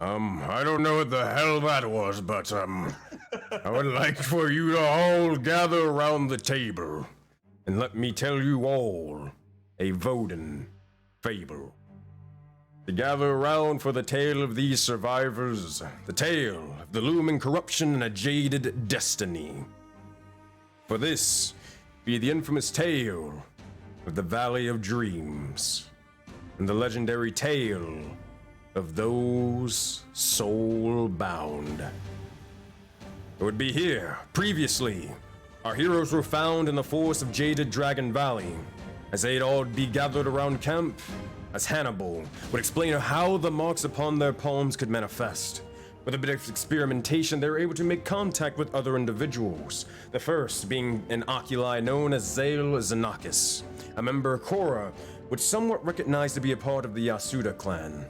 I don't know what the hell that was, but, I would like for you to all gather around the table, and let me tell you all a Voden fable. To gather around for the tale of these survivors, the tale of the looming corruption and a jaded destiny. For this be the infamous tale of the Valley of Dreams, and the legendary tale of those soul-bound. It would be here. Previously, our heroes were found in the forest of Jaded Dragon Valley. As they'd all be gathered around camp, as Hannibal would explain how the marks upon their palms could manifest. With a bit of experimentation, they were able to make contact with other individuals. The first being an oculi known as Zale Xenakis, a member of Korra, which somewhat recognized to be a part of the Yasuda clan.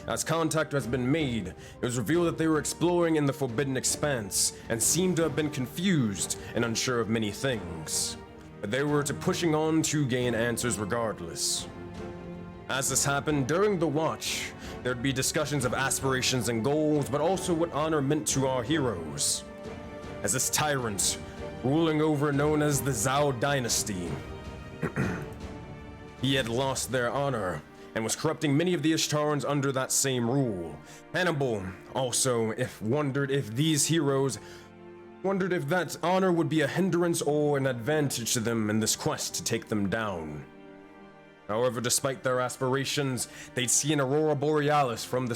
As contact has been made, it was revealed that they were exploring in the Forbidden Expanse and seemed to have been confused and unsure of many things. But they were pushing on to gain answers regardless. As this happened during the watch, there'd be discussions of aspirations and goals, but also what honor meant to our heroes. As this tyrant, ruling over known as the Zhao dynasty, he had lost their honor and was corrupting many of the Ishtarans under that same rule. Hannibal also wondered if that honor would be a hindrance or an advantage to them in this quest to take them down. However, despite their aspirations, they'd see an aurora borealis form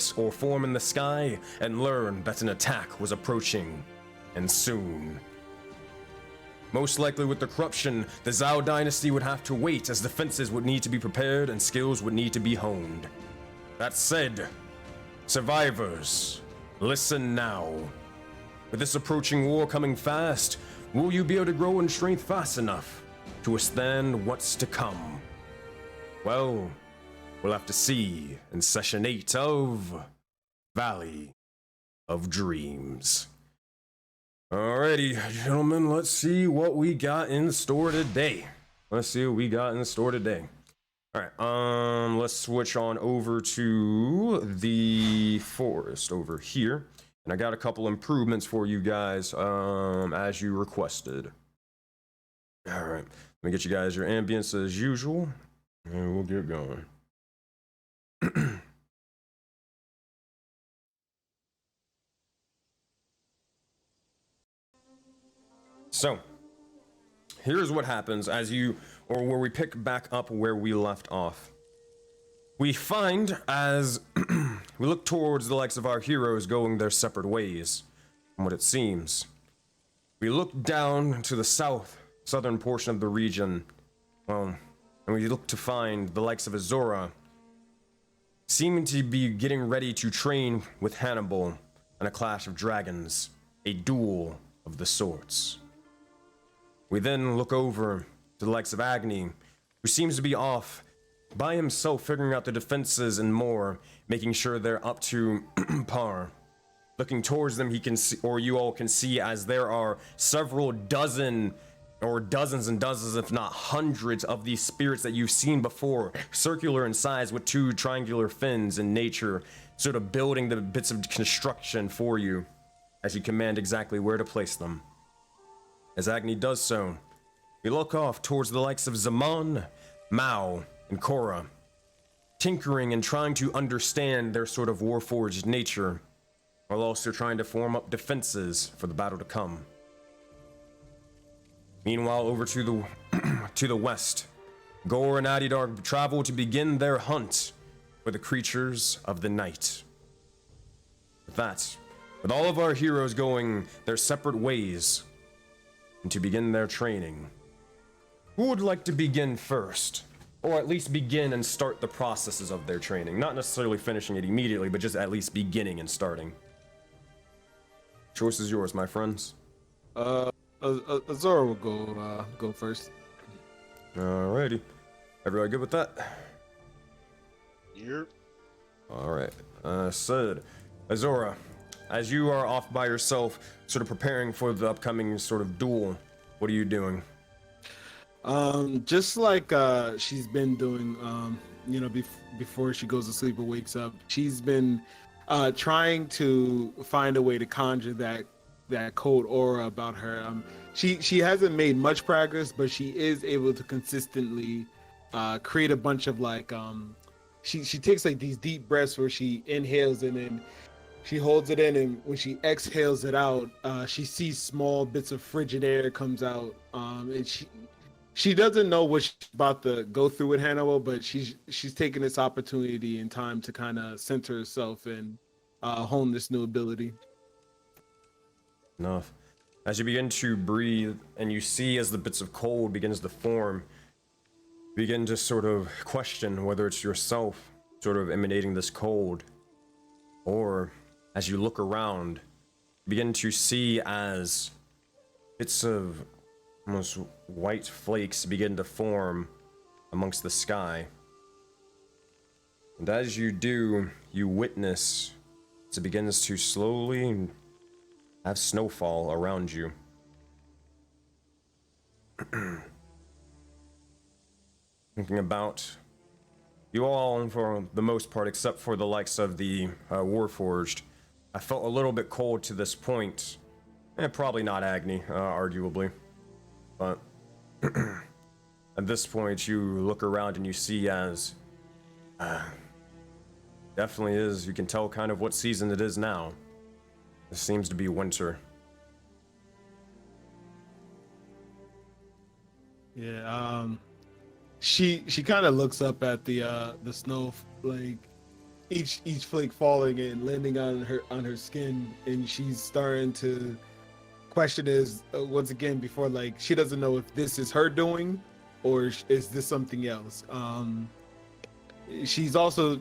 in the sky and learn that an attack was approaching, and soon. Most likely with the corruption, the Zhao dynasty would have to wait as defenses would need to be prepared and skills would need to be honed. That said, survivors, listen now. With this approaching war coming fast, will you be able to grow in strength fast enough to withstand what's to come? Well, we'll have to see in Session 8 of Valley of Dreams. Alrighty, gentlemen, let's see what we got in store today. Alright, let's switch on over to the forest over here. And I got a couple improvements for you guys, as you requested. Alright, let me get you guys your ambience as usual, and we'll get going. So, here's what happens where we pick back up where we left off. We find as we look towards the likes of our heroes going their separate ways, from what it seems. We look down to the southern portion of the region, and we look to find the likes of Azora seeming to be getting ready to train with Hannibal in a clash of dragons, a duel of the sorts. We then look over to the likes of Agni, who seems to be off by himself figuring out the defenses and more, making sure they're up to par. Looking towards them, he can see, or you all can see, as there are several dozen, or dozens and dozens, if not hundreds, of these spirits that you've seen before, circular in size with two triangular fins in nature, sort of building the bits of construction for you, as you command exactly where to place them. As Agni does so, we look off towards the likes of Zaman, Mao, and Korra, tinkering and trying to understand their sort of warforged nature, while also trying to form up defenses for the battle to come. Meanwhile, over to the west, Gore and Adidar travel to begin their hunt for the creatures of the night. With all of our heroes going their separate ways, and to begin their training, who would like to begin first? Or at least begin and start the processes of their training. Not necessarily finishing it immediately, but just at least beginning and starting. Choice is yours, my friends. Azora will go first. Alrighty. Everybody good with that? Yep. Alright. Said, Azora, as you are off by yourself, sort of preparing for the upcoming sort of duel, what are you doing? Just like she's been doing, before she goes to sleep or wakes up, she's been trying to find a way to conjure that cold aura about her. She hasn't made much progress, but she is able to consistently create a bunch of like she takes like these deep breaths where she inhales and then she holds it in, and when she exhales it out, she sees small bits of frigid air comes out, and she doesn't know what she's about to go through with Hannibal, but she's taking this opportunity and time to kind of center herself and hone this new ability. Enough. As you begin to breathe and you see as the bits of cold begins to form, begin to sort of question whether it's yourself sort of emanating this cold, or as you look around, begin to see as bits of almost white flakes begin to form amongst the sky. And as you do, you witness as it begins to slowly have snowfall around you. Thinking about you all, for the most part, except for the likes of the Warforged, I felt a little bit cold to this point. Probably not Agni, arguably. But at this point, you look around and you see as definitely is, you can tell kind of what season it is now. It seems to be winter. Yeah, she kind of looks up at the snowflake, each flake falling and landing on her skin, and she's starting to question is once again before, like, she doesn't know if this is her doing or is this something else. She's also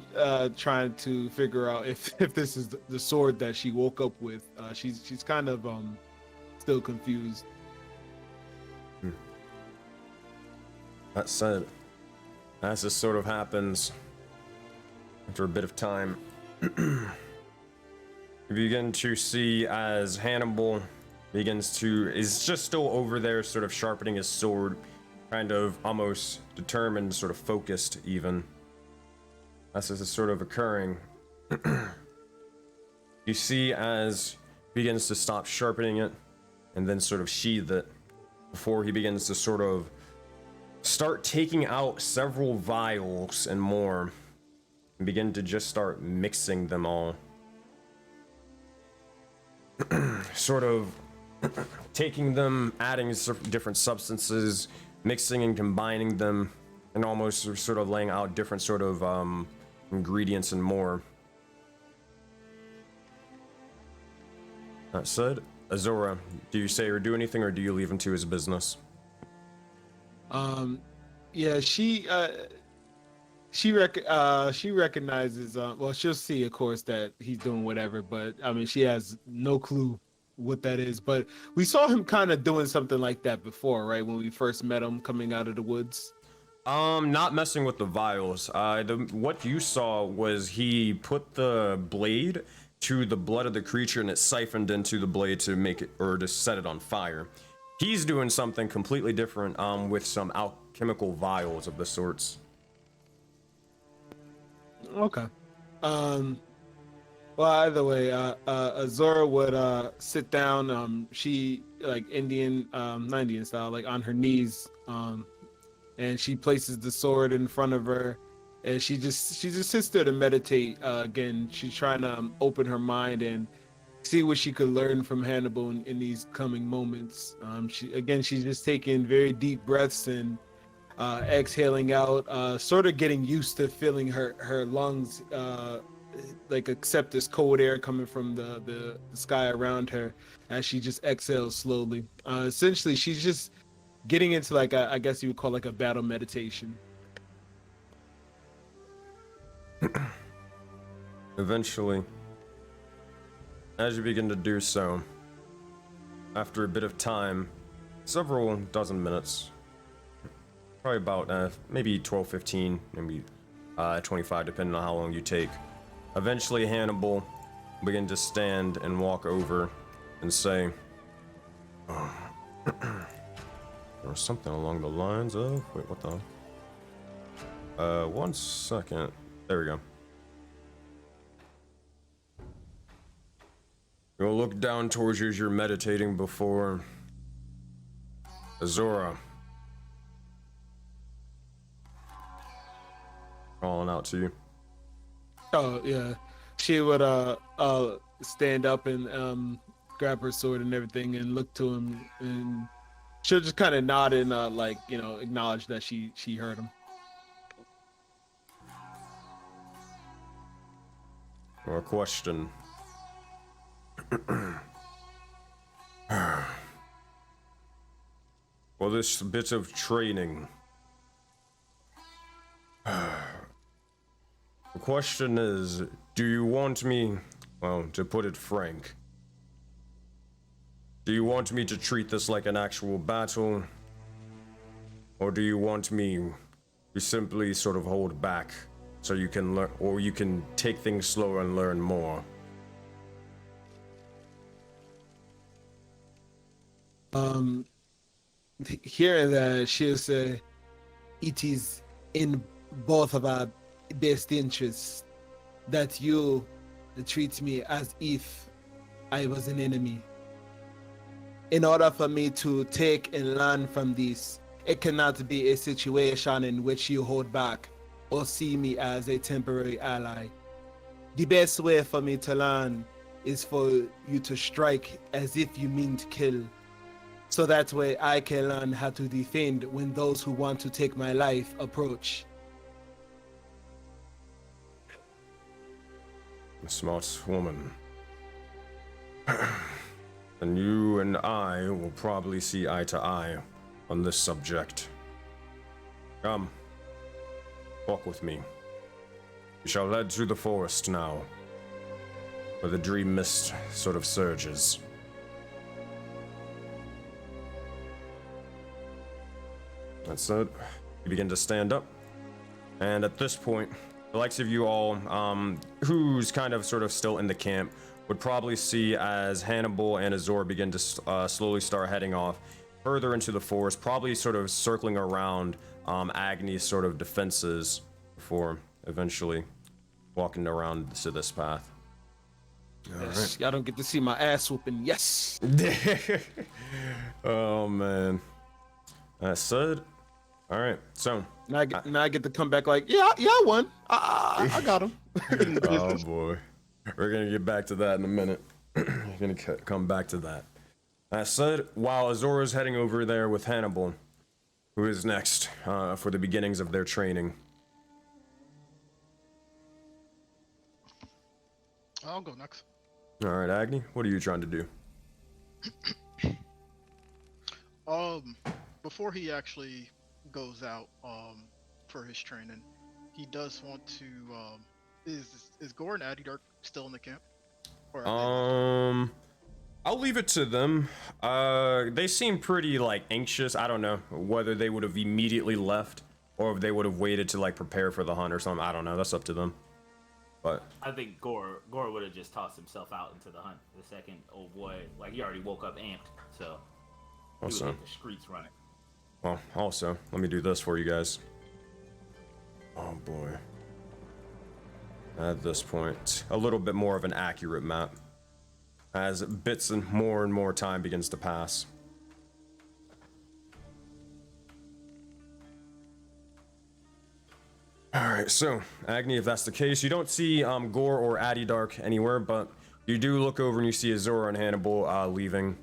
trying to figure out if this is the sword that she woke up with. She's kind of still confused. That said, as this sort of happens, after a bit of time, you begin to see as Hannibal is just still over there, sort of sharpening his sword, kind of almost determined, sort of focused even. As this is sort of occurring, you see as he begins to stop sharpening it and then sort of sheath it before he begins to sort of start taking out several vials and more and begin to just start mixing them all. Sort of taking them, adding different substances, mixing and combining them, and almost sort of laying out different sort of ingredients and more. That said, Azora, do you say or do anything, or do you leave him to his business? Yeah, she recognizes, well, she'll see, of course, that he's doing whatever, but I mean, she has no clue what that is. But we saw him kind of doing something like that before, right? When we first met him coming out of the woods. Not messing with the vials. What you saw was he put the blade to the blood of the creature and it siphoned into the blade to make it, or to set it on fire. He's doing something completely different, with some alchemical vials of the sorts. Okay. Well, either way, Azora would sit down. She, like, Indian, not Indian style, like on her knees, and she places the sword in front of her, and she just sits there to meditate. Again, she's trying to open her mind and see what she could learn from Hannibal in these coming moments. She's just taking very deep breaths and exhaling out, sort of getting used to feeling her lungs like accept this cold air coming from the sky around her as she just exhales slowly. Essentially, she's just getting into, like, I guess you would call, like, a battle meditation. Eventually, as you begin to do so, after a bit of time, several dozen minutes, probably about maybe 12, 15, maybe 25, depending on how long you take, eventually Hannibal begin to stand and walk over and say, there was something along the lines of, wait, what the, 1 second, there we go. You'll look down towards you as you're meditating before Azora. Calling out to you. Oh yeah, she would stand up and grab her sword and everything and look to him, and she'll just kind of nod and like, you know, acknowledge that she heard him. Or a question. For this bit of training, the question is, do you want me, well, to put it frank, do you want me to treat this like an actual battle? Or do you want me to simply sort of hold back so you can learn, or you can take things slower and learn more? Hearing that, she'll say, "It is in both of our best interests that you treat me as if I was an enemy. In order for me to take and learn from this, it cannot be a situation in which you hold back or see me as a temporary ally. The best way for me to learn is for you to strike as if you mean to kill. So that way I can learn how to defend when those who want to take my life approach." A smart woman. And you and I will probably see eye to eye on this subject. Come, walk with me. We shall head to the forest now, where the dream mist sort of surges. That's it. You begin to stand up, and at this point, the likes of you all, who's kind of sort of still in the camp, would probably see as Hannibal and Azor begin to slowly start heading off further into the forest, probably sort of circling around Agni's sort of defenses before eventually walking around to this path. Yes, y'all don't get to see my ass whooping. Yes. Oh man. That said, all right. So Now I get to come back like, yeah, I won. I got him. oh boy, we're gonna get back to that in a minute. We're gonna come back to that. That said, while Azora's heading over there with Hannibal, who is next for the beginnings of their training? I'll go next. All right, Agni, what are you trying to do? Before he actually goes out for his training, he does want to is Gore and Addy Dark still in the camp? Or I'll leave it to them. They seem pretty like anxious. I don't know whether they would have immediately left or if they would have waited to like prepare for the hunt or something. I don't know. That's up to them. But I think Gore would have just tossed himself out into the hunt the second old boy, like he already woke up amped, so he would hit the streets running. Well, also, let me do this for you guys. Oh boy. At this point, a little bit more of an accurate map, as bits and more time begins to pass. Alright, so, Agni, if that's the case, you don't see Gore or Addy Dark anywhere, but you do look over and you see Azora and Hannibal leaving.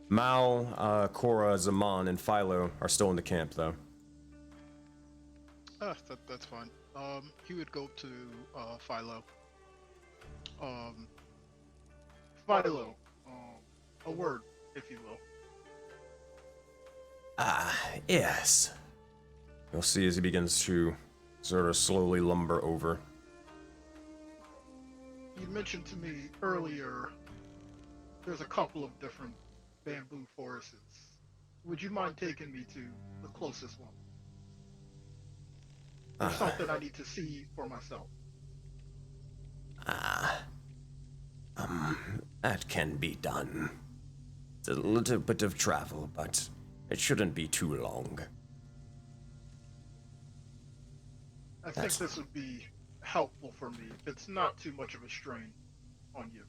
Mal, Cora, Zaman, and Philo are still in the camp, though. That's fine. He would go to Philo. Philo, a word, if you will. Yes. You'll see as he begins to sort of slowly lumber over. You mentioned to me earlier there's a couple of different bamboo forests. Would you mind taking me to the closest one? There's something I need to see for myself. That can be done. It's a little bit of travel, but it shouldn't be too long. I think this would be helpful for me if it's not too much of a strain on you.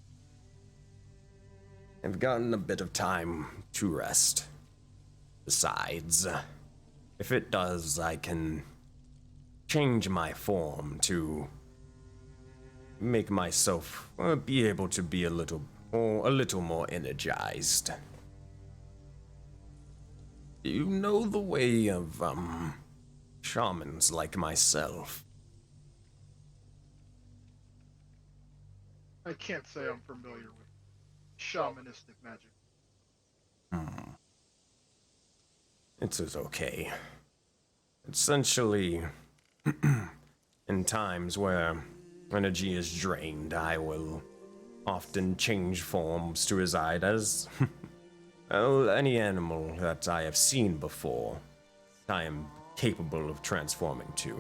I've gotten a bit of time to rest. Besides, if it does, I can change my form to make myself be able to be a little more energized. Do you know the way of shamans like myself? I can't say I'm familiar with shamanistic magic. It is okay. Essentially, in times where energy is drained, I will often change forms to reside as well, any animal that I have seen before. I am capable of transforming to.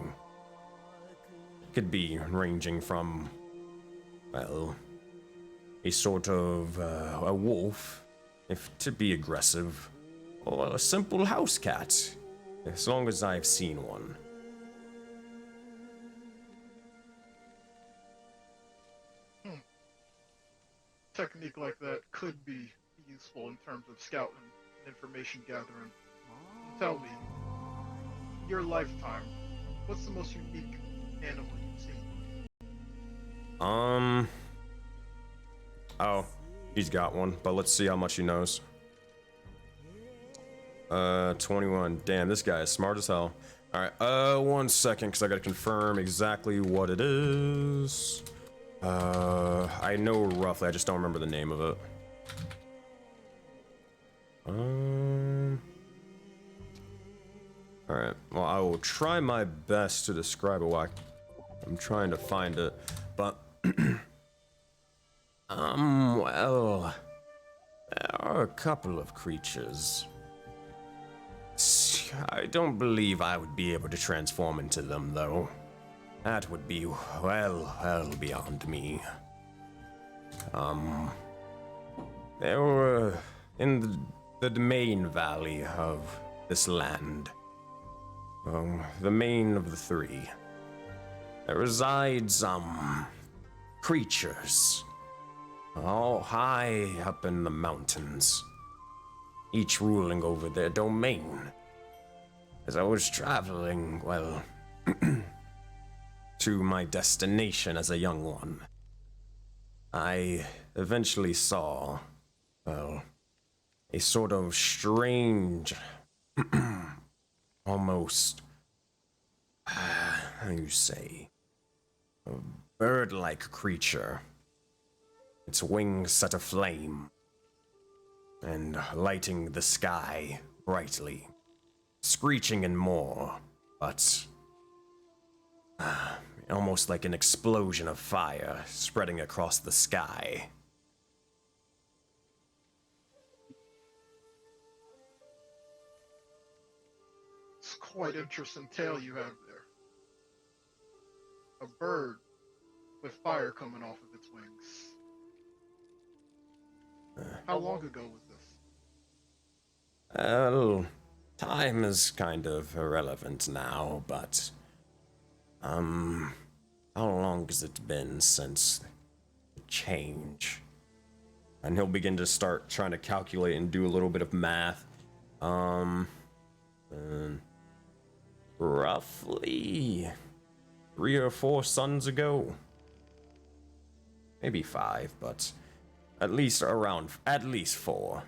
It could be ranging from, well, a sort of a wolf, if to be aggressive, or a simple house cat, as long as I've seen one. Technique like that could be useful in terms of scouting and information gathering. Tell me, your lifetime, what's the most unique animal you've seen? Oh, he's got one, but let's see how much he knows. 21. Damn, this guy is smart as hell. Alright, 1 second, because I gotta confirm exactly what it is. I know roughly, I just don't remember the name of it. Alright, well, I will try my best to describe it while I'm trying to find it, but... well... There are a couple of creatures. I don't believe I would be able to transform into them, though. That would be well beyond me. They were in the main valley of this land. The main of the three. There resides, creatures. All high up in the mountains. Each ruling over their domain. As I was traveling, well, to my destination as a young one, I eventually saw, well, a sort of strange, almost, how do you say, a bird-like creature. Its wings set aflame, and lighting the sky brightly, screeching and more, but almost like an explosion of fire spreading across the sky. It's quite interesting tale you have there. A bird with fire coming off of its wings. How long ago was this? Well, time is kind of irrelevant now, but, how long has it been since the change? And he'll begin to start trying to calculate and do a little bit of math. Roughly 3 or 4 suns ago. Maybe 5, but at least 4.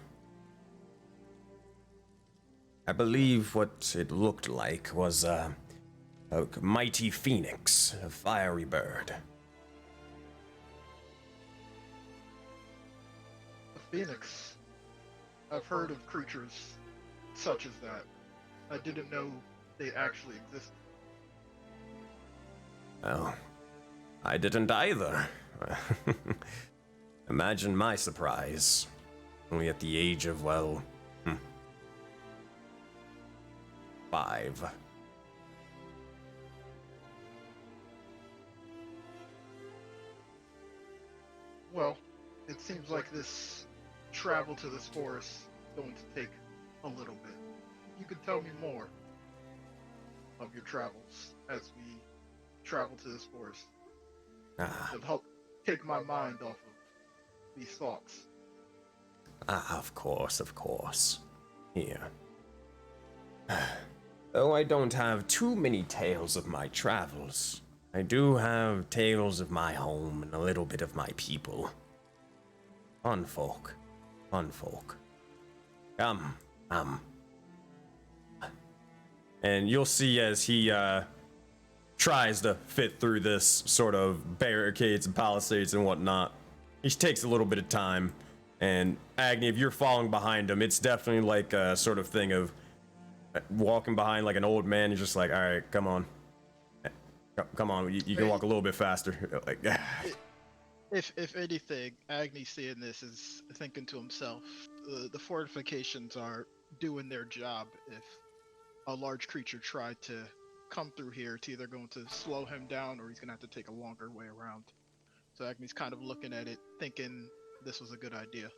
I believe what it looked like was a mighty phoenix, a fiery bird. A phoenix. I've heard of creatures such as that. I didn't know they actually existed. Well, I didn't either. Imagine my surprise. Only at the age of, well, 5. Well, it seems like this travel to this forest is going to take a little bit. You could tell me more of your travels as we travel to this forest. Ah, It'll help take my mind off of these thoughts. Of course, of course. Here. Though I don't have too many tales of my travels, I do have tales of my home and a little bit of my people. Fun folk. Fun folk. Come. And you'll see as he tries to fit through this sort of barricades and palisades and whatnot. He takes a little bit of time. And Agni, if you're following behind him, it's definitely like a sort of thing of walking behind like an old man. You're just like, all right, come on. Come on, you can walk a little bit faster. Like, if anything, Agni seeing this is thinking to himself, the fortifications are doing their job. If a large creature tried to come through here, it's either going to slow him down or he's going to have to take a longer way around. So Agni's kind of looking at it, thinking this was a good idea.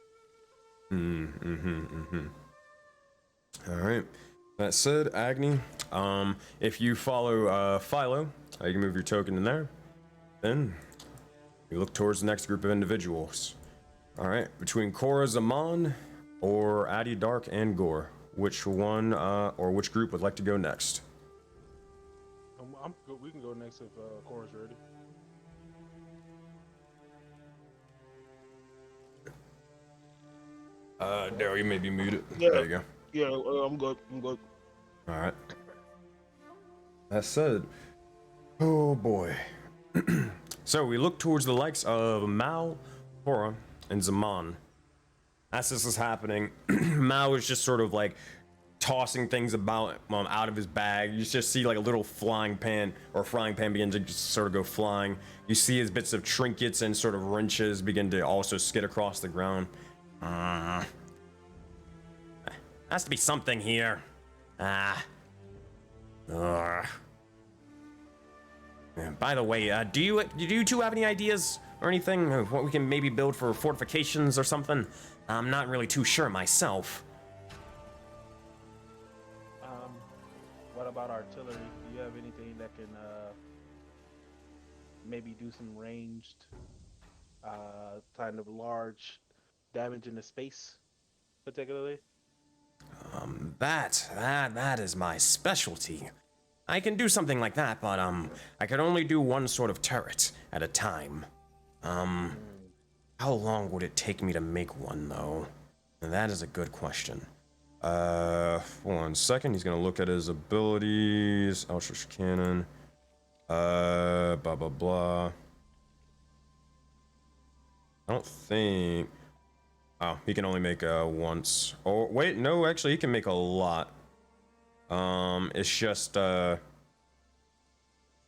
All right. That said, Agni, if you follow Philo, you can move your token in there. Then you look towards the next group of individuals. All right, between Korra, Zaman, or Adi, Dark, and Gore, which one or which group would like to go next? I'm good. We can go next if Korra's ready. Daryl, you may be muted. Yeah. There you go. Yeah, I'm good. All right. That said, oh boy. So we look towards the likes of Mao, Korra, and Zaman. As this is happening, Mao is just sort of like tossing things about out of his bag. You just see like a little frying pan begin to just sort of go flying. You see his bits of trinkets and sort of wrenches begin to also skid across the ground. Has to be something here. By the way, do you two have any ideas or anything of what we can maybe build for fortifications or something? I'm not really too sure myself. What about artillery? Do you have anything that can maybe do some ranged, kind of large damage into space, particularly? That is my specialty. I can do something like that, but I can only do one sort of turret at a time. How long would it take me to make one, though? That is a good question. 1 second. He's gonna look at his abilities. Outstretched cannon. Blah blah blah. I don't think. Oh, he can only make once. Oh wait, no, actually he can make a lot. It's just yeah,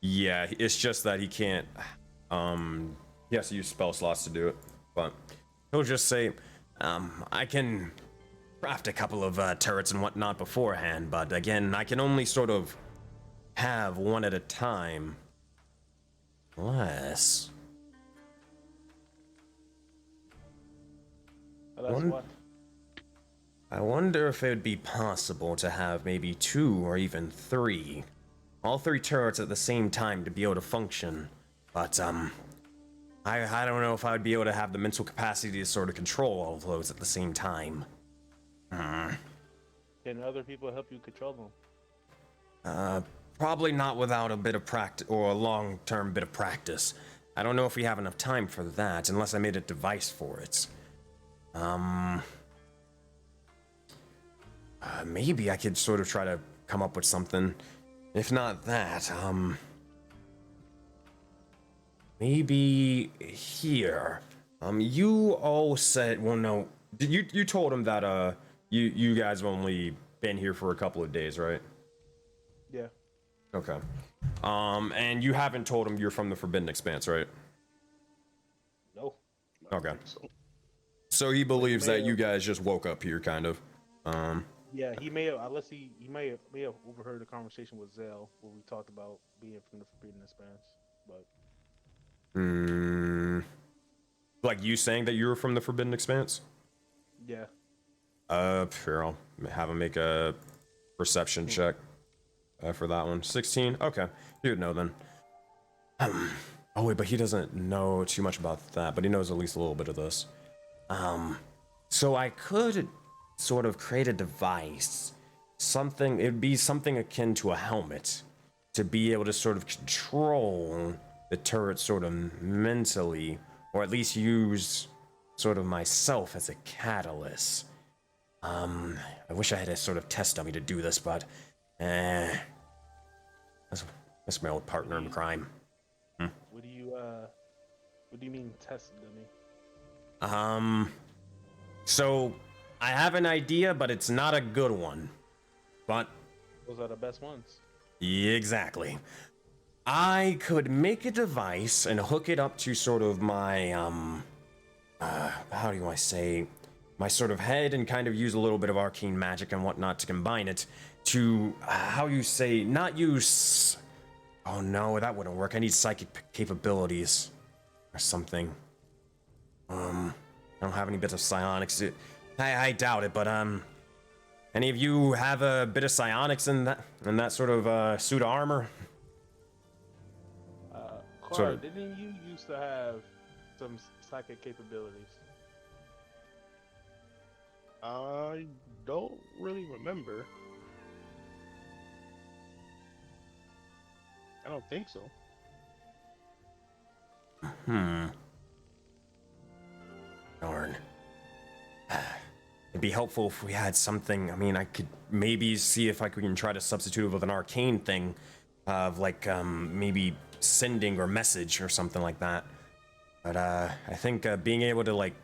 it's just that he can't. He has to use spell slots to do it. But he'll just say, I can craft a couple of turrets and whatnot beforehand, but again, I can only sort of have one at a time. Unless. What? I wonder if it would be possible to have maybe 2 or even 3. All 3 turrets at the same time to be able to function. But, I don't know if I would be able to have the mental capacity to sort of control all of those at the same time. Can other people help you control them? Probably not without a bit of practice, or a long-term bit of practice. I don't know if we have enough time for that, unless I made a device for it. Maybe I could sort of try to come up with something. If not that, maybe here. You all said, well, no, you told him that, you guys have only been here for a couple of days, right? Yeah. Okay. And you haven't told him you're from the Forbidden Expanse, right? No. Okay. So he believes that you guys just woke up here, kind of. Yeah, he may have, unless he may have overheard the conversation with Zell where we talked about being from the Forbidden Expanse, but. Like you saying that you were from the Forbidden Expanse? Yeah. Here, I'll have him make a perception check for that one. 16? Okay. He would know then. Oh wait, but he doesn't know too much about that, but he knows at least a little bit of this. So I could sort of create a device, something, it'd be something akin to a helmet, to be able to sort of control the turret sort of mentally, or at least use sort of myself as a catalyst. I wish I had a sort of test dummy to do this, but, that's my old partner in crime. What do you mean test dummy? So I have an idea, but it's not a good one. But Those are the best ones. yeah, exactly. I could make a device and hook it up to sort of my, how do I say, my sort of head, and kind of use a little bit of arcane magic and whatnot to combine it to, how you say, not use, oh no, that wouldn't work. I need psychic capabilities or something. I don't have any bits of psionics. I doubt it, but, any of you have a bit of psionics in that sort of, suit of armor? Cora, Sort of. didn't you used to have some psychic capabilities? I don't really remember. I don't think so. Darn. It'd be helpful if we had something. I mean, I could maybe see if I can try to substitute it with an arcane thing of like maybe sending or message or something like that. But I think being able to like,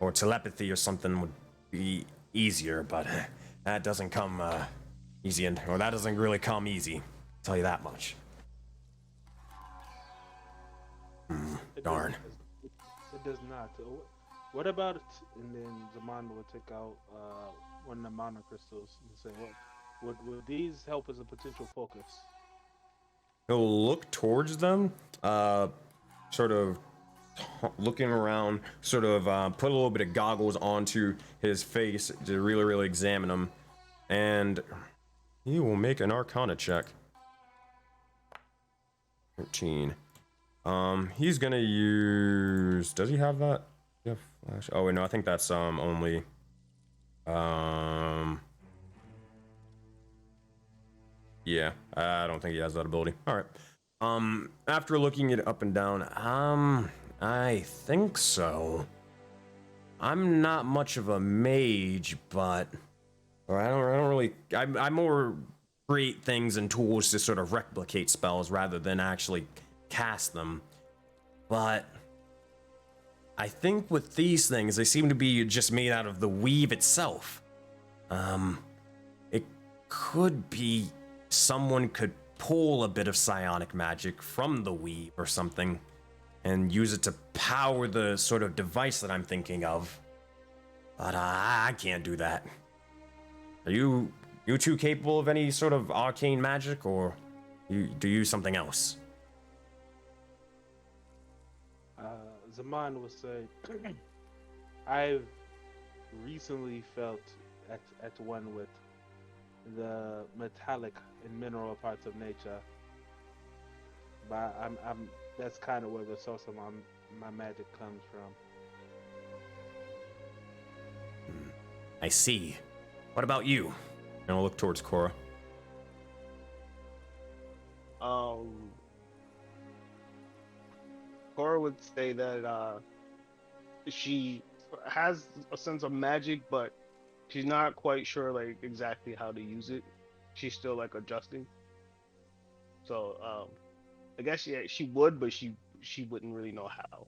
or telepathy or something would be easier, but that doesn't come easy, or that doesn't really come easy. I'll tell you that much. Darn. It does not. What about it? And then Zaman will take out one of the mana crystals and say, "What would these help as a potential focus?" He'll look towards them, sort of looking around, sort of put a little bit of goggles onto his face to really, really examine them, and he will make an Arcana check. 13. He's gonna use. Does he have that? Yeah, flash. Oh wait, no, I think that's only. Yeah, I don't think he has that ability. All right. After looking it up and down, I think so. I'm not much of a mage, but, or I don't really. I more create things and tools to sort of replicate spells rather than actually cast them. But I think with these things, they seem to be just made out of the weave itself. It could be someone could pull a bit of psionic magic from the weave or something and use it to power the sort of device that I'm thinking of. But I can't do that. Are you two capable of any sort of arcane magic, or do you use something else? Zaman will say, "I've recently felt at one with the metallic and mineral parts of nature, but I'm that's kind of where the source of my magic comes from." I see. What about you? And I'll look towards Cora. Cora would say that she has a sense of magic, but she's not quite sure like exactly how to use it. She's still like adjusting. So I guess she would, but she wouldn't really know how.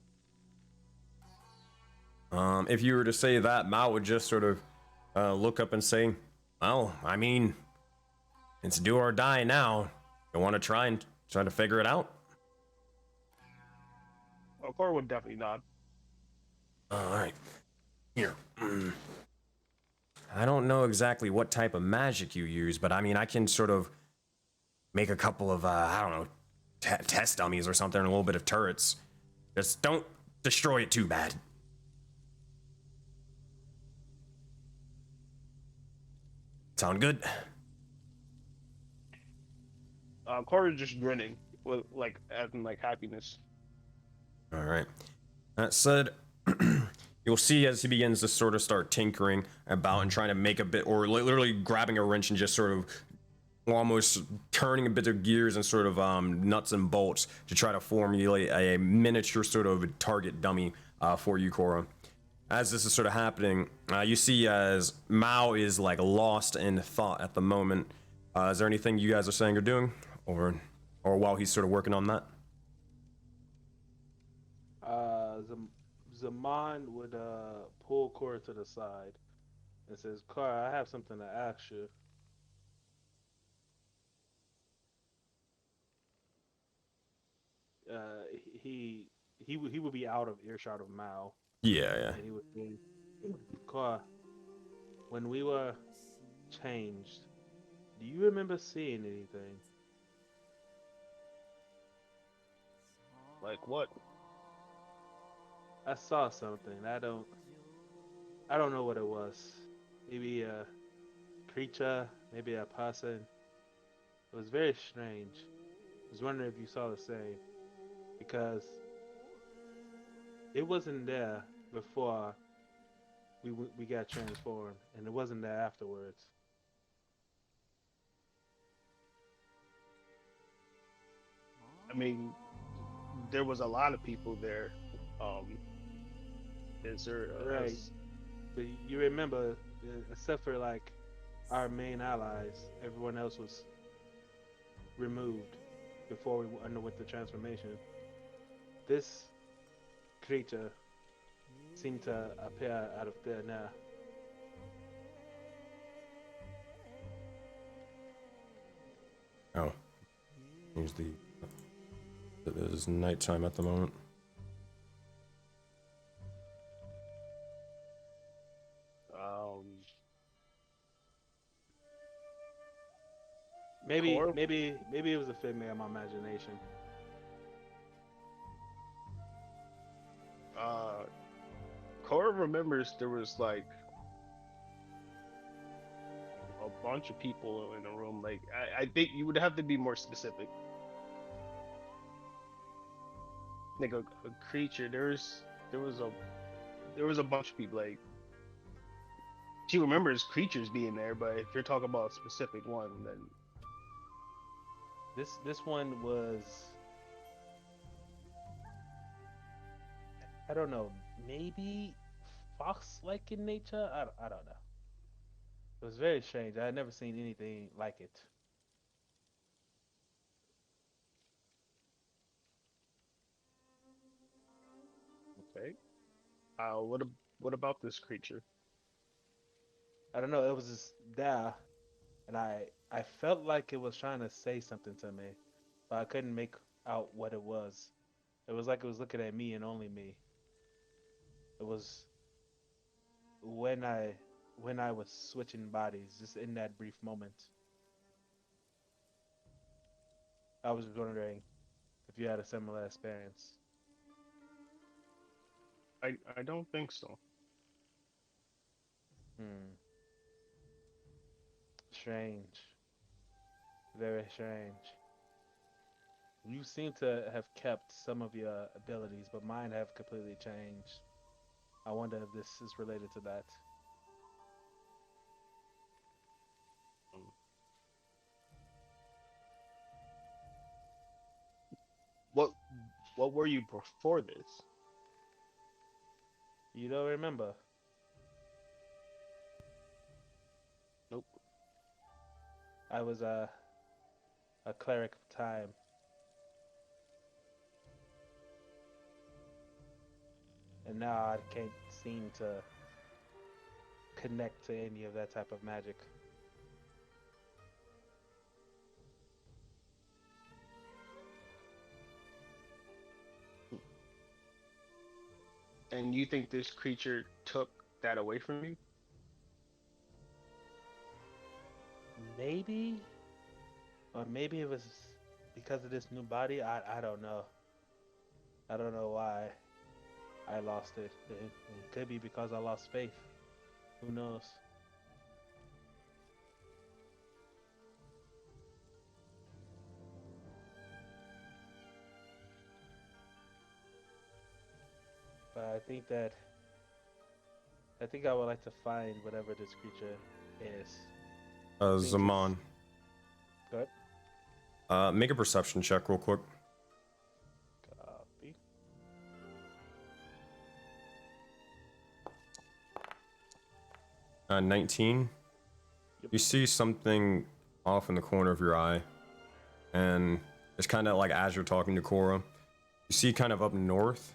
If you were to say that, Mao would just sort of look up and say, well, I mean, it's do or die now. You want to try to figure it out? Well, Cora would definitely nod. All right. Here. I don't know exactly what type of magic you use, but I mean, I can sort of make a couple of, I don't know, test dummies or something, and a little bit of turrets. Just don't destroy it too bad. Sound good? Cora's just grinning with like as in like happiness. All right. That said, You'll see as he begins to sort of start tinkering about and trying to make a bit, or literally grabbing a wrench and just sort of almost turning a bit of gears and sort of nuts and bolts to try to formulate a miniature sort of target dummy for you, Cora. As this is sort of happening, you see as Mao is like lost in thought at the moment. Is there anything you guys are saying or doing, or while he's sort of working on that? Zaman would pull Cora to the side and says, "Cora, I have something to ask you." He would be out of earshot of Mao. Yeah. And he would say, "Cora, when we were changed, do you remember seeing anything?" Like what? I saw something. I don't know what it was. Maybe a creature, maybe a person. It was very strange. I was wondering if you saw the same, because it wasn't there before we got transformed, and it wasn't there afterwards. I mean, there was a lot of people there. Is there Right. But you remember, except for like our main allies, everyone else was removed before we underwent the transformation. This creature seemed to appear out of thin air. Oh, here's the. It is nighttime at the moment. Maybe Cora, it was a figment of my imagination. Cora remembers there was like a bunch of people in the room. Like I think you would have to be more specific. Like a creature. There was a bunch of people. Like she remembers creatures being there, but if you're talking about a specific one, then This one was, I don't know, maybe fox-like in nature. I don't know. It was very strange. I had never seen anything like it. okay. What about this creature? I don't know. It was just there, and I felt like it was trying to say something to me, but I couldn't make out what it was. It was like it was looking at me and only me. It was when I was switching bodies, just in that brief moment. I was wondering if you had a similar experience. I don't think so. Hmm. Strange. Very strange. You seem to have kept some of your abilities, but mine have completely changed. I wonder if this is related to that. Um, What what were you before this? You don't remember? Nope. I was a cleric of time. And now I can't seem to connect to any of that type of magic. And you think this creature took that away from you? Maybe, or maybe it was because of this new body. I don't know. I don't know why I lost it. It could be because I lost faith. Who knows? But I think that I think I would like to find whatever this creature is. Zaman. Go ahead. Make a perception check real quick. Copy. Uh, 19. Yep. You see something off in the corner of your eye, and it's kind of like as you're talking to Cora, you see kind of up north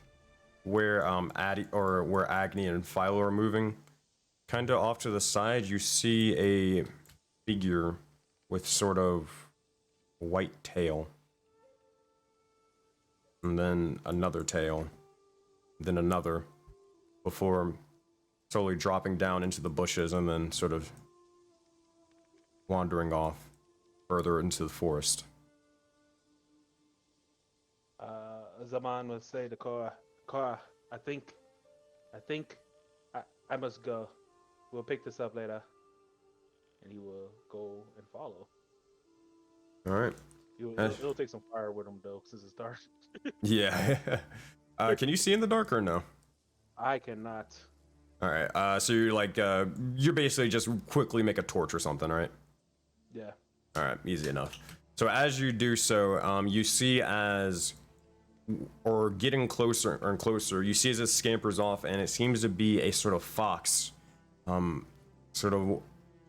where where Agni and Philo are moving. Kind of off to the side, you see a figure with sort of white tail, and then another tail, then another, before slowly dropping down into the bushes and then sort of wandering off further into the forest. Zaman will say to Cora, I think I must go. We'll pick this up later. And he will go and follow. All right. It'll take some fire with him though, since it's dark. Yeah. Can you see in the dark or no? I cannot. All right. So you're like, you're basically just quickly make a torch or something, right? Yeah. All right. Easy enough. So as you do so, you see or getting closer and closer, you see as it scampers off, and it seems to be a sort of fox, sort of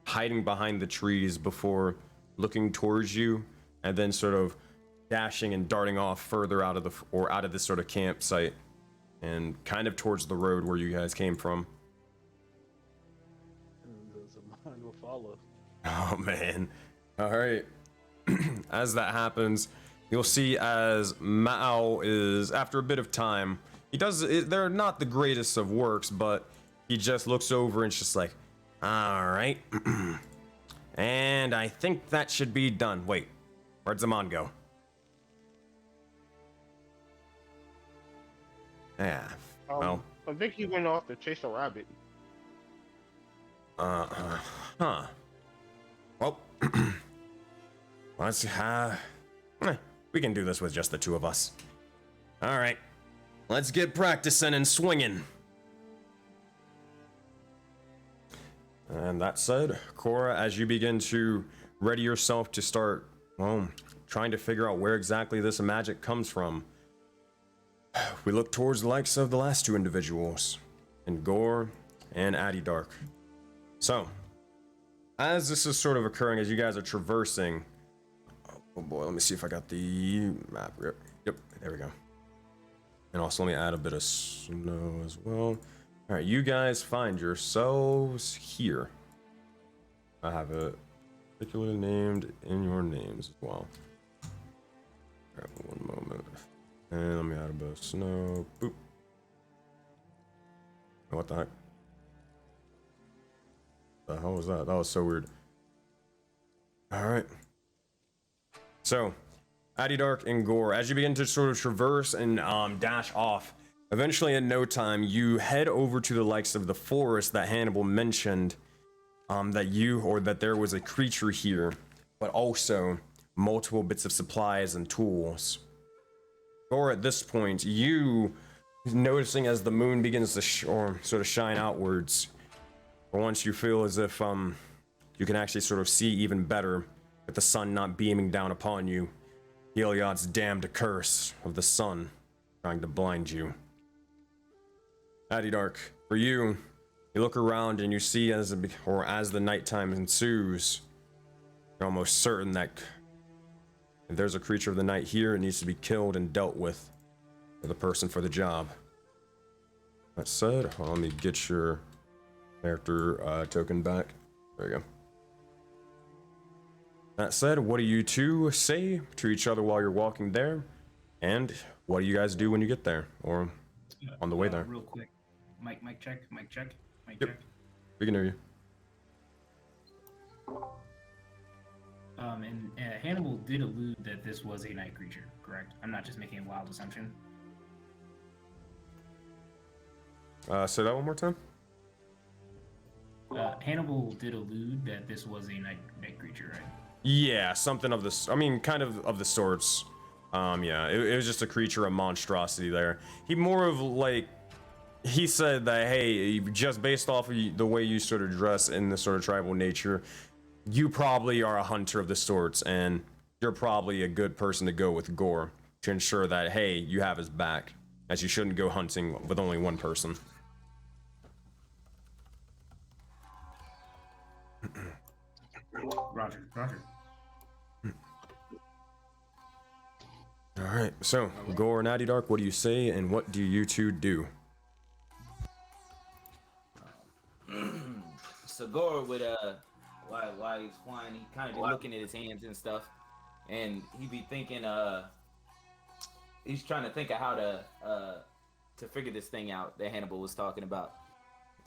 hiding behind the trees before looking towards you, and then sort of dashing and darting off further out of this sort of campsite, and kind of towards the road where you guys came from. Zaman will follow. Oh man. All right. As that happens, you'll see as Mao is, after a bit of time, they're not the greatest of works, but he just looks over and it's just like, all right. And I think that should be done. Wait, where'd Zaman go? Yeah, well. I think he went off to chase a rabbit. Huh. Well, let's, we can do this with just the two of us. All right, let's get practicing and swinging. And that said, Cora, as you begin to ready yourself to start, well, trying to figure out where exactly this magic comes from, we look towards the likes of the last two individuals, and Gore and Addydark. So, as this is sort of occurring, as you guys are traversing, oh boy, let me see if I got the map. Yep, there we go. And also let me add a bit of snow as well. All right, you guys find yourselves here. I have it particularly named in your names as well. All right, one moment. And let me add a bit of snow. Boop. What the heck? The hell was that? That was so weird. All right. So, Addydark and Gore, as you begin to sort of traverse and dash off, eventually in no time, you head over to the likes of the forest that Hannibal mentioned, that there was a creature here, but also multiple bits of supplies and tools. Gore, at this point, you noticing as the moon begins to sort of shine outwards, for once you feel as if you can actually sort of see even better with the sun not beaming down upon you. Heliod's damned curse of the sun trying to blind you. Addydark, for you, you look around and you see as the nighttime ensues, you're almost certain that if there's a creature of the night here, it needs to be killed and dealt with for the person for the job. That said, let me get your character token back. There you go. That said, what do you two say to each other while you're walking there? And what do you guys do when you get there? Or on the way there? Real quick. Mic check. Mic Yep. check. We can hear you. And Hannibal did allude that this was a night creature, correct? I'm not just making a wild assumption. Say that one more time. Hannibal did allude that this was a night creature, right? Yeah, something of this. I mean, kind of the sorts. Yeah, it was just a creature, a monstrosity there. He more of like he said that, hey, just based off of the way you sort of dress in the sort of tribal nature, you probably are a hunter of the sorts, and you're probably a good person to go with Gore to ensure that, hey, you have his back, as you shouldn't go hunting with only one person. Roger, Roger. All right, so Gore and Natty Dark, what do you say, and what do you two do? So Gore would while he's flying, he kind of be looking at his hands and stuff, and he'd be thinking he's trying to think of how to figure this thing out that Hannibal was talking about,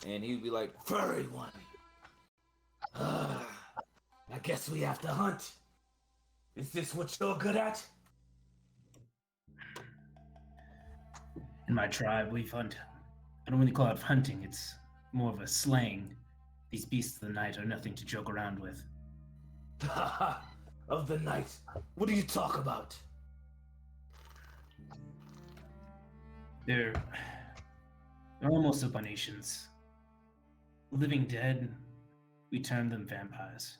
and he'd be like, "Furry one. I guess we have to hunt. Is this what you're good at?" In my tribe, we hunt. I don't really call it hunting. It's more of a slaying. These beasts of the night are nothing to joke around with. Of the night. What do you talk about? They're almost abominations. Living dead, we term them vampires.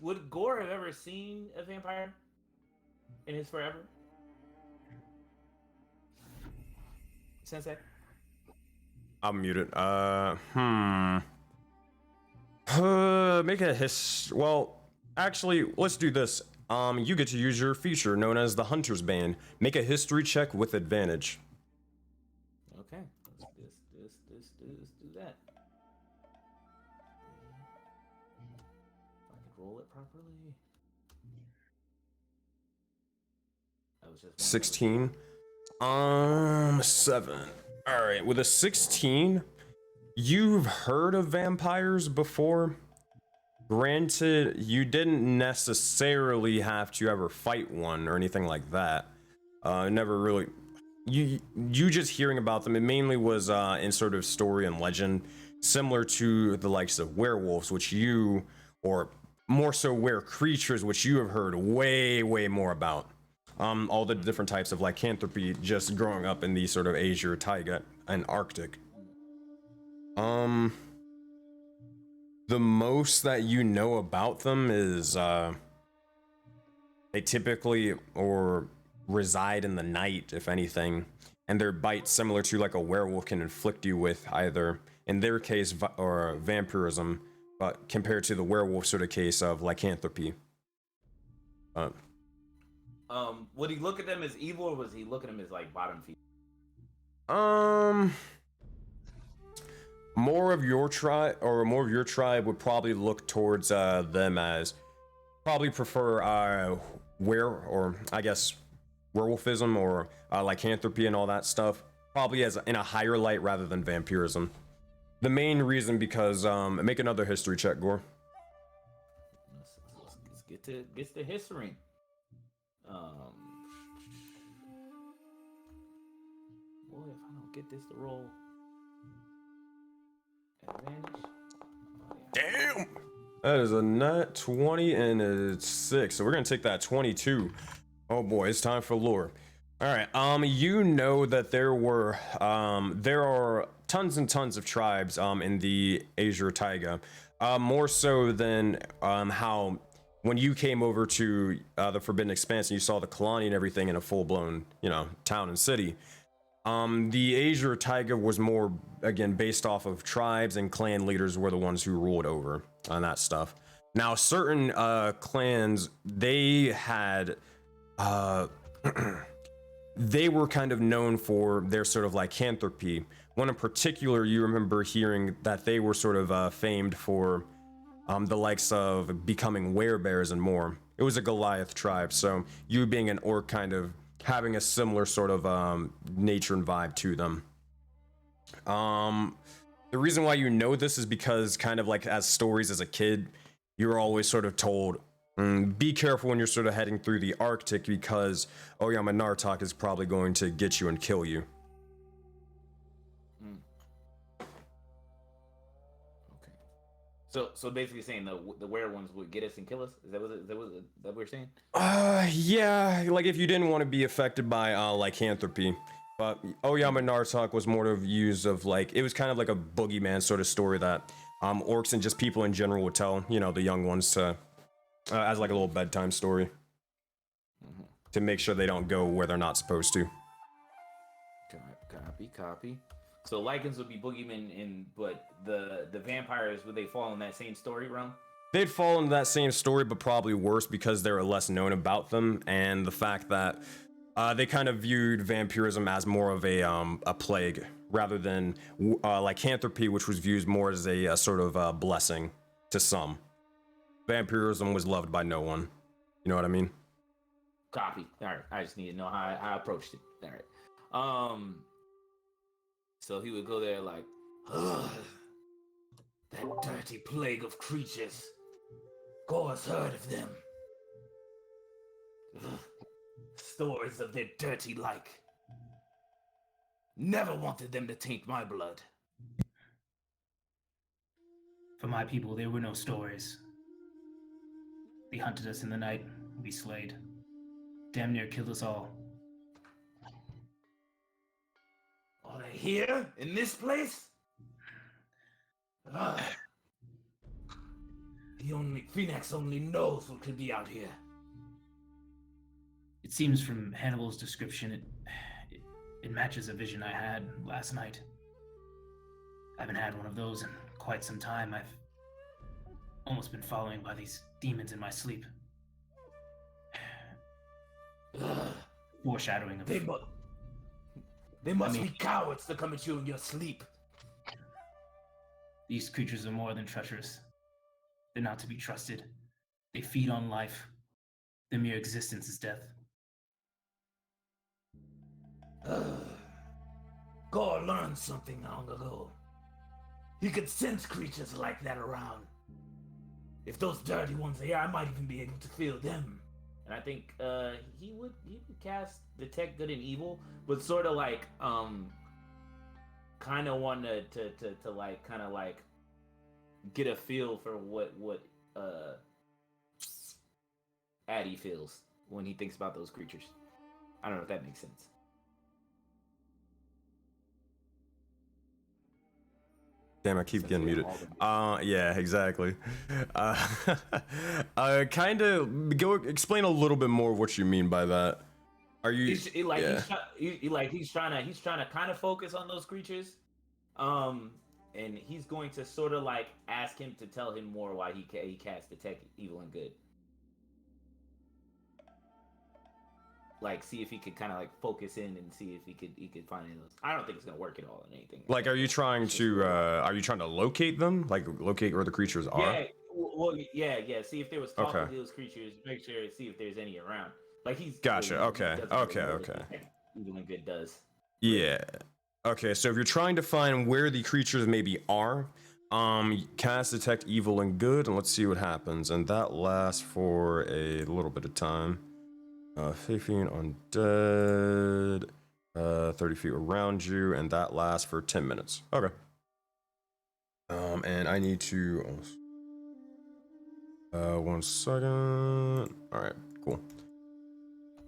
Would Gore have ever seen a vampire in his forever? Sensei? I'm muted. Make a well, actually, let's do this. You get to use your feature known as the Hunter's Band. Make a history check with advantage. Okay, let's do that. If I could roll it properly. That was just 16. 7. All right, with a 16, you've heard of vampires before. Granted, you didn't necessarily have to ever fight one or anything like that. Never really. You just hearing about them, it mainly was in sort of story and legend, similar to the likes of werewolves, which you, or more so were creatures, which you have heard way more about. All the different types of lycanthropy just growing up in the sort of Asia, taiga, and Arctic. The most that you know about them is they typically or reside in the night, if anything, and their bite, similar to like a werewolf, can inflict you with either, in their case, or vampirism, but compared to the werewolf sort of case of lycanthropy. Would he look at them as evil, or was he looking at them as like bottom feeder? More of your tribe would probably look towards them as probably prefer werewolfism or lycanthropy and all that stuff, probably as in a higher light rather than vampirism. The main reason because make another history check, Gore. Let's get to history. Boy, if I don't get this to roll advantage. Oh, yeah. Damn! That is a nat 20 and a 6. So we're gonna take that 22. Oh boy, it's time for lore. Alright, you know that there are tons and tons of tribes in the Asia Taiga. More so than how when you came over to the Forbidden Expanse and you saw the colony and everything in a full-blown, town and city. The Asia Taiga was more, again, based off of tribes, and clan leaders were the ones who ruled over on that stuff. Now, certain clans, they had, they were kind of known for their sort of lycanthropy. One in particular, you remember hearing that they were sort of famed for the likes of becoming werebears and more. It was a Goliath tribe, so you being an orc kind of having a similar sort of nature and vibe to them. The reason why you know this is because kind of like as stories as a kid, you're always sort of told, be careful when you're sort of heading through the Arctic because, oh yeah, my Nartok is probably going to get you and kill you. Okay. So basically saying the werewolves would get us and kill us. Is that what we're saying? Yeah, like if you didn't want to be affected by lycanthropy. But Oyama Nartok was more of used of like, it was kind of like a boogeyman sort of story that orcs and just people in general would tell, you know, the young ones to, as like a little bedtime story. To make sure they don't go where they're not supposed to. Copy. So lycans would be boogeymen, but the vampires, would they fall in that same story realm? They'd fall into that same story, but probably worse because they were less known about them, and the fact that they kind of viewed vampirism as more of a plague rather than lycanthropy, which was viewed more as a sort of blessing to some. Vampirism was loved by no one. You know what I mean? Copy. All right. I just need to know how I approached it. All right. So he would go there like, ugh, that dirty plague of creatures. Gore's heard of them. Ugh. Stories of their dirty like. Never wanted them to taint my blood. For my people, there were no stories. They hunted us in the night, we slayed. Damn near killed us all. Are they here? In this place? Ugh. Phoenix only knows what could be out here. It seems from Hannibal's description, it matches a vision I had last night. I haven't had one of those in quite some time. I've almost been following by these demons in my sleep. Foreshadowing of... They must be cowards to come at you in your sleep. These creatures are more than treacherous. They're not to be trusted. They feed on life. Their mere existence is death. Gore learned something long ago. He could sense creatures like that around. If those dirty ones are here, I might even be able to feel them. And I think he would cast Detect Good and Evil, but sort of like kind of want to like kind of like get a feel for what Addy feels when he thinks about those creatures. I don't know if that makes sense. Damn, I keep getting muted. Yeah, exactly. Kind of go explain a little bit more of what you mean by that. Are you he's trying to kind of focus on those creatures, and he's going to sort of like ask him to tell him more why he cast Detect Evil and Good. Like, see if he could kind of like focus in and see if he could find any of those. I don't think it's gonna work at all in anything. Like, are you trying to locate them? Like, locate where the creatures are? Yeah. Well, yeah. See if there was talk of those creatures. Make sure to see if there's any around. Like he's gotcha. Okay. Evil and Good does. Yeah. Okay. So if you're trying to find where the creatures maybe are, cast Detect Evil and Good, and let's see what happens. And that lasts for a little bit of time. 15 undead, 30 feet around you, and that lasts for 10 minutes. Okay. And I need to... 1 second. Alright, cool.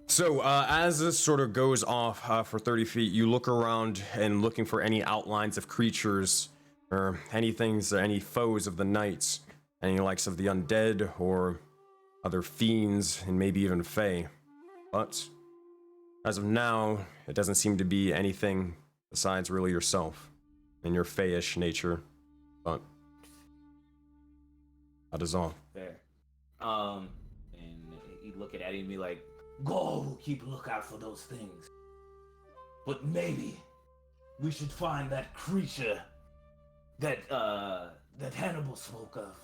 So, as this sort of goes off for 30 feet, you look around and looking for any outlines of creatures, or any foes of the night, any likes of the undead, or other fiends, and maybe even fae. But as of now, it doesn't seem to be anything besides really yourself and your fayish nature. But that is all. Fair. And he'd look at Eddie and be like, "Go, keep a lookout for those things. But maybe we should find that creature that Hannibal spoke of.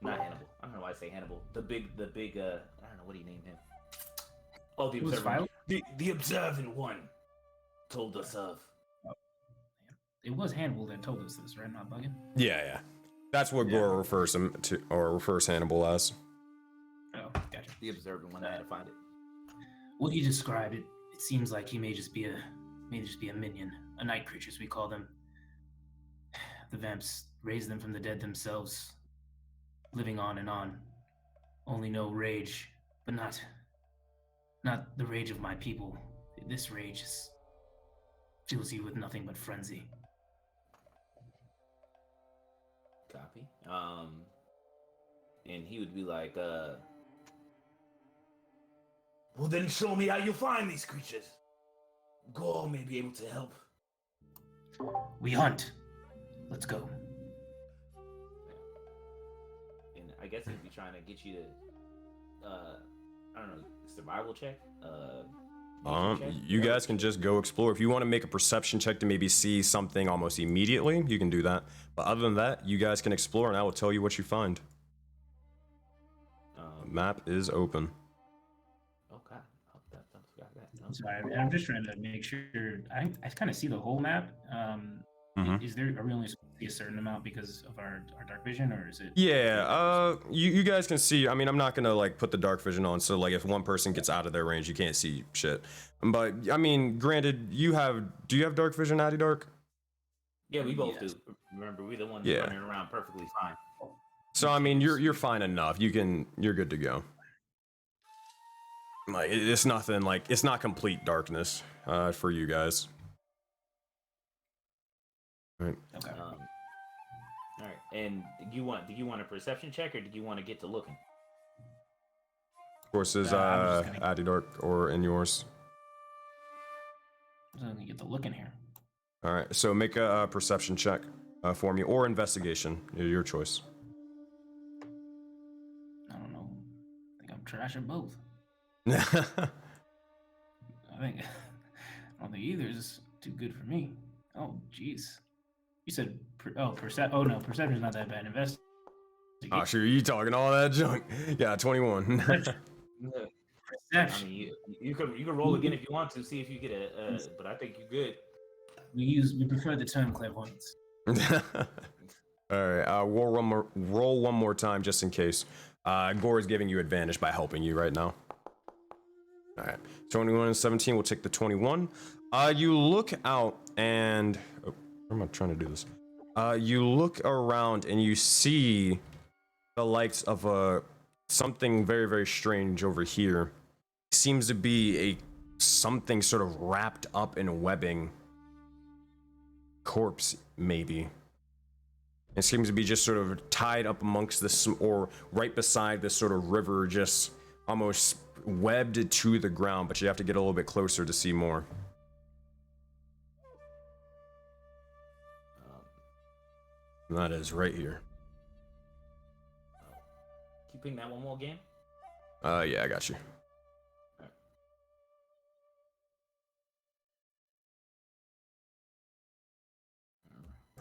Not Hannibal. I don't know why I say Hannibal. The big. I don't know what he named him. Oh, the observant. The observant one told us of. It was Hannibal that told us this, right? Not bugging. Yeah. That's what Gora refers him to, or refers Hannibal as. Oh, gotcha. The observant one. I had to find it. What he described, it seems like he may just be a minion, a night creature, as we call them. The vamps raise them from the dead themselves, living on and on. Only know rage, but not the rage of my people. This rage fills you with nothing but frenzy. Copy. And he would be like, well, then show me how you find these creatures. Gore may be able to help. We hunt. Let's go. And I guess he'd be trying to get you to, I don't know, survival check? You guys can just go explore. If you want to make a perception check to maybe see something almost immediately, you can do that. But other than that, you guys can explore, and I will tell you what you find. The map is open. Okay. Sorry, I'm just trying to make sure. I kind of see the whole map. Is there? Are we only supposed to see a certain amount because of our dark vision, or is it? Yeah. You guys can see. I mean, I'm not gonna like put the dark vision on, so like if one person gets out of their range, you can't see shit. But I mean, granted, do you have dark vision, Addy Dark? Yeah, we both do. Remember, we're the ones running around perfectly fine. So I mean, you're fine enough. You're good to go. Like it's nothing. Like it's not complete darkness for you guys. All right. Okay. All right. And do you want a perception check, or do you want to get to looking? Of course, is Addy Dark or in yours? I'm gonna get the look in here. All right. So make a perception check for me, or investigation. Your choice. I don't know. I think I'm trash at both. I don't think either is too good for me. Oh, jeez. You said perception's not that bad. Investigation. Oh, sure, you talking all that junk? Yeah, 21. Perception. I mean, you can roll again if you want to see if you get but I think you're good. We prefer the term clairvoyance. All right, roll one more time just in case. Gore is giving you advantage by helping you right now. All right, 21 and 17. We'll take the 21. You look out and how am I trying to do this? You look around and you see the likes of something very, very strange over here. Seems to be something sort of wrapped up in webbing. Corpse, maybe. It seems to be just sort of tied up amongst this, or right beside this sort of river, just almost webbed to the ground, but you have to get a little bit closer to see more. And that is right here. Keeping that one more game? Yeah, I got you.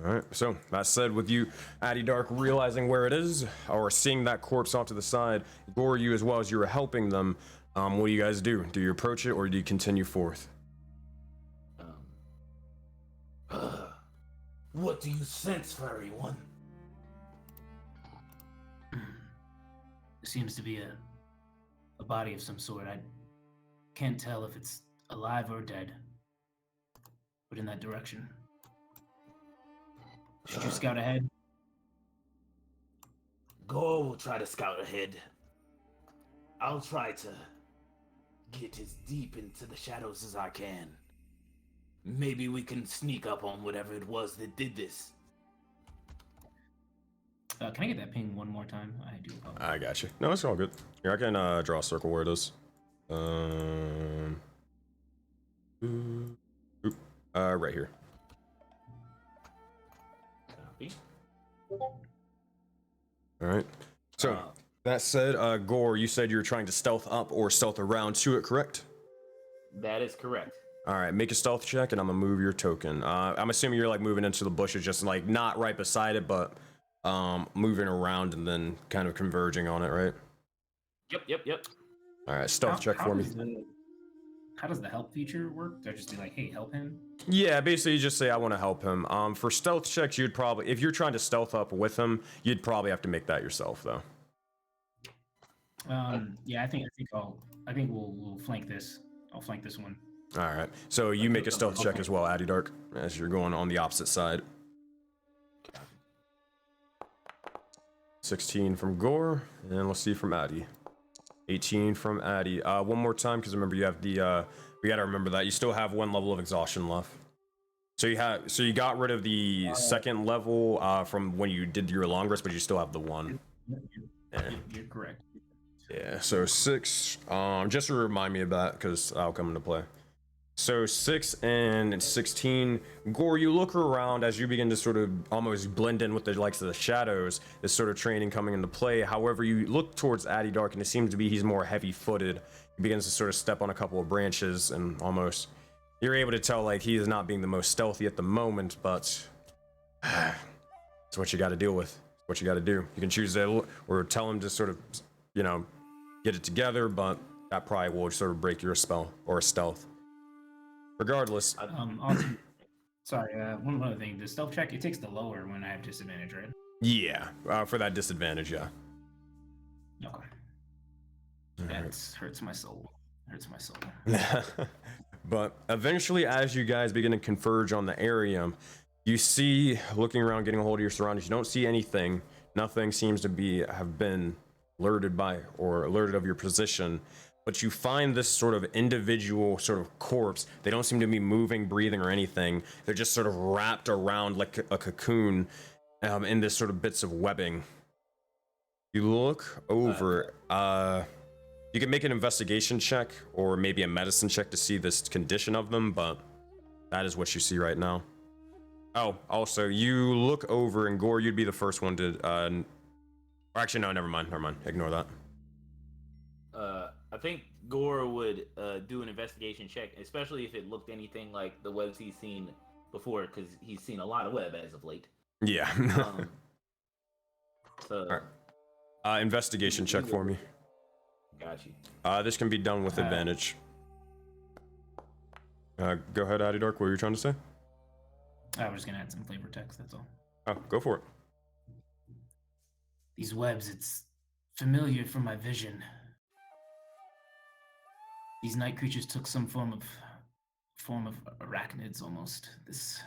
All right, so that said, with you, Addy Dark, realizing where it is, or seeing that corpse off to the side, Gore, you as well as you were helping them, what do you guys do? Do you approach it, or do you continue forth? What do you sense, furry one? There seems to be a body of some sort. I can't tell if it's alive or dead, but in that direction. Should you scout ahead? Go will try to scout ahead. I'll try to get as deep into the shadows as I can. Maybe we can sneak up on whatever it was that did this. Can I get that ping one more time? I do apologize. I got you. No, it's all good. Here, I can draw a circle where it is. Right here. Copy. All right. So that said, Gore, you said you were trying to stealth up or stealth around to it, correct? That is correct. All right, make a stealth check, and I'm gonna move your token. I'm assuming you're like moving into the bushes, just like not right beside it, but moving around and then kind of converging on it, right? Yep. All right, stealth check for me. How does the help feature work? Do I just be like, hey, help him? Yeah, basically you just say I want to help him. For stealth checks, you'd probably, if you're trying to stealth up with him, you'd probably have to make that yourself, though. Yeah, I think we'll flank this. I'll flank this one. All right, so you make a stealth check as well, Addy Dark, as you're going on the opposite side. 16 from Gore, and let's see from Addy. 18 from Addy. One more time, because remember you have the we gotta remember that you still have 1 level of exhaustion left. So you got rid of the second level from when you did your long rest, but you still have the 1. You're correct. Yeah, so 6. Just to remind me of that, because I'll come into play. So 6 and 16. Gore, you look around as you begin to sort of almost blend in with the likes of the shadows, this sort of training coming into play. However, you look towards Addy Dark, and it seems to be he's more heavy-footed. He begins to sort of step on a couple of branches, and almost you're able to tell like he is not being the most stealthy at the moment, but it's what you got to deal with. It's what you got to do. You can choose to or tell him to sort of, you know, get it together, but that probably will sort of break your spell or stealth. Regardless. Also, sorry, one other thing. The stealth check, it takes the lower when I have disadvantage, right? Yeah, for that disadvantage, yeah. Okay. That hurts my soul. Hurts my soul. But eventually, as you guys begin to converge on the area, you see, looking around, getting a hold of your surroundings, you don't see anything. Nothing seems to have been alerted by or alerted of your position. But you find this sort of individual sort of corpse. They don't seem to be moving, breathing, or anything. They're just sort of wrapped around like a cocoon in this sort of bits of webbing. You look over. You can make an investigation check or maybe a medicine check to see this condition of them, but that is what you see right now. Oh, also, you look over, and Gore, you'd be the first one to... or actually, no, never mind. Ignore that. I think Gore would do an investigation check, especially if it looked anything like the webs he's seen before, because he's seen a lot of web as of late. Yeah. So, right. Investigation check for me. Got you. This can be done with advantage. Go ahead, Addy Dark. What were you trying to say? I was just gonna add some flavor text. That's all. Oh, go for it. These webs, it's familiar from my vision. These night creatures took some form of arachnids almost. This.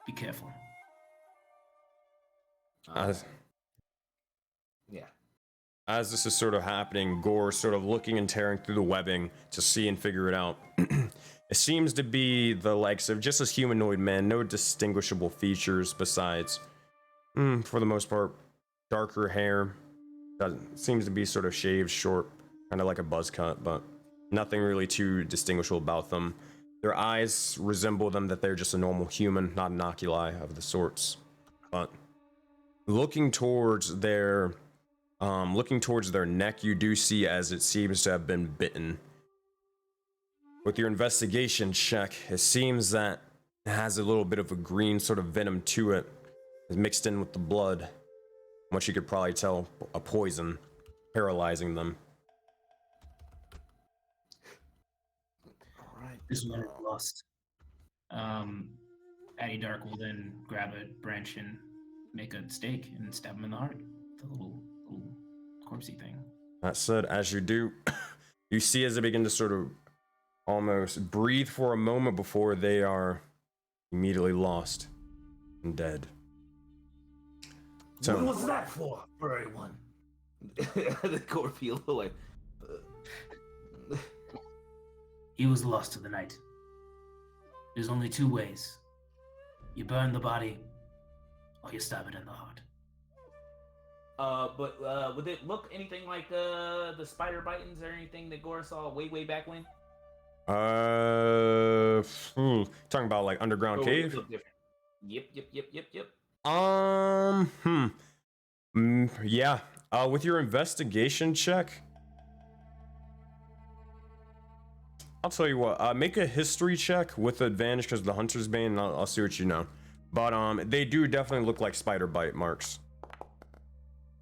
Be careful. Yeah. As this is sort of happening, Gore sort of looking and tearing through the webbing to see and figure it out. It seems to be the likes of just a humanoid man, no distinguishable features besides, for the most part, darker hair. Seems to be sort of shaved short, kind of like a buzz cut, but nothing really too distinguishable about them. Their eyes resemble them that they're just a normal human, not an oculi of the sorts. But looking towards their neck, you do see as it seems to have been bitten. With your investigation check, it seems that it has a little bit of a green sort of venom to it, mixed in with the blood. What you could probably tell, a poison, paralyzing them. This one is lost. Addy Dark will then grab a branch and make a stake and stab him in the heart. The little corpsey thing. That said, as you do, you see as they begin to sort of almost breathe for a moment before they are immediately lost and dead. So, what was that for everyone? The Corpy a little like. He was lost to the night. There's only 2 ways. You burn the body, or you stab it in the heart. But would it look anything like the spider bitings or anything that Gore saw way back when? Talking about like underground cave? Yep. Yeah. With your investigation check, I'll tell you what. Make a history check with advantage because of the Hunter's Bane, and I'll see what you know. But they do definitely look like spider bite marks.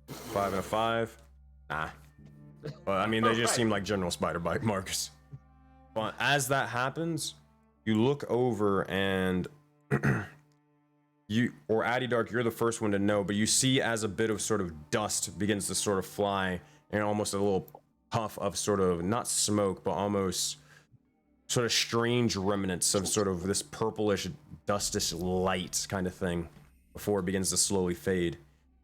5 and a 5. Nah. But I mean, they just seem like general spider bite marks. But as that happens, you look over and Addy Dark, you're the first one to know, but you see as a bit of sort of dust begins to sort of fly and almost a little puff of sort of not smoke, but almost sort of strange remnants of sort of this purplish, dustish light kind of thing before it begins to slowly fade.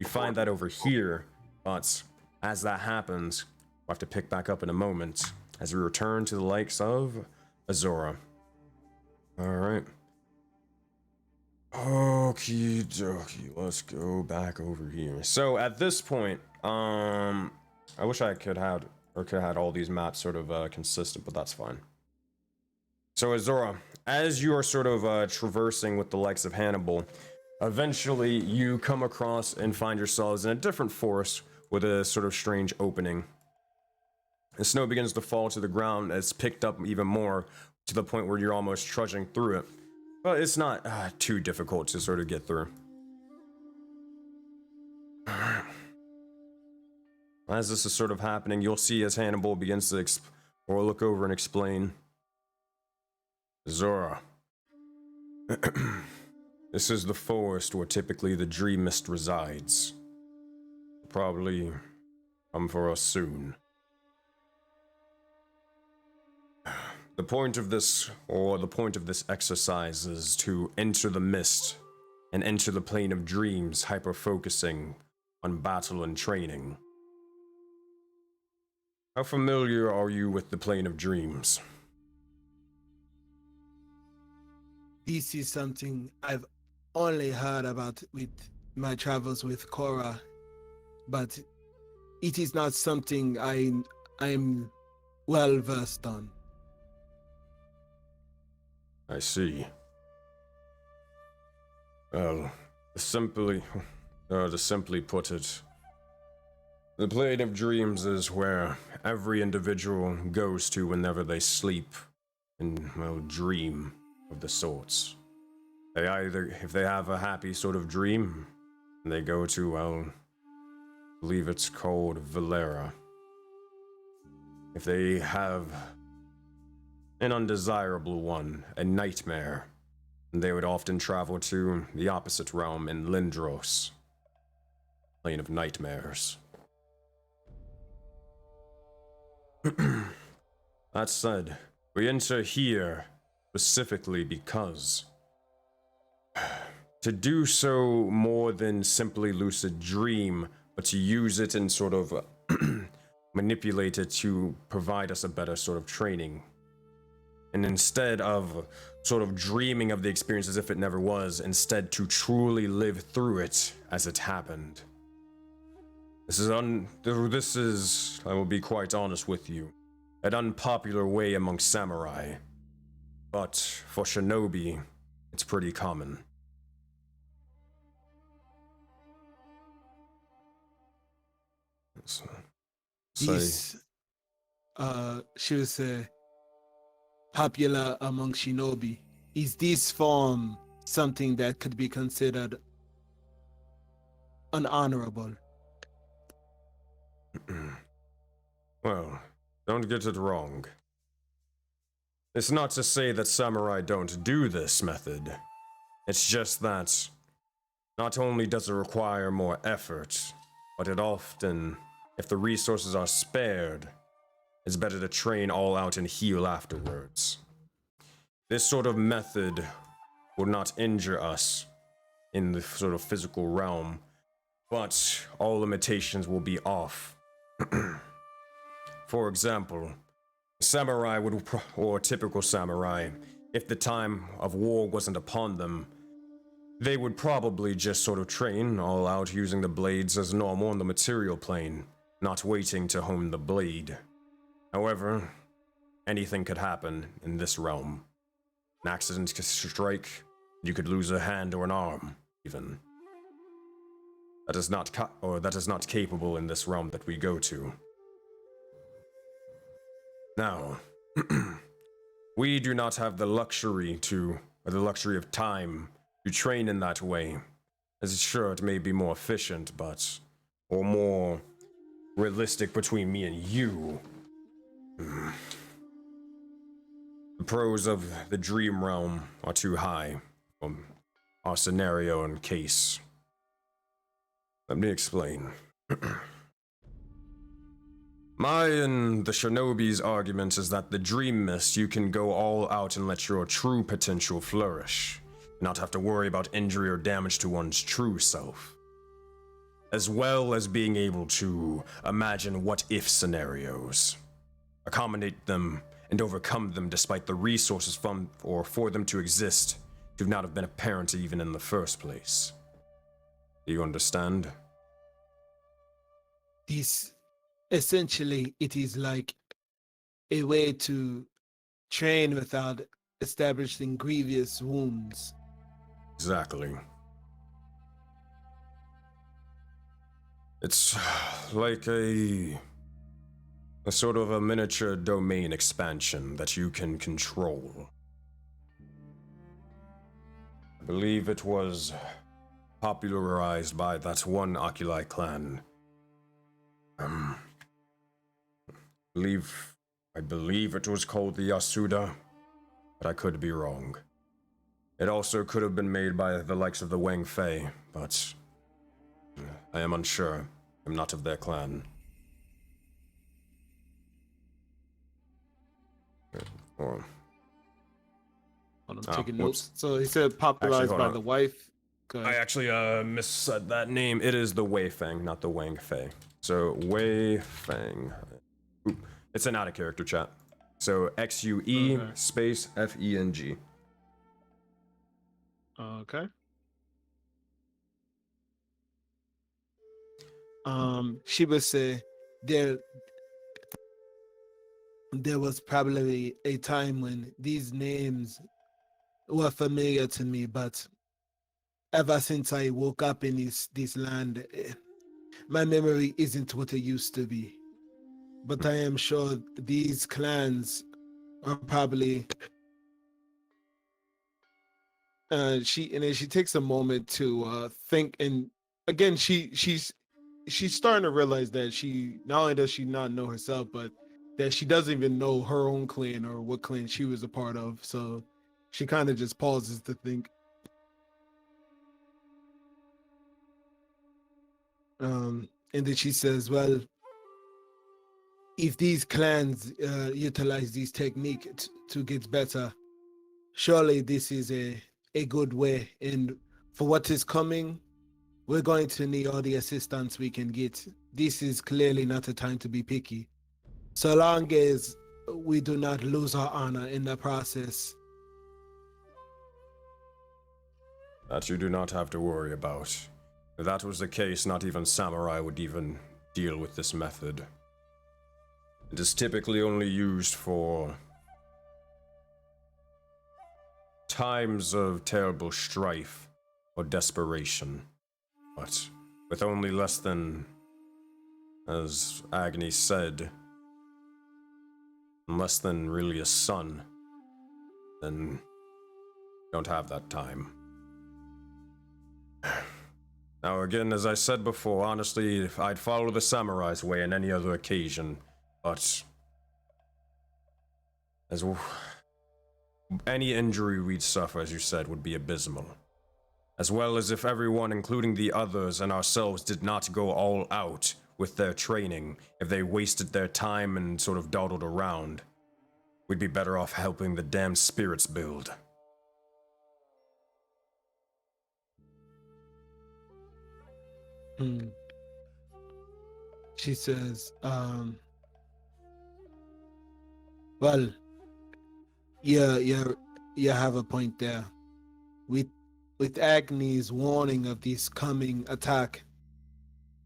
You find that over here, but as that happens, we'll have to pick back up in a moment as we return to the likes of Azora. Alright. Okie dokie, let's go back over here. So at this point, I wish I could have had all these maps sort of consistent, but that's fine. So Azora, as you are sort of traversing with the likes of Hannibal, eventually you come across and find yourselves in a different forest with a sort of strange opening. The snow begins to fall to the ground. It's picked up even more to the point where you're almost trudging through it. But it's not too difficult to sort of get through. As this is sort of happening, you'll see as Hannibal begins to look over and explain. Zora. This is the forest where typically the Dream Mist resides. Probably come for us soon. The point of this exercise is to enter the mist and enter the plane of dreams, hyper-focusing on battle and training. How familiar are you with the plane of dreams? This is something I've only heard about with my travels with Korra, but it is not something I'm well versed on. I see. Well, to simply put it, the plane of dreams is where every individual goes to whenever they sleep and, well, dream of the sorts. They either, if they have a happy sort of dream, they go to, well, I believe it's called Valera. If they have an undesirable one, a nightmare, they would often travel to the opposite realm in Lindros, plane of nightmares. That said, we enter here specifically because to do so more than simply lucid dream, but to use it and sort of manipulate it to provide us a better sort of training. And instead of sort of dreaming of the experience as if it never was, instead to truly live through it as it happened. This is, I will be quite honest with you, an unpopular way among samurai. But for shinobi, it's pretty common. This, she would say, popular among shinobi. Is this form something that could be considered unhonorable? Well, don't get it wrong. It's not to say that samurai don't do this method. It's just that not only does it require more effort, but it often, if the resources are spared, it's better to train all out and heal afterwards. This sort of method will not injure us in the sort of physical realm, but all limitations will be off. For example, samurai or typical samurai, if the time of war wasn't upon them, they would probably just sort of train all out using the blades as normal on the material plane, not waiting to hone the blade. However, anything could happen in this realm. An accident could strike, you could lose a hand or an arm, even. That is not capable in this realm that we go to. Now, we do not have the luxury of time to train in that way. As sure, it may be more efficient, or more realistic between me and you. The pros of the dream realm are too high for our scenario and case. Let me explain. My and the shinobi's argument is that the dream mist, you can go all out and let your true potential flourish, not have to worry about injury or damage to one's true self. as well as being able to imagine what-if scenarios, accommodate them, and overcome them despite the resources for them to exist to not have been apparent even in the first place. Do you understand? This, essentially, it is like a way to train without establishing grievous wounds. Exactly. It's like a sort of a miniature domain expansion that you can control. I believe it was popularized by that one Oculi clan. I believe it was called the Yasuda, but I could be wrong. It also could have been made by the likes of the Wang Fei, but I am unsure. I'm not of their clan. Or I'm Oh, taking whoops. notes. So he said popularized hold by on. the wife. Go ahead. I actually missaid that name. It is the Wei Feng, not the Wang Fei. So Wei Feng. Oop. It's an out of character chat. So XUE Okay. space FENG. Okay. She would say there was probably a time when these names were familiar to me, but ever since I woke up in this land, my memory isn't what it used to be. But I am sure these clans are probably. She takes a moment to think, and again she's starting to realize that she not only does she not know herself, but that she doesn't even know her own clan or what clan she was a part of. So she kind of just pauses to think. And then she says, well, if these clans utilize this technique to get better, surely this is a good way. And for what is coming, we're going to need all the assistance we can get. This is clearly not a time to be picky. So long as we do not lose our honor in the process. That you do not have to worry about. If that was the case, not even samurai would even deal with this method. It is typically only used for times of terrible strife or desperation. But with only less than, as Agni said, less than really a sun, then you don't have that time. Now again, as I said before, honestly, I'd follow the samurai's way in any other occasion, but any injury we'd suffer, as you said, would be abysmal. As well as if everyone, including the others and ourselves, did not go all out with their training, if they wasted their time and sort of dawdled around, we'd be better off helping the damned spirits build. She says, well, yeah, you have a point there. With Agni's warning of this coming attack,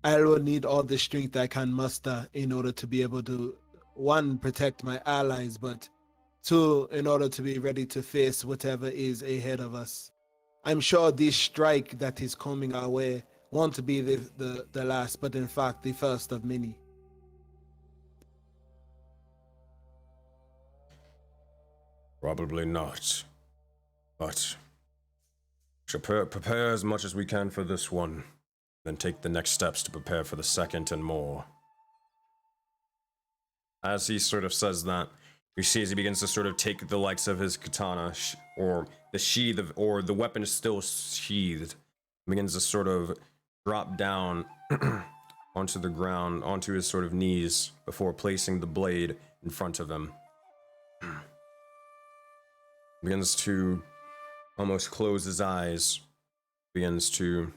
I will need all the strength I can muster in order to be able to, one, protect my allies, but two, in order to be ready to face whatever is ahead of us. I'm sure this strike that is coming our way won't be the last, but in fact the first of many. Probably not. But should prepare as much as we can for this one, then take the next steps to prepare for the second and more. As he sort of says that, you see as he begins to sort of take the likes of his katana, or the sheath of, or the weapon is still sheathed, begins to sort of drop down onto the ground, onto his sort of knees, before placing the blade in front of him. Begins to almost close his eyes, begins to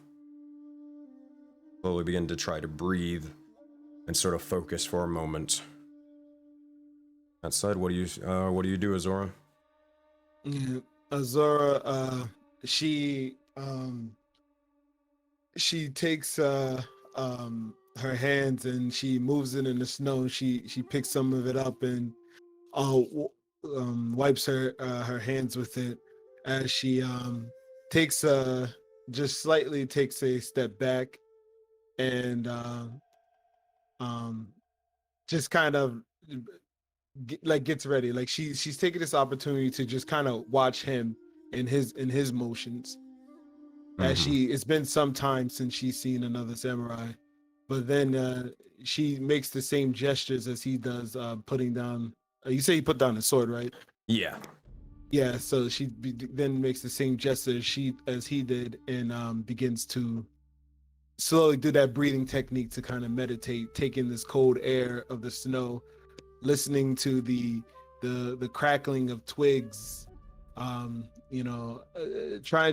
slowly begin to try to breathe and sort of focus for a moment. That said, what do you do, Azora? Yeah, Azora, she takes her hands and she moves it in the snow. She picks some of it up and wipes her hands with it as she takes just slightly takes a step back and just kind of gets ready. Like she's taking this opportunity to just kind of watch him in his motions. As it's been some time since she's seen another samurai, but then she makes the same gestures as he does, putting down. You say he put down a sword, right? Yeah. Yeah. So she then makes the same gesture as he did, and begins to slowly do that breathing technique to kind of meditate, taking this cold air of the snow, listening to the crackling of twigs, trying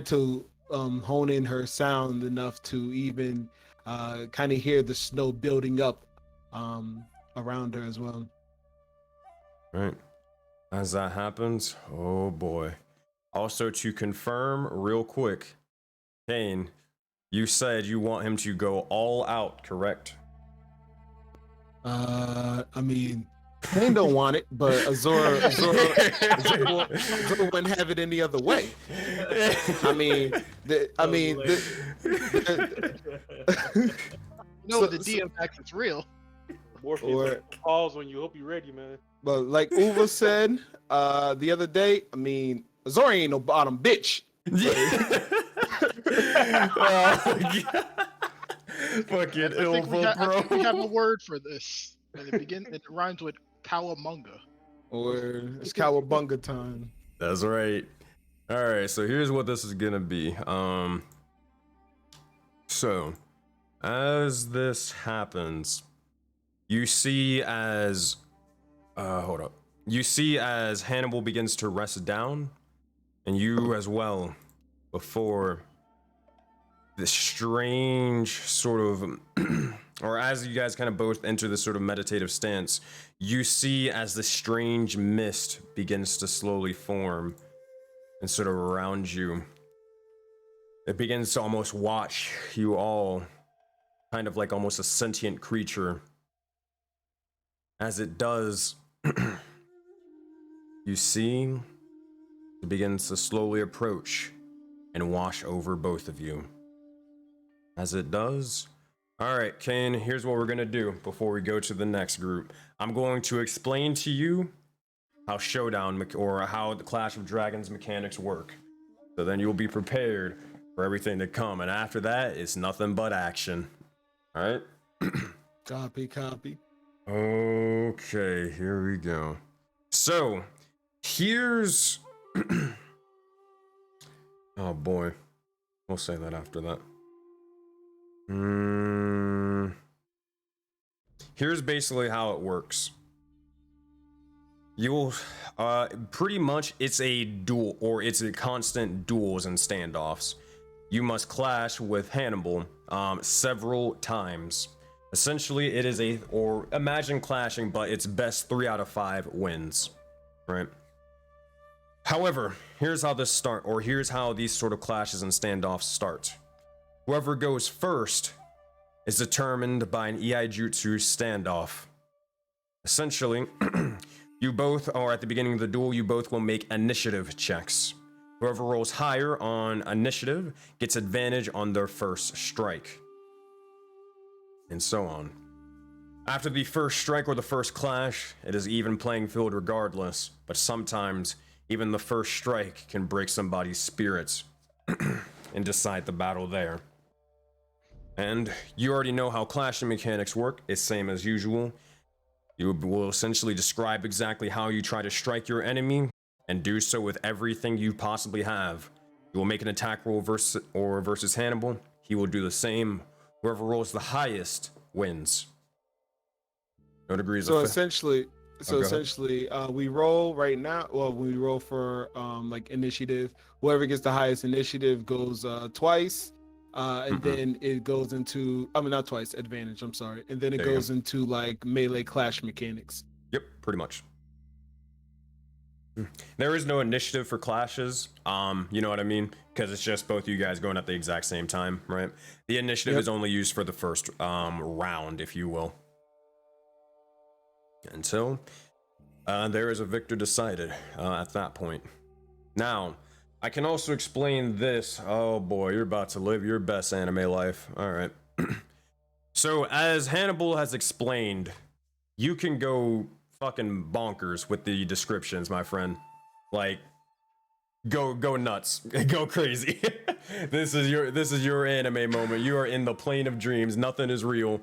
to hone in her sound enough to even kind of hear the snow building up around her as well. Right. As that happens, oh boy. Also, to confirm real quick, Kane, you said you want him to go all out, correct? I mean, Kane don't want it, but Azora wouldn't have it any other way. I mean, the DM fact is real. Morpheus calls when you hope you're ready, man. But like Uva said the other day, I mean, Azora ain't no bottom bitch. Fucking I think we bro. have a word for this, and it rhymes with Kawamunga. Or it's Cowabunga time. That's right. All right, so here's what this is gonna be. So as this happens, you see as Hannibal begins to rest down, and you as well, before this strange sort of or as you guys kind of both enter this sort of meditative stance, you see as the strange mist begins to slowly form and sort of around you. It begins to almost watch you all, kind of like almost a sentient creature. As it does, you see it begins to slowly approach and wash over both of you. As it does, all right, Kane, here's what we're gonna do before we go to the next group. I'm going to explain to you how Showdown or how the Clash of Dragons mechanics work. So then you'll be prepared for everything to come, and after that, it's nothing but action. All right? Copy. Okay, here we go. So, here's... oh boy. We'll say that after that. Here's basically how it works. You'll pretty much it's a duel, or it's a constant duels and standoffs. You must clash with Hannibal several times. Essentially, it is or imagine clashing, but it's best 3 out of 5 wins, right? However, here's how these sort of clashes and standoffs start. Whoever goes first is determined by an Iaijutsu standoff. Essentially, you both are at the beginning of the duel, you both will make initiative checks. Whoever rolls higher on initiative gets advantage on their first strike. And so on. After the first strike or the first clash, it is even playing field regardless, but sometimes even the first strike can break somebody's spirits and decide the battle there. And you already know how clashing mechanics work. It's same as usual. You will essentially describe exactly how you try to strike your enemy and do so with everything you possibly have. You will make an attack roll versus Hannibal. He will do the same. Whoever rolls the highest wins. No degrees. So essentially, we roll right now. Well, we roll for like initiative. Whoever gets the highest initiative goes twice, And then it goes into, I mean, not twice, advantage, I'm sorry. And then it There you goes into like melee clash mechanics. Yep, pretty much. There is no initiative for clashes, you know what I mean? Because it's just both you guys going at the exact same time, right? The initiative is only used for the first round, if you will. Until there is a victor decided at that point. Now, I can also explain this. Oh boy, you're about to live your best anime life. All right. So, as Hannibal has explained, you can go fucking bonkers with the descriptions, my friend. Like, go nuts, go crazy. This is your anime moment. You are in the plane of dreams. Nothing is real.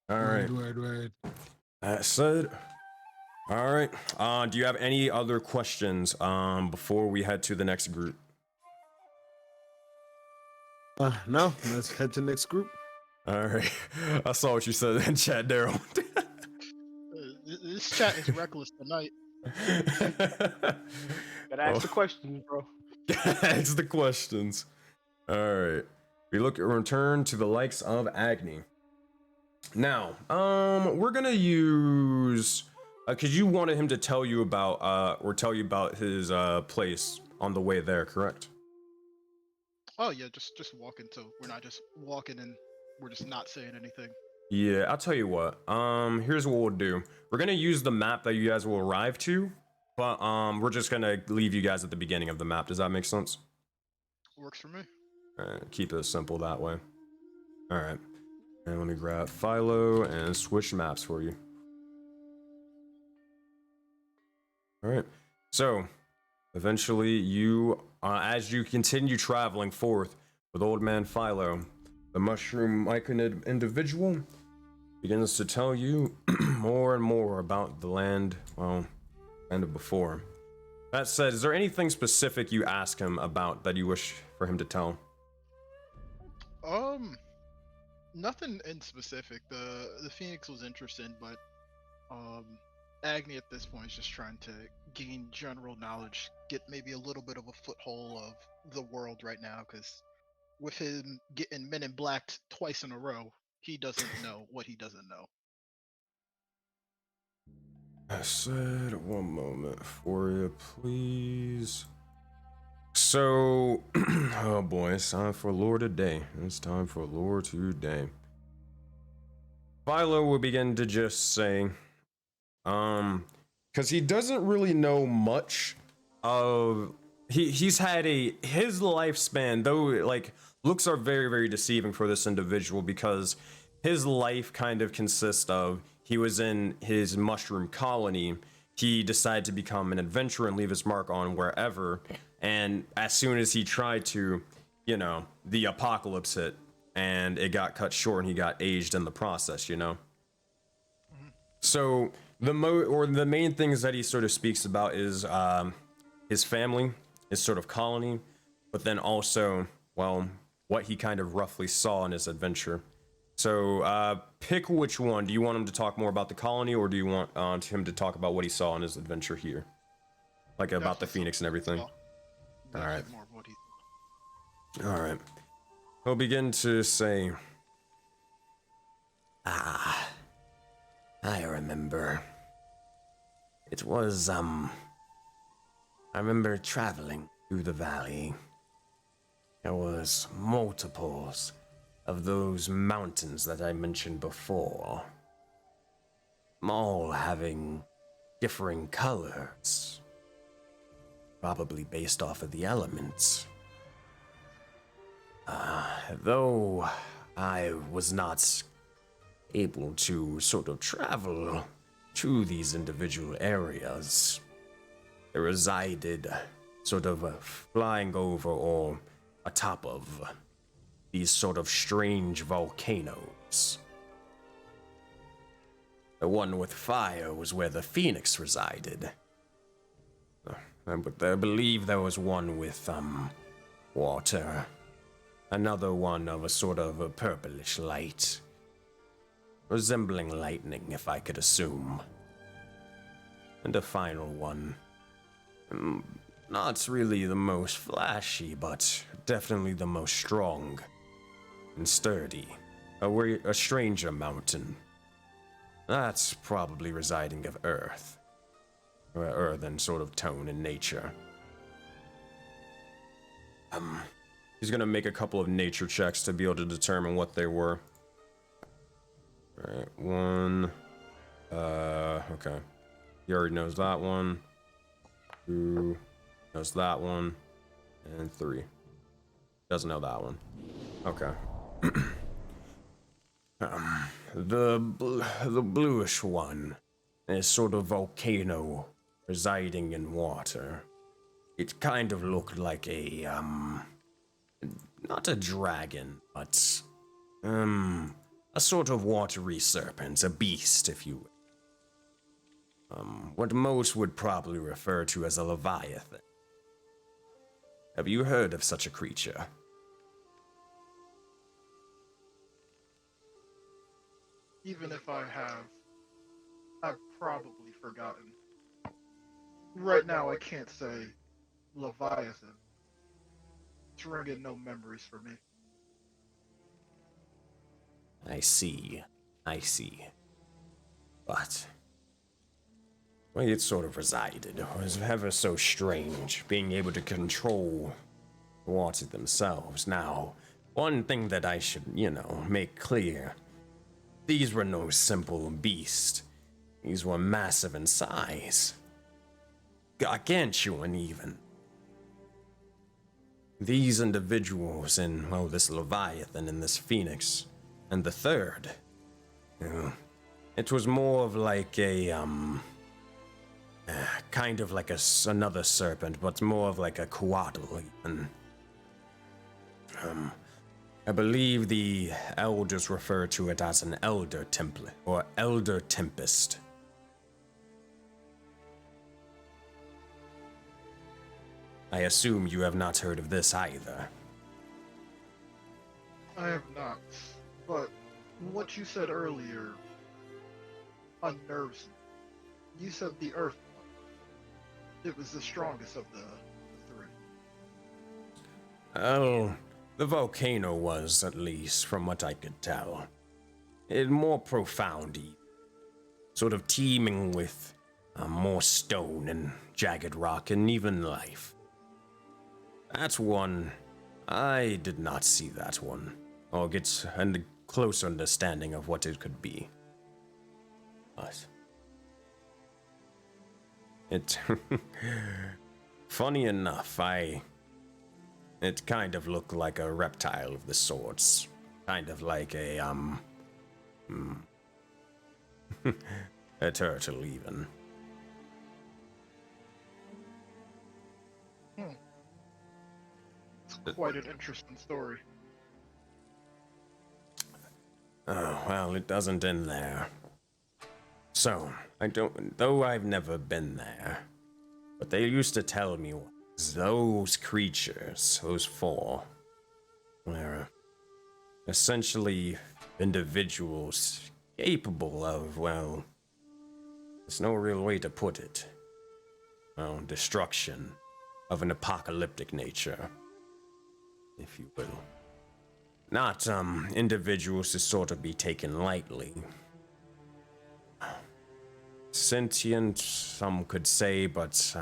All right. Word. That said, all right. Do you have any other questions before we head to the next group? No, let's head to the next group. All right. I saw what you said in chat, Daryl. This chat is reckless tonight. Gotta ask the questions, bro. Ask the questions. All right. We return to the likes of Agni. Now, we're gonna use because you wanted him to tell you about tell you about his place on the way there, correct? Oh yeah, just walking. So we're not just walking and we're just not saying anything. Yeah, I'll tell you what. Here's what we'll do. We're gonna use the map that you guys will arrive to, but we're just gonna leave you guys at the beginning of the map. Does that make sense? Works for me. All right, keep it simple that way. All right, and let me grab Philo and switch maps for you. All right, so eventually you, as you continue traveling forth with Old Man Philo, the mushroom myconid individual begins to tell you more and more about the land, well, land of before. That said, is there anything specific you ask him about that you wish for him to tell? Nothing in specific. The Phoenix was interesting, but Agni at this point is just trying to gain general knowledge, get maybe a little bit of a foothold of the world right now, because with him getting Men in Black twice in a row, he doesn't know what he doesn't know. I said, one moment for you, please. So, oh boy, it's time for lore today. It's time for lore today. Philo will begin to just say, because he doesn't really know much of, he's had his lifespan, though, like, looks are very, very deceiving for this individual because his life kind of consists of, he was in his mushroom colony, he decided to become an adventurer and leave his mark on wherever, and as soon as he tried to, you know, the apocalypse hit, and it got cut short and he got aged in the process, you know? So, the main things that he sort of speaks about is his family, his sort of colony, but then also, well, what he kind of roughly saw in his adventure. So, pick which one. Do you want him to talk more about the colony, or do you want him to talk about what he saw in his adventure here? Like about the Phoenix and everything? All right. All right. He'll begin to say, I remember. It was, I remember traveling through the valley. There was multiples of those mountains that I mentioned before. All having differing colors. Probably based off of the elements. Though I was not able to sort of travel to these individual areas, they resided sort of flying over or atop of these sort of strange volcanoes. The one with fire was where the Phoenix resided. I believe there was one with, water. Another one of a sort of a purplish light. Resembling lightning, if I could assume. And a final one. Not really the most flashy, but definitely the most strong and sturdy. A stranger mountain. That's probably residing of Earth. Or earthen sort of tone in nature. He's gonna make a couple of nature checks to be able to determine what they were. Alright, one. Okay. He already knows that one. 2. Knows that one. And 3. Doesn't know that one. Okay. The bluish one is sort of volcano residing in water. It kind of looked like a, not a dragon, but, a sort of watery serpent, a beast, if you will. What most would probably refer to as a Leviathan. Have you heard of such a creature? Even if I have, I've probably forgotten. Right now, I can't say Leviathan. It's ringing no memories for me. I see. But the way it sort of resided was ever so strange, being able to control the water themselves. Now, one thing that I should, make clear, these were no simple beast. These were massive in size. Gargantuan, even. These individuals in, this Leviathan and this Phoenix, and the third, it was more of like a, kind of like another serpent, but more of like a coatl, even. I believe the elders refer to it as an elder template, or elder tempest. I assume you have not heard of this either. I have not, but what you said earlier unnerves me. You said the Earth one. It was the strongest of the 3. Oh, the volcano was, at least, from what I could tell. It more profound, sort of teeming with more stone and jagged rock and even life. That's one. I did not see that one, or get a close understanding of what it could be. But it, funny enough, it kind of looked like a reptile of the sorts, kind of like a a turtle even. It's quite an interesting story. Oh, well, it doesn't end there. So, though I've never been there, but they used to tell me those creatures, those 4, were essentially individuals capable of, there's no real way to put it, destruction of an apocalyptic nature, if you will. Not, individuals to sort of be taken lightly. Sentient, some could say, but,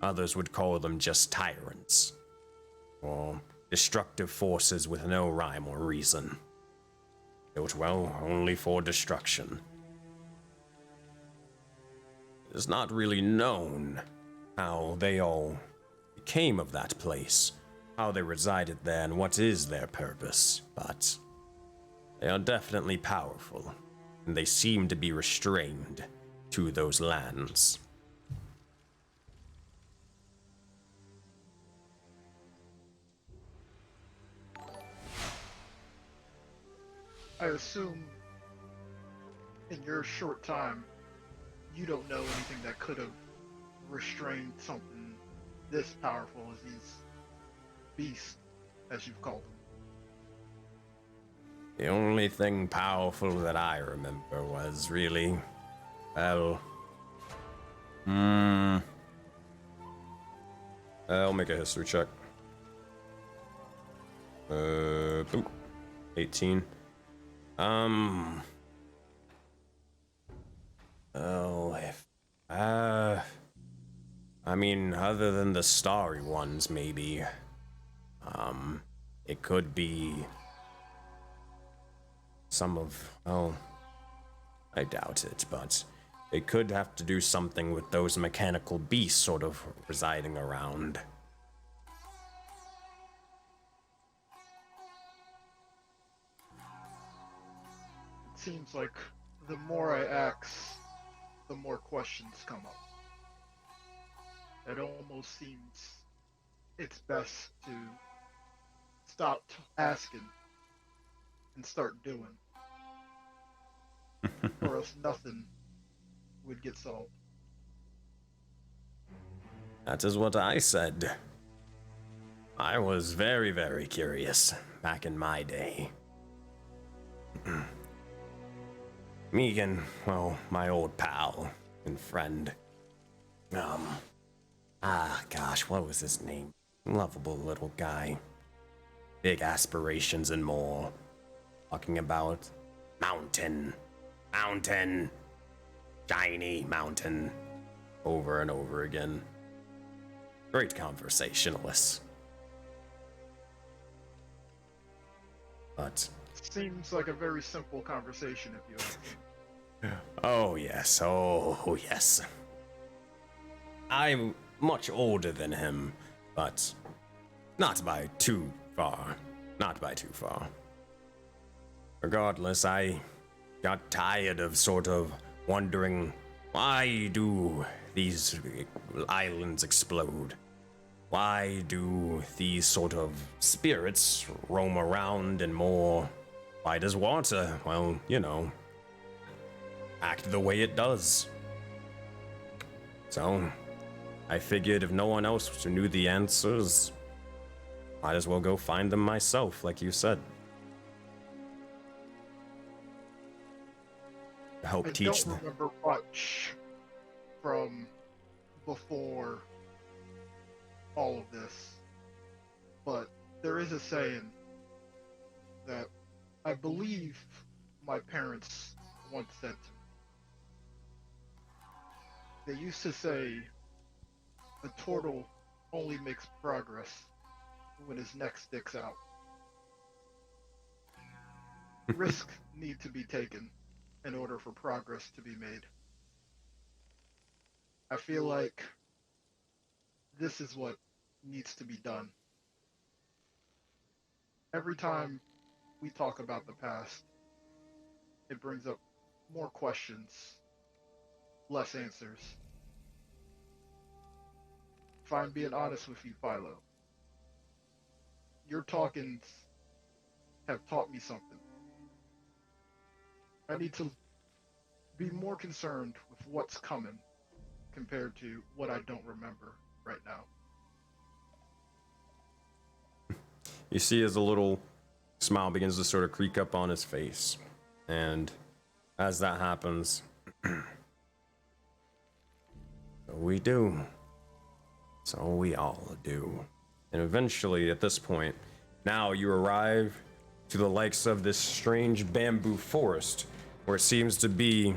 others would call them just tyrants. Or destructive forces with no rhyme or reason. Built, only for destruction. It's not really known how they all came of that place, how they resided there, and what is their purpose, but they are definitely powerful, and they seem to be restrained to those lands. I assume in your short time, you don't know anything that could have restrained something this powerful as these beasts, as you've called them. The only thing powerful that I remember was really, I'll make a history check. Boop. 18. Oh, if, I mean, other than the starry ones, maybe. It could be some of, well, I doubt it, but it could have to do something with those mechanical beasts sort of residing around. It seems like the more I ask, the more questions come up. It almost seems it's best to stop asking and start doing, or else nothing would get solved. That is what I said. I was very, very curious back in my day. Me and, well, my old pal and friend. Gosh, what was his name? Lovable little guy. Big aspirations and more. Talking about mountain, shiny mountain, over and over again. Great conversationalist. But Seems like a very simple conversation if you ask me. oh yes, oh yes. I'm much older than him, but not by too far. Not by too far. Regardless, I got tired of sort of wondering, why do these islands explode? Why do these sort of spirits roam around and more? Why does water, well, you know, act the way it does? So, I figured if no one else knew the answers, might as well go find them myself, like you said. Help I teach don't them. remember much from before all of this, but there is a saying that I believe my parents once said to me. They used to say, a turtle only makes progress when his neck sticks out. Risks need to be taken in order for progress to be made. I feel like this is what needs to be done. Every time we talk about the past, it brings up more questions, less answers. If I'm being honest with you, Philo, your talkings have taught me something. I need to be more concerned with what's coming compared to what I don't remember right now. You see as a little smile begins to sort of creak up on his face. And as that happens, so we do. So we all do. And eventually, at this point, now you arrive to the likes of this strange bamboo forest, where it seems to be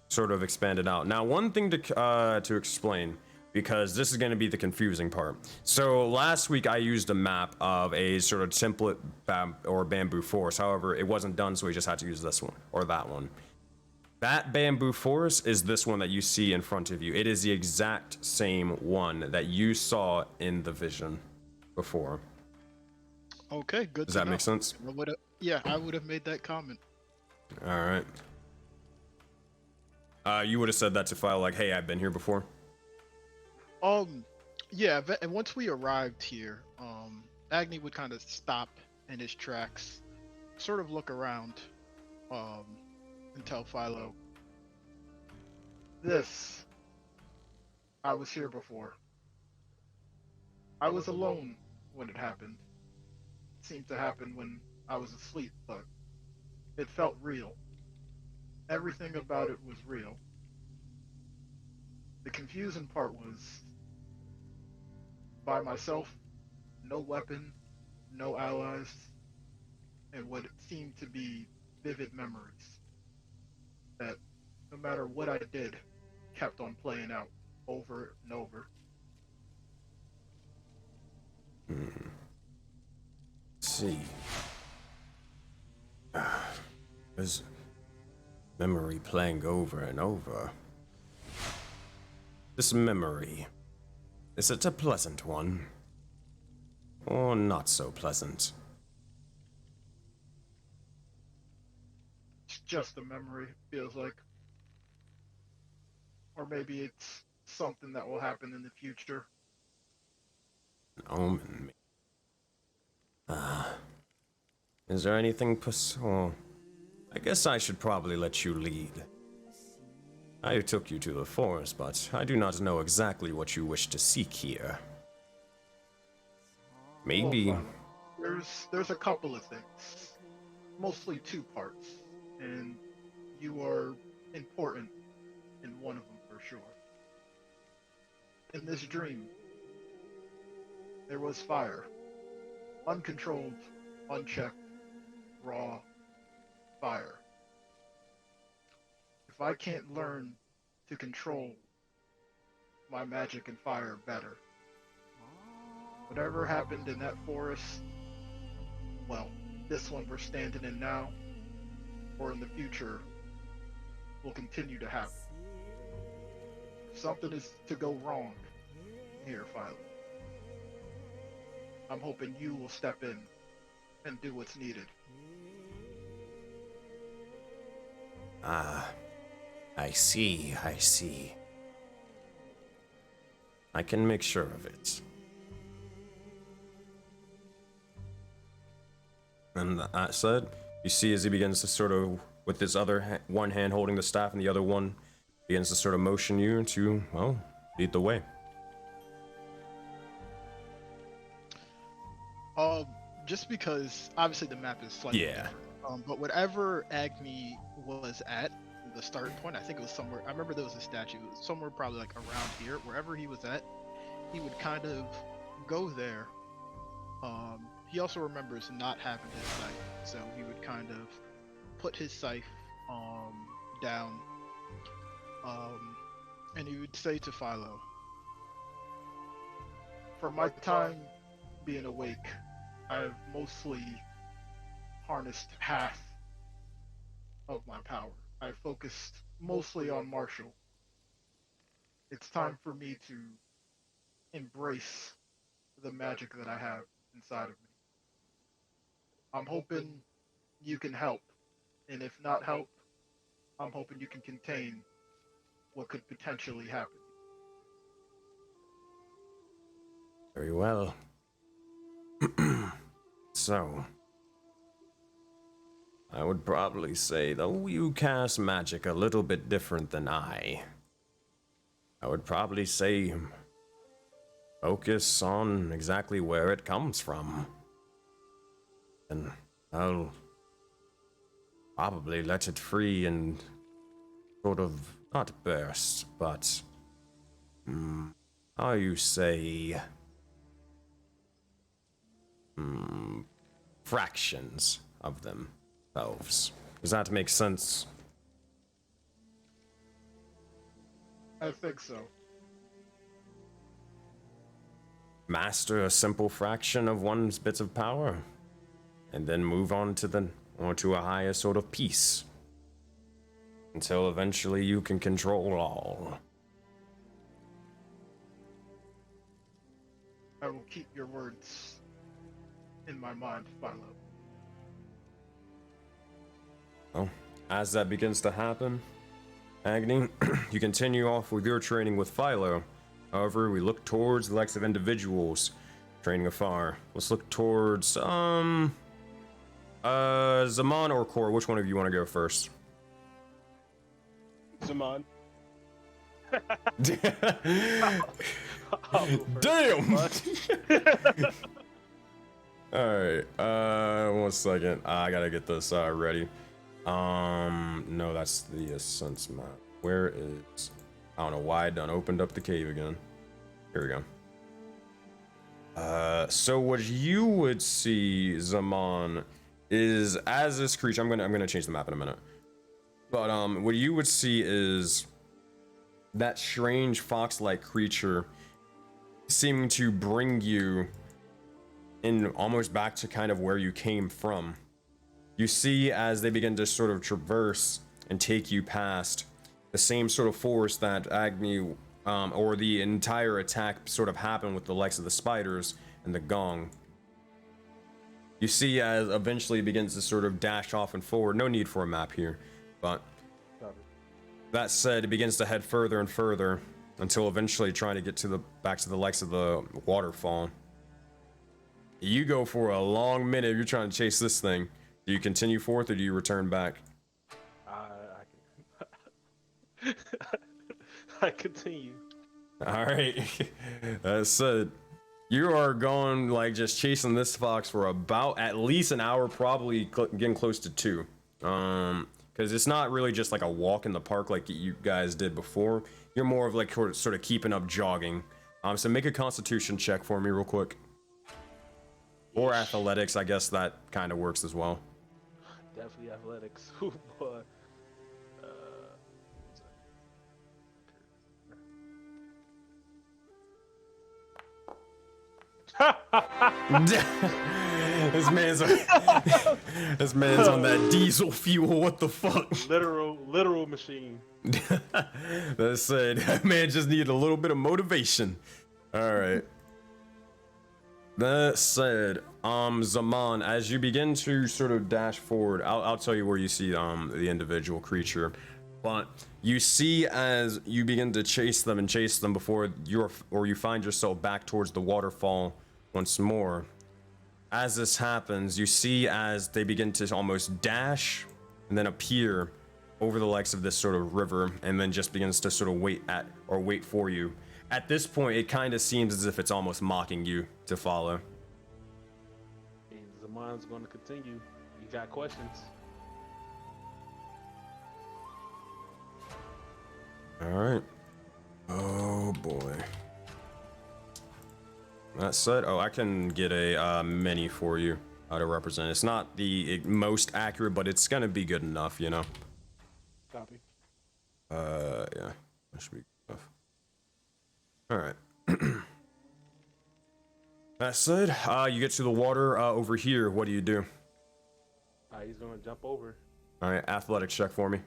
sort of expanded out. Now, one thing to explain, because this is going to be the confusing part. So last week I used a map of a sort of template bamboo forest. However, it wasn't done, so we just had to use this one or that one. That bamboo forest is this one that you see in front of you. It is the exact same one that you saw in the vision before. Okay, good. Does that make sense? Yeah, I would have made that comment. All right. You would have said that to File like, hey, I've been here before. Yeah, and once we arrived here, Agni would kind of stop in his tracks, sort of look around, and tell Philo, I was here before. I was alone when it happened. It seemed to happen when I was asleep, but it felt real. Everything about it was real. The confusing part was by myself, no weapon, no allies, and what seemed to be vivid memories that no matter what I did, kept on playing out over and over. Let's see. There's memory playing over and over. This memory, is it a pleasant one? Or not so pleasant? It's just a memory, feels like. Or maybe it's something that will happen in the future. An omen. Is there anything oh, I guess I should probably let you lead. I took you to the forest, but I do not know exactly what you wish to seek here. Maybe... Well, there's a couple of things. Mostly two parts. And you are important in one of them for sure. In this dream, there was fire. Uncontrolled, unchecked, raw fire. If I can't learn to control my magic and fire better, whatever happened in that forest, well, this one we're standing in now, or in the future, will continue to happen. If something is to go wrong here, Philo, I'm hoping you will step in and do what's needed. Ah, I see, I see. I can make sure of it. And that said, you see as he begins to sort of, with his other one hand holding the staff and the other one begins to sort of motion you to, well, lead the way. Just because obviously the map is slightly different. But whatever Agni was at the start point, I think it was somewhere. I remember there was a statue. It was somewhere probably like around here, wherever he was at. He would kind of go there. He also remembers not having his scythe, so he would kind of put his scythe down, and he would say to Philo, For my time being awake, I've mostly harnessed half of my power. I focused mostly on martial. It's time for me to embrace the magic that I have inside of me. I'm hoping you can help, and if not help, I'm hoping you can contain what could potentially happen. Very well. So, I would probably say, though you cast magic a little bit different than I would probably say focus on exactly where it comes from. And I'll probably let it free and sort of, not burst, but, how you say, fractions of themselves. Does that make sense? I think so. Master a simple fraction of one's bits of power, and then move on to a higher sort of peace, until eventually you can control all. I will keep your words in my mind, Philo. Well, as that begins to happen, Agni, you continue off with your training with Philo. However, we look towards the likes of individuals training afar. Let's look towards, Zaman or Kor. Which one of you want to go first? Zaman. Damn! Alright, 1 second. I gotta get this ready. No, that's the Ascents map. Where is... I don't know why I done opened up the cave again. Here we go. So what you would see, Zaman, is as this creature, I'm gonna change the map in a minute. But what you would see is that strange fox-like creature seeming to bring you in almost back to kind of where you came from. You see as they begin to sort of traverse and take you past the same sort of force that Agni or the entire attack sort of happened with the likes of the spiders and the gong. You see as eventually it begins to sort of dash off and forward. No need for a map here, but that said, it begins to head further and further until eventually trying to get to the back to the likes of the waterfall. You go for a long minute. You're trying to chase this thing. Do you continue forth or do you return back? I continue. All right. That said, you are going like just chasing this fox for about at least an hour, probably getting close to 2. Because it's not really just like a walk in the park like you guys did before. You're more of like sort of keeping up jogging. So make a Constitution check for me real quick. Or athletics, I guess that kind of works as well. Definitely athletics. Oh boy. This man's on that diesel fuel. What the fuck? Literal machine. That said, that man just needed a little bit of motivation. All right. That said, Zaman, as you begin to sort of dash forward, I'll tell you where you see the individual creature, but you see as you begin to chase them before you find yourself back towards the waterfall once more. As this happens, you see as they begin to almost dash and then appear over the likes of this sort of river, and then just begins to sort of wait for you. At this point, it kind of seems as if it's almost mocking you to follow. Zaman's going to continue. You got questions? All right. Oh boy. That said, I can get a mini for you to represent. It's not the most accurate, but it's gonna be good enough, you know. Copy. Yeah, that should be good enough. All right. That said, you get to the water over here. What do you do? He's gonna jump over. All right, athletics check for me.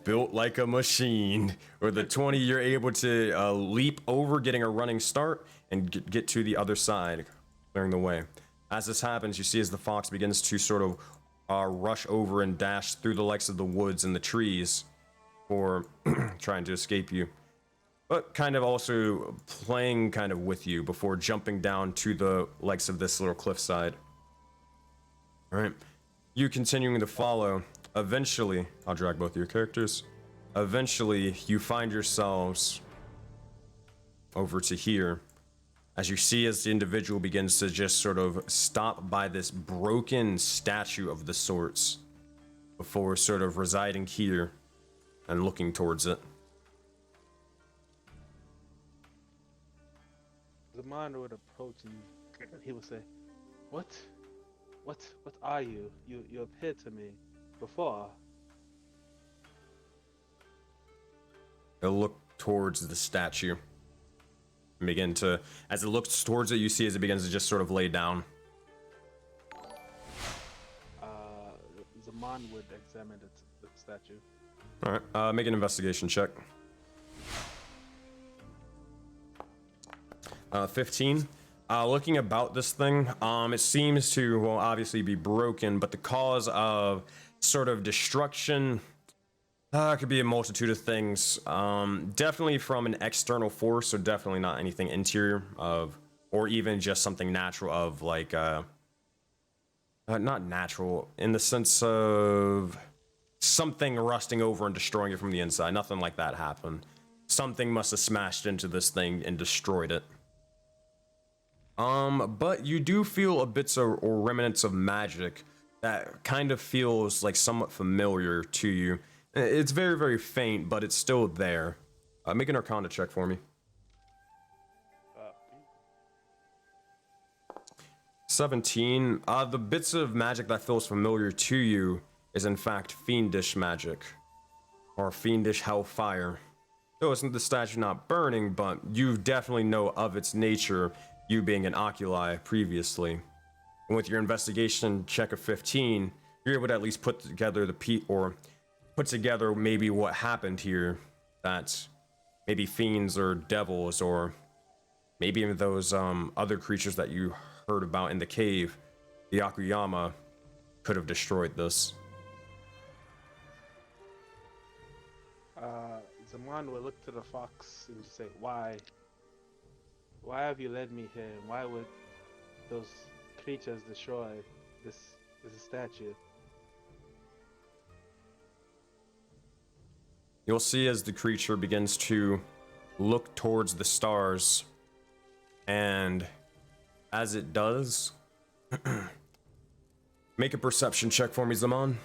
Built like a machine. With a 20, you're able to leap over, getting a running start, and get to the other side, clearing the way. As this happens, you see as the fox begins to sort of rush over and dash through the likes of the woods and the trees for trying to escape you, but kind of also playing kind of with you before jumping down to the likes of this little cliffside. All right, you continuing to follow. Eventually, I'll drag both of your characters. Eventually, you find yourselves over to here as you see as the individual begins to just sort of stop by this broken statue of the sorts before sort of residing here and looking towards it. Zaman would approach and he would say, What are you? You appeared to me before. It'll look towards the statue and begin to, as it looks towards it, you see as it begins to just sort of lay down. Zaman would examine the statue. All right, make an investigation check. 15. Looking about this thing, it seems to, well, obviously be broken, but the cause of sort of destruction could be a multitude of things. Definitely from an external force, so definitely not anything interior of, or even just something natural of like, not natural in the sense of something rusting over and destroying it from the inside. Nothing like that happened. Something must have smashed into this thing and destroyed it. But you do feel a bits of, or remnants of magic that kind of feels like somewhat familiar to you. It's very, very faint, but it's still there. Make an Arcana check for me. 17. The bits of magic that feels familiar to you is in fact fiendish magic, or fiendish hellfire. Though isn't the statue not burning, but you definitely know of its nature, you being an oculi previously. And with your investigation check of 15, you're able to at least put together put together maybe what happened here. That maybe fiends or devils, or maybe even those other creatures that you heard about in the cave, the Akuyama, could have destroyed this. Zaman would look to the fox and say, why have you led me here, and why would those creatures destroy this statue? You'll see as the creature begins to look towards the stars, and as it does, make a perception check for me, Zaman.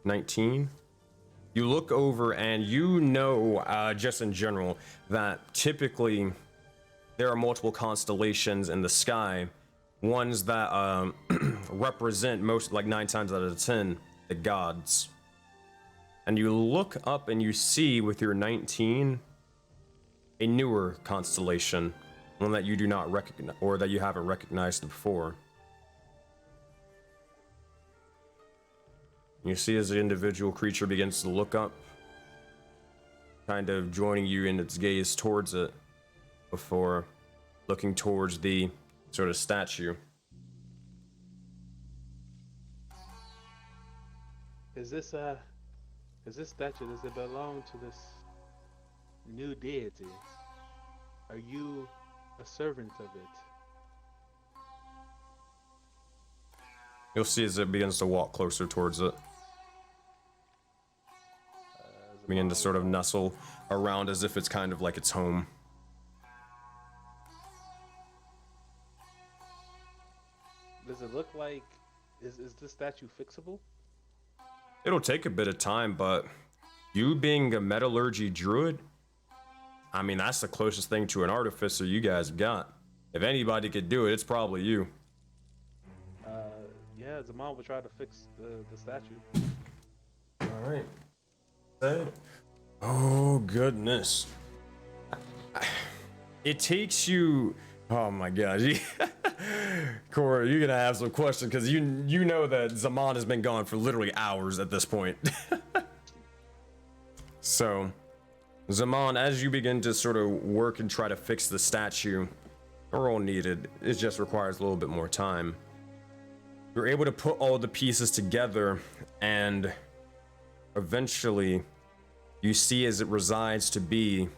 19. You look over and you know, just in general, that typically there are multiple constellations in the sky. Ones that represent most, like 9 times out of 10, the gods. And you look up and you see with your 19 a newer constellation, one that you do not recognize, or that you haven't recognized before. You see as the individual creature begins to look up, kind of joining you in its gaze towards it, before looking towards the sort of statue. Is this statue, does it belong to this new deity? Are you a servant of it? You'll see as it begins to walk closer towards it. Begin to sort of nestle around as if it's kind of like its home. Does it look like, is this statue fixable? It'll take a bit of time, but you being a metallurgy druid, I mean, that's the closest thing to an artificer you guys have got. If anybody could do it, it's probably you. Yeah, Zaman will try to fix the statue. All right. Oh, goodness. It takes you... Oh my gosh. Cora, you're gonna have some questions because you know that Zaman has been gone for literally hours at this point. So, Zaman, as you begin to sort of work and try to fix the statue, no roll needed, it just requires a little bit more time. You're able to put all the pieces together, and eventually you see as it resides to be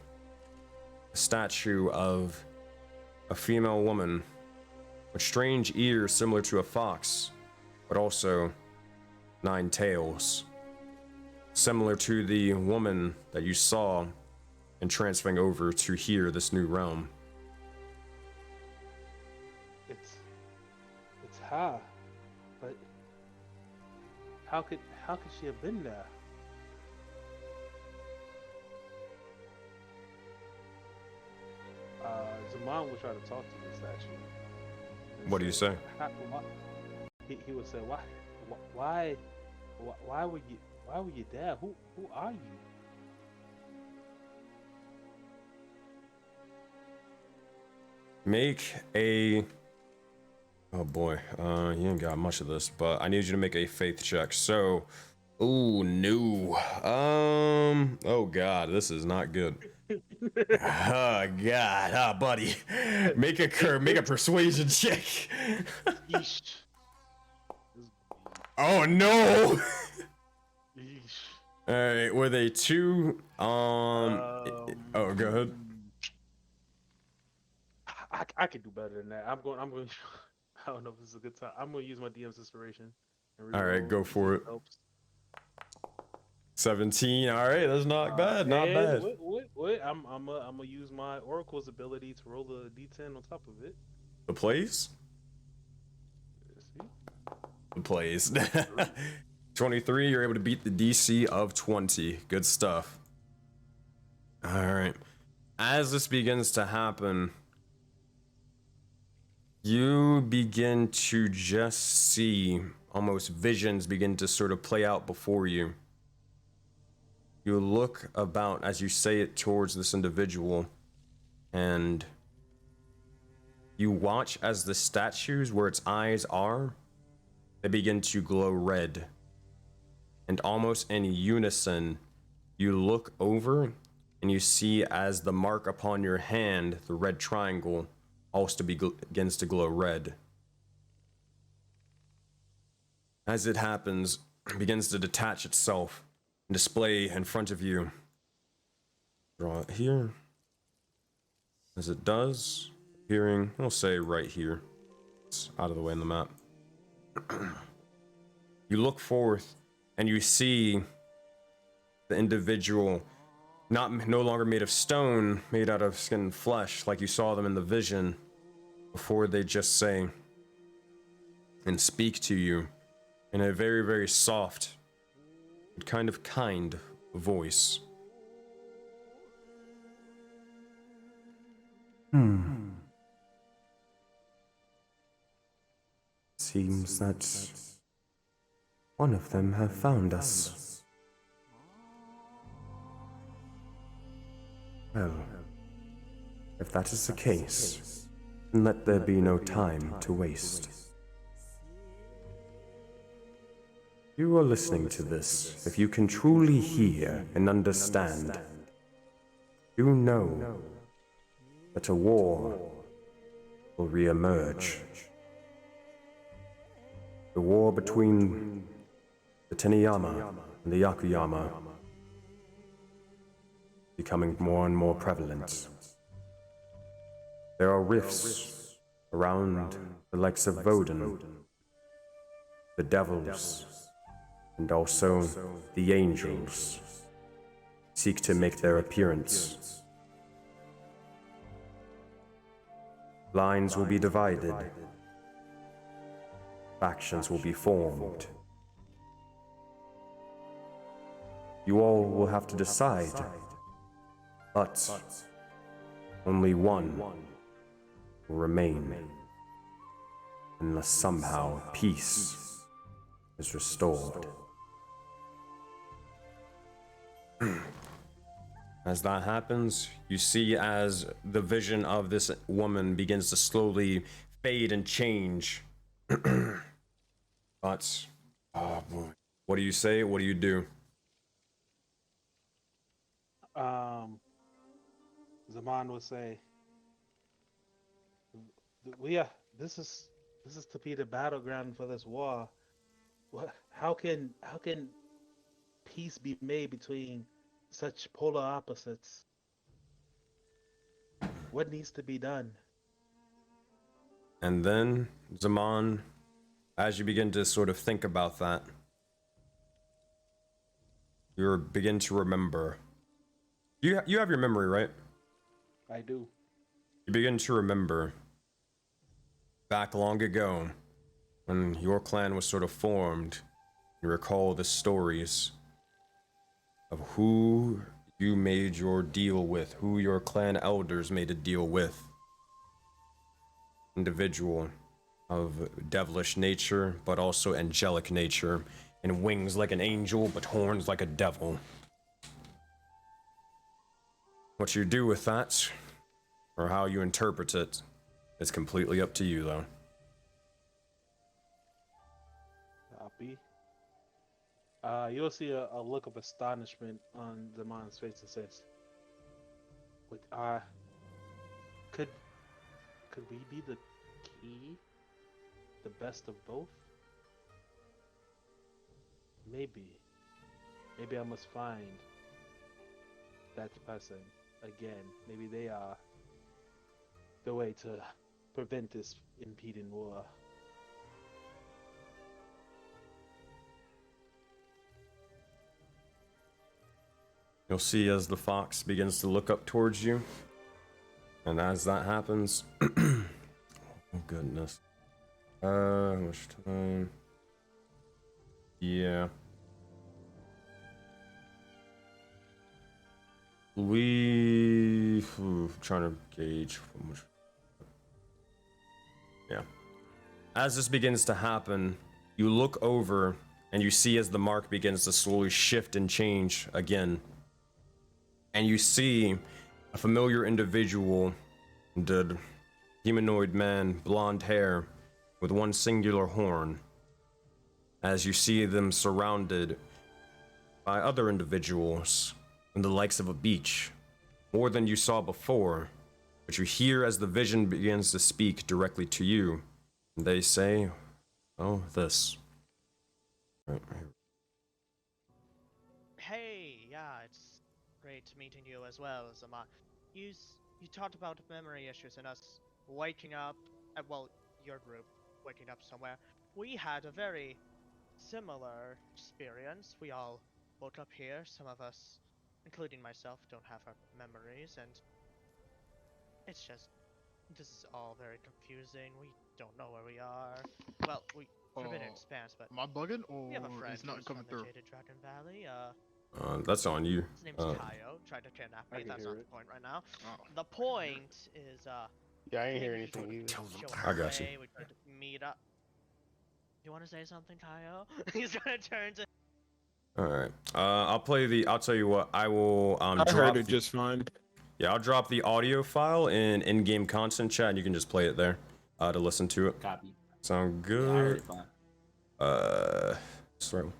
a statue of a female woman with strange ears similar to a fox, but also 9 tails, similar to the woman that you saw in transferring over to here, this new realm. It's her, but how could she have been there? Zaman will try to talk to the statue. What do you say? He would say, why were you there? Who are you? Make a... Oh boy, you ain't got much of this, but I need you to make a faith check. So, oh no. Oh god, this is not good. Oh god, buddy. Make a persuasion check. Oh no. Alright, were they 2? Oh, go ahead. I could do better than that. I'm going I don't know if this is a good time. I'm going to use my DM's inspiration. All right, go for it. 17. All right, that's not bad. Not bad. Wait. I'm gonna use my Oracle's ability to roll a D10 on top of it. The plays? plays. 23, you're able to beat the DC of 20. Good stuff. Alright. As this begins to happen, you begin to just see almost visions begin to sort of play out before you. You look about as you say it towards this individual, and you watch as the statues where its eyes are, they begin to glow red. And almost in unison, you look over and you see as the mark upon your hand, the red triangle, also begins to glow red. As it happens, it begins to detach itself and display in front of you. Draw it here. As it does, appearing, we'll say right here. It's out of the way in the map. You look forth and you see the individual no longer made of stone, made out of skin and flesh, like you saw them in the vision before. They just say and speak to you in a very, very soft, kind voice. Seems that one of them have found us. Well, if that is the case, then let there be no time to waste. You are listening to this. If you can truly hear and understand, you know that a war will re-emerge. The war between the Teniyama and the Yakuyama becoming more and more prevalent. There are rifts around the likes of Vodun, the devils, and also the angels seek to make their appearance. Lines will be divided. Factions will be formed. You all will have to decide, but only one will remain, unless somehow peace is restored. As that happens, you see as the vision of this woman begins to slowly fade and change. But, oh boy. What do you say? What do you do? Zaman would say, this is to be the battleground for this war. How can peace be made between such polar opposites? What needs to be done? And then, Zaman, as you begin to sort of think about that, you begin to remember. You have your memory, right? I do. You begin to remember back long ago when your clan was sort of formed. You recall the stories of who you made your deal with, who your clan elders made a deal with. Individual of devilish nature, but also angelic nature, and wings like an angel, but horns like a devil. What you do with that, or how you interpret it, is completely up to you, though. Copy. You'll see a look of astonishment on Zaman's face that says, "Wait, could we be the key? The best of both? Maybe I must find that person again. Maybe they are the way to prevent this impending war." You'll see as the fox begins to look up towards you, and as that happens, oh goodness, how much time? Yeah. Trying to gauge how much. Yeah. As this begins to happen, you look over and you see as the mark begins to slowly shift and change again. And you see a familiar individual, the humanoid man, blonde hair, with one singular horn. As you see them surrounded by other individuals in the likes of a beach, more than you saw before, but you hear as the vision begins to speak directly to you, and they say, oh, this. Right. Hey, yeah, it's great meeting you as well, Zama. You talked about memory issues and us waking up, well, your group waking up somewhere. We had a very similar experience. We all woke up here. Some of us, including myself, don't have our memories, and it's just this is all very confusing. We don't know where we are. Well, Forbidden Expanse, but Am I bugging we have a or friend is nothing who's coming from the through? Jaded Dragon Valley. That's on you. His name's Kaio. Tried to kidnap I me. can That's hear not it. the point right now. Oh. The point is, Yeah, I ain't hear maybe anything either. show us I the got you. way. We could meet up. You want to say something, Kaio? He's gonna turn to. All right. I'll tell you what. I will I drop heard it the- just fine. Yeah, I'll drop the audio file in-game content chat, and you can just play it there to listen to it. Copy. Sound Yeah, I heard good? it fine. Sorry.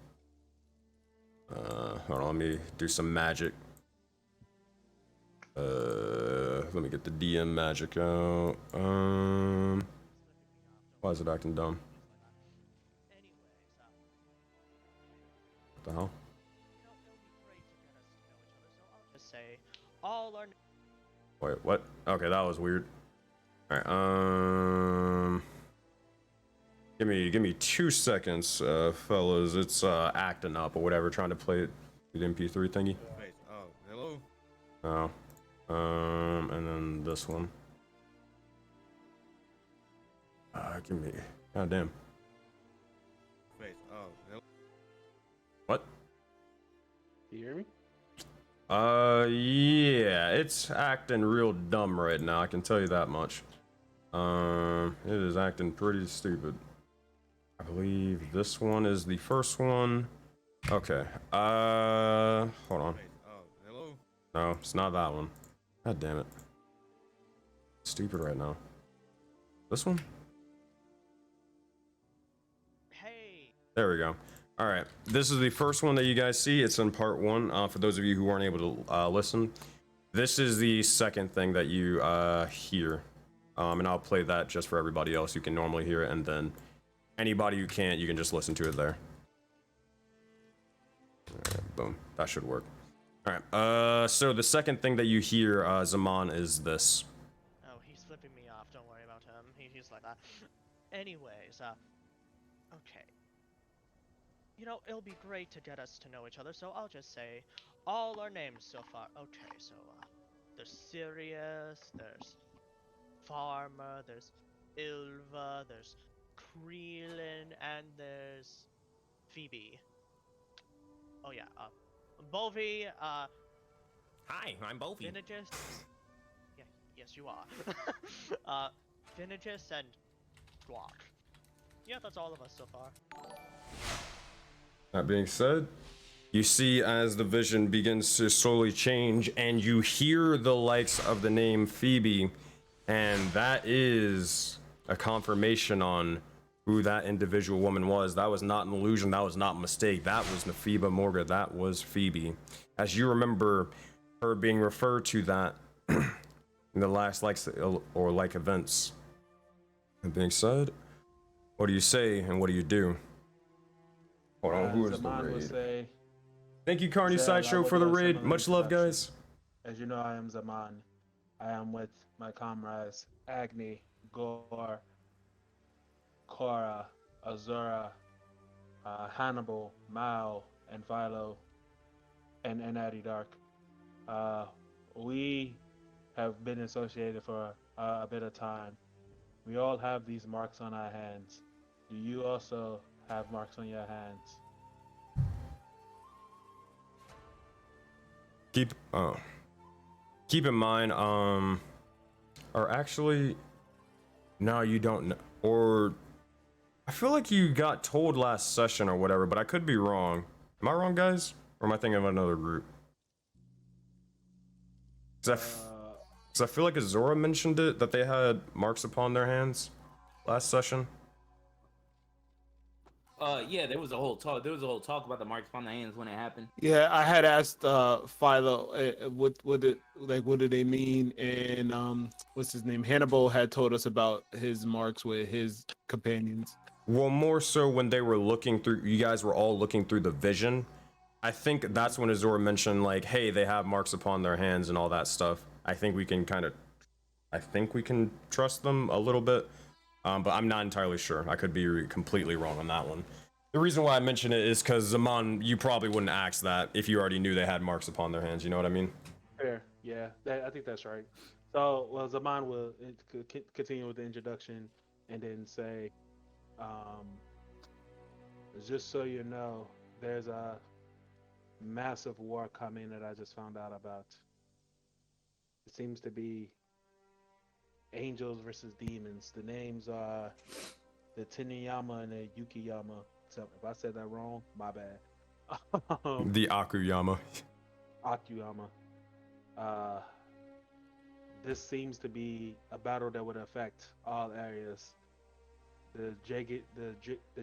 Hold on, let me do some magic. Let me get the DM magic out. Why is it acting dumb? Anyways, What the hell? it'll be great to get us to know each other. So I'll just say all our. Wait, what? Okay, that was weird. All right. Give me 2 seconds, fellas. It's acting up or whatever, trying to play it with MP3 thingy. Wait, oh, hello? Oh. And then this one. Give me. God damn. Wait, oh, hello? What? You hear me? Yeah, it's acting real dumb right now. I can tell you that much. It is acting pretty stupid. I believe this one is the first one. Okay. Hold on. Wait, oh, hello? No, it's not that one. God damn it. Stupid right now. This one? Hey. There we go. All right. This is the first one that you guys see. It's in part one. For those of you who weren't able to listen, this is the second thing that you hear. And I'll play that just for everybody else who can normally hear it, and then anybody who can't, you can just listen to it there. All right, boom. That should work. All right. So the second thing that you hear, Zaman, is this. Oh, he's flipping me off. Don't worry about him. He's like that. Anyways, okay. You know, it'll be great to get us to know each other, so I'll just say all our names so far. Okay, so, there's Sirius, there's Farmer, there's Ilva, there's Kreelin, and there's Phoebe. Oh yeah, Bovi, Hi, I'm Bovi. Vinagis. Yeah, yes you are. Vinagis and Glock. Yeah, that's all of us so far. That being said, you see as the vision begins to slowly change, and you hear the likes of the name Phoebe, and that is a confirmation on who that individual woman was. That was not an illusion. That was not a mistake. That was Nephiba Morga. That was Phoebe. As you remember her being referred to that in the last like events. That being said, what do you say and what do you do? Hold on, who is the Zaman would raid? say, Thank you, Carney Zed, I Sideshow, would for the love raid. some of the Much love, introduction. guys. as you know, I am Zaman. I am with my comrades Agni, Gore, Cora, Azura, Hannibal, Mao, and Philo, and Addy Dark. We have been associated for a bit of time. We all have these marks on our hands. Do you also have marks on your hands? keep in mind, or actually, no, you don't know, or I feel like you got told last session or whatever, but I could be wrong. Am I wrong, guys? Or am I thinking of another group? Cause I feel like Azora mentioned it, that they had marks upon their hands last session. Yeah, there was a whole talk. There was a whole talk about the marks upon the hands when it happened. Yeah, I had asked Philo what did they mean, and what's his name? Hannibal had told us about his marks with his companions. Well, more so when they were looking through, you guys were all looking through the vision. I think that's when Azora mentioned, like, hey, they have marks upon their hands and all that stuff. I think we can trust them a little bit, but I'm not entirely sure. I could be completely wrong on that one. The reason why I mention it is because, Zaman, you probably wouldn't ask that if you already knew they had marks upon their hands, you know what I mean? Fair, yeah, I think that's right. So, well, Zaman will continue with the introduction and then say, just so you know, there's a massive war coming that I just found out about. It seems to be angels versus demons. The names are the Tiniyama and the Yukiyama. So if I said that wrong, my bad. The Akuyama. Akuyama. This seems to be a battle that would affect all areas. The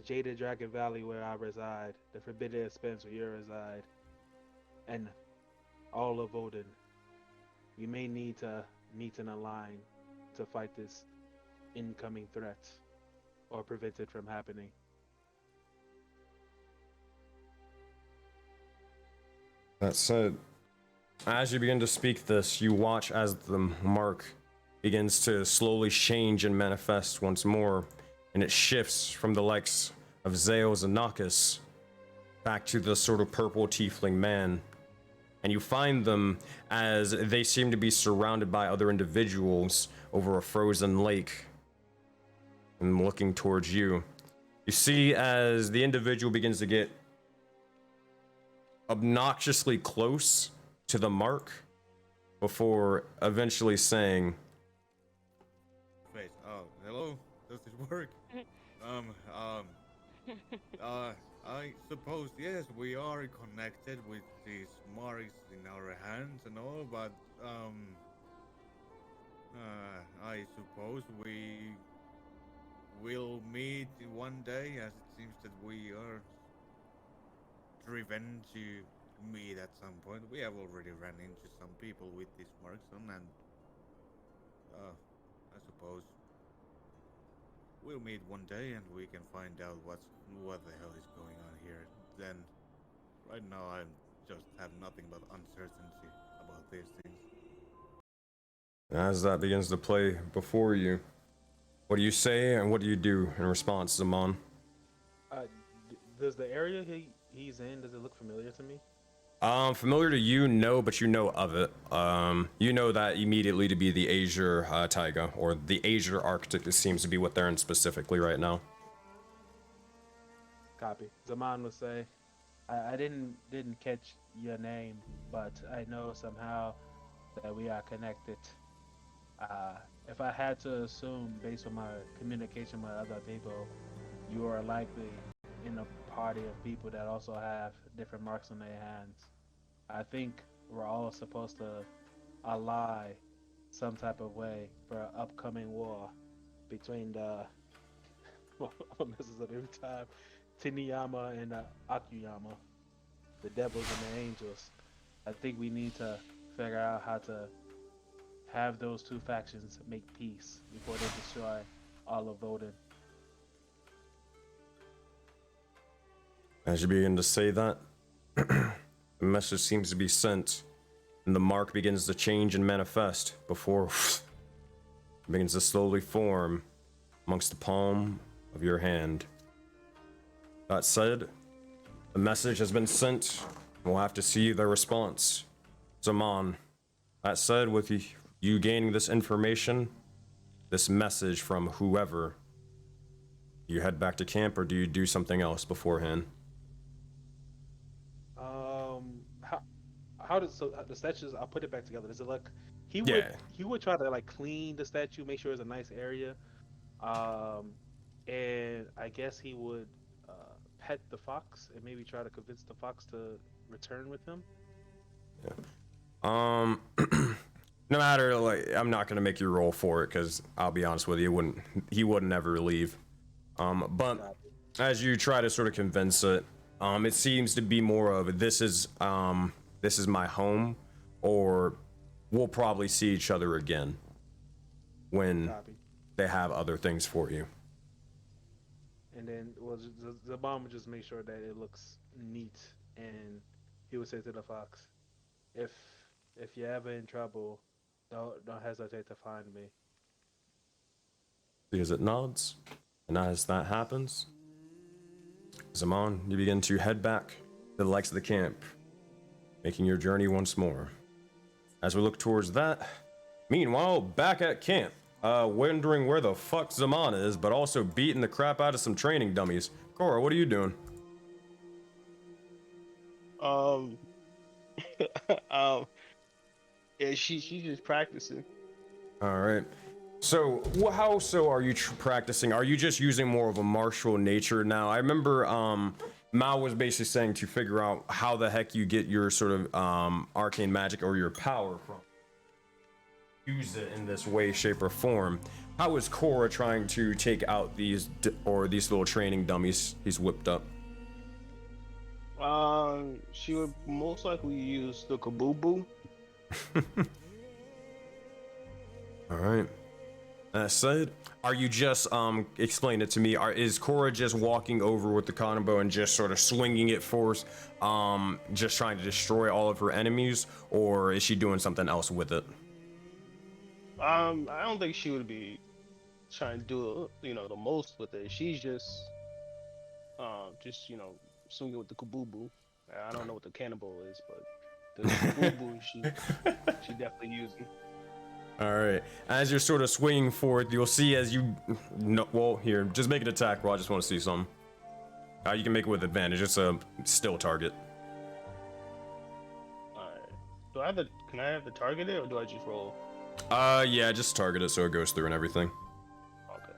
Jaded Dragon Valley where I reside, the Forbidden Expanse where you reside, and all of Odin. We may need to meet in a line to fight this incoming threat or prevent it from happening. That said, as you begin to speak this, you watch as the mark begins to slowly change and manifest once more, and it shifts from the likes of Zeus and Nakus back to the sort of purple tiefling man. And you find them as they seem to be surrounded by other individuals over a frozen lake and looking towards you. You see as the individual begins to get obnoxiously close to the mark before eventually saying, Wait, hello? Does it work? I suppose, yes, we are connected with these marks in our hands and all, but, I suppose we will meet one day, as it seems that we are driven to meet at some point. We have already run into some people with these marks on, and, I suppose we'll meet one day and we can find out what the hell is going on here. Then, right now I just have nothing but uncertainty about these things. as that begins to play before you, what do you say and what do you do in response, Zaman? Does the area he's in, does it look familiar to me? Familiar to you, no, but you know of it. You know that immediately to be the Azure Taiga, or the Azure Arctic. It seems to be what they're in specifically right now. Copy. Zaman will say, I didn't catch your name, but I know somehow that we are connected. If I had to assume, based on my communication with other people, you are likely in a party of people that also have different marks on their hands. I think we're all supposed to ally some type of way for an upcoming war between the messes up every time, Tiniyama and Akuyama, the devils and the angels. I think we need to figure out how to have those two factions make peace before they destroy all of Odin. As you begin to say that, the message seems to be sent, and the mark begins to change and manifest before it begins to slowly form amongst the palm of your hand. That said, the message has been sent, and we'll have to see their response. Zaman, that said, with you gaining this information, this message from whoever, you head back to camp, or do you do something else beforehand? how does the statues? I'll put it back together. Does it look? He would try to like clean the statue, make sure it's a nice area. And I guess he would pet the fox and maybe try to convince the fox to return with him. No matter, like, I'm not gonna make you roll for it because I'll be honest with you, he wouldn't ever leave. But as you try to sort of convince it, it seems to be more of this is my home, or we'll probably see each other again when they have other things for you. And then, well, the bomb would just make sure that it looks neat, and he would say to the fox, if you're ever in trouble, don't hesitate to find me. Because it nods, and as that happens, Zaman, you begin to head back to the likes of the camp, making your journey once more. As we look towards that, meanwhile, back at camp, wondering where the fuck Zaman is, but also beating the crap out of some training dummies. Cora, what are you doing? Yeah, she's just practicing. All right. So, how are you practicing? Are you just using more of a martial nature now? I remember Mao was basically saying to figure out how the heck you get your sort of arcane magic or your power from. Use it in this way, shape, or form. How is Cora trying to take out these little training dummies he's whipped up? She would most likely use the kabooboo. All right. That said, are you just explain it to me? Is Cora just walking over with the combo and just sort of swinging it forth, just trying to destroy all of her enemies, or is she doing something else with it? I don't think she would be trying to do the most with it. She's just swinging with the kabooboo. I don't know what the cannonball is, but the kabooboo she definitely using. All right. As you're sort of swinging forward, you'll see as you well, here, just make an attack roll. I just want to see something. You can make it with advantage. It's a still target. All right. Can I have the targeted, or do I just roll? Yeah, just target it so it goes through and everything. Okay.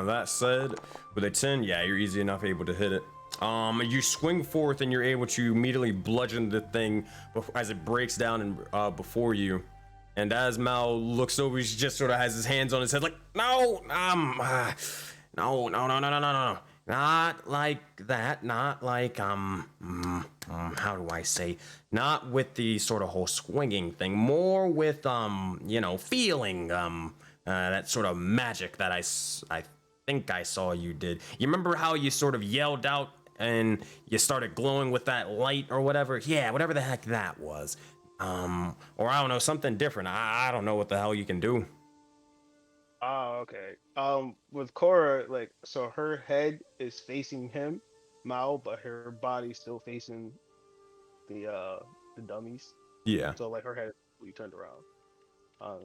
That said, with a 10, yeah, you're easy enough able to hit it. You swing forth and you're able to immediately bludgeon the thing as it breaks down and before you. And as Mao looks over, he just sort of has his hands on his head, like, no, not like that, not like, how do I say, not with the sort of whole swinging thing, more with, feeling, that sort of magic that I think I saw you did. You remember how you sort of yelled out and you started glowing with that light or whatever? Yeah, whatever the heck that was. Or I don't know, something different. I don't know what the hell you can do. Oh, okay. With Cora, so her head is facing him, Mao, but her body's still facing the dummies. Yeah. So her head is completely turned around.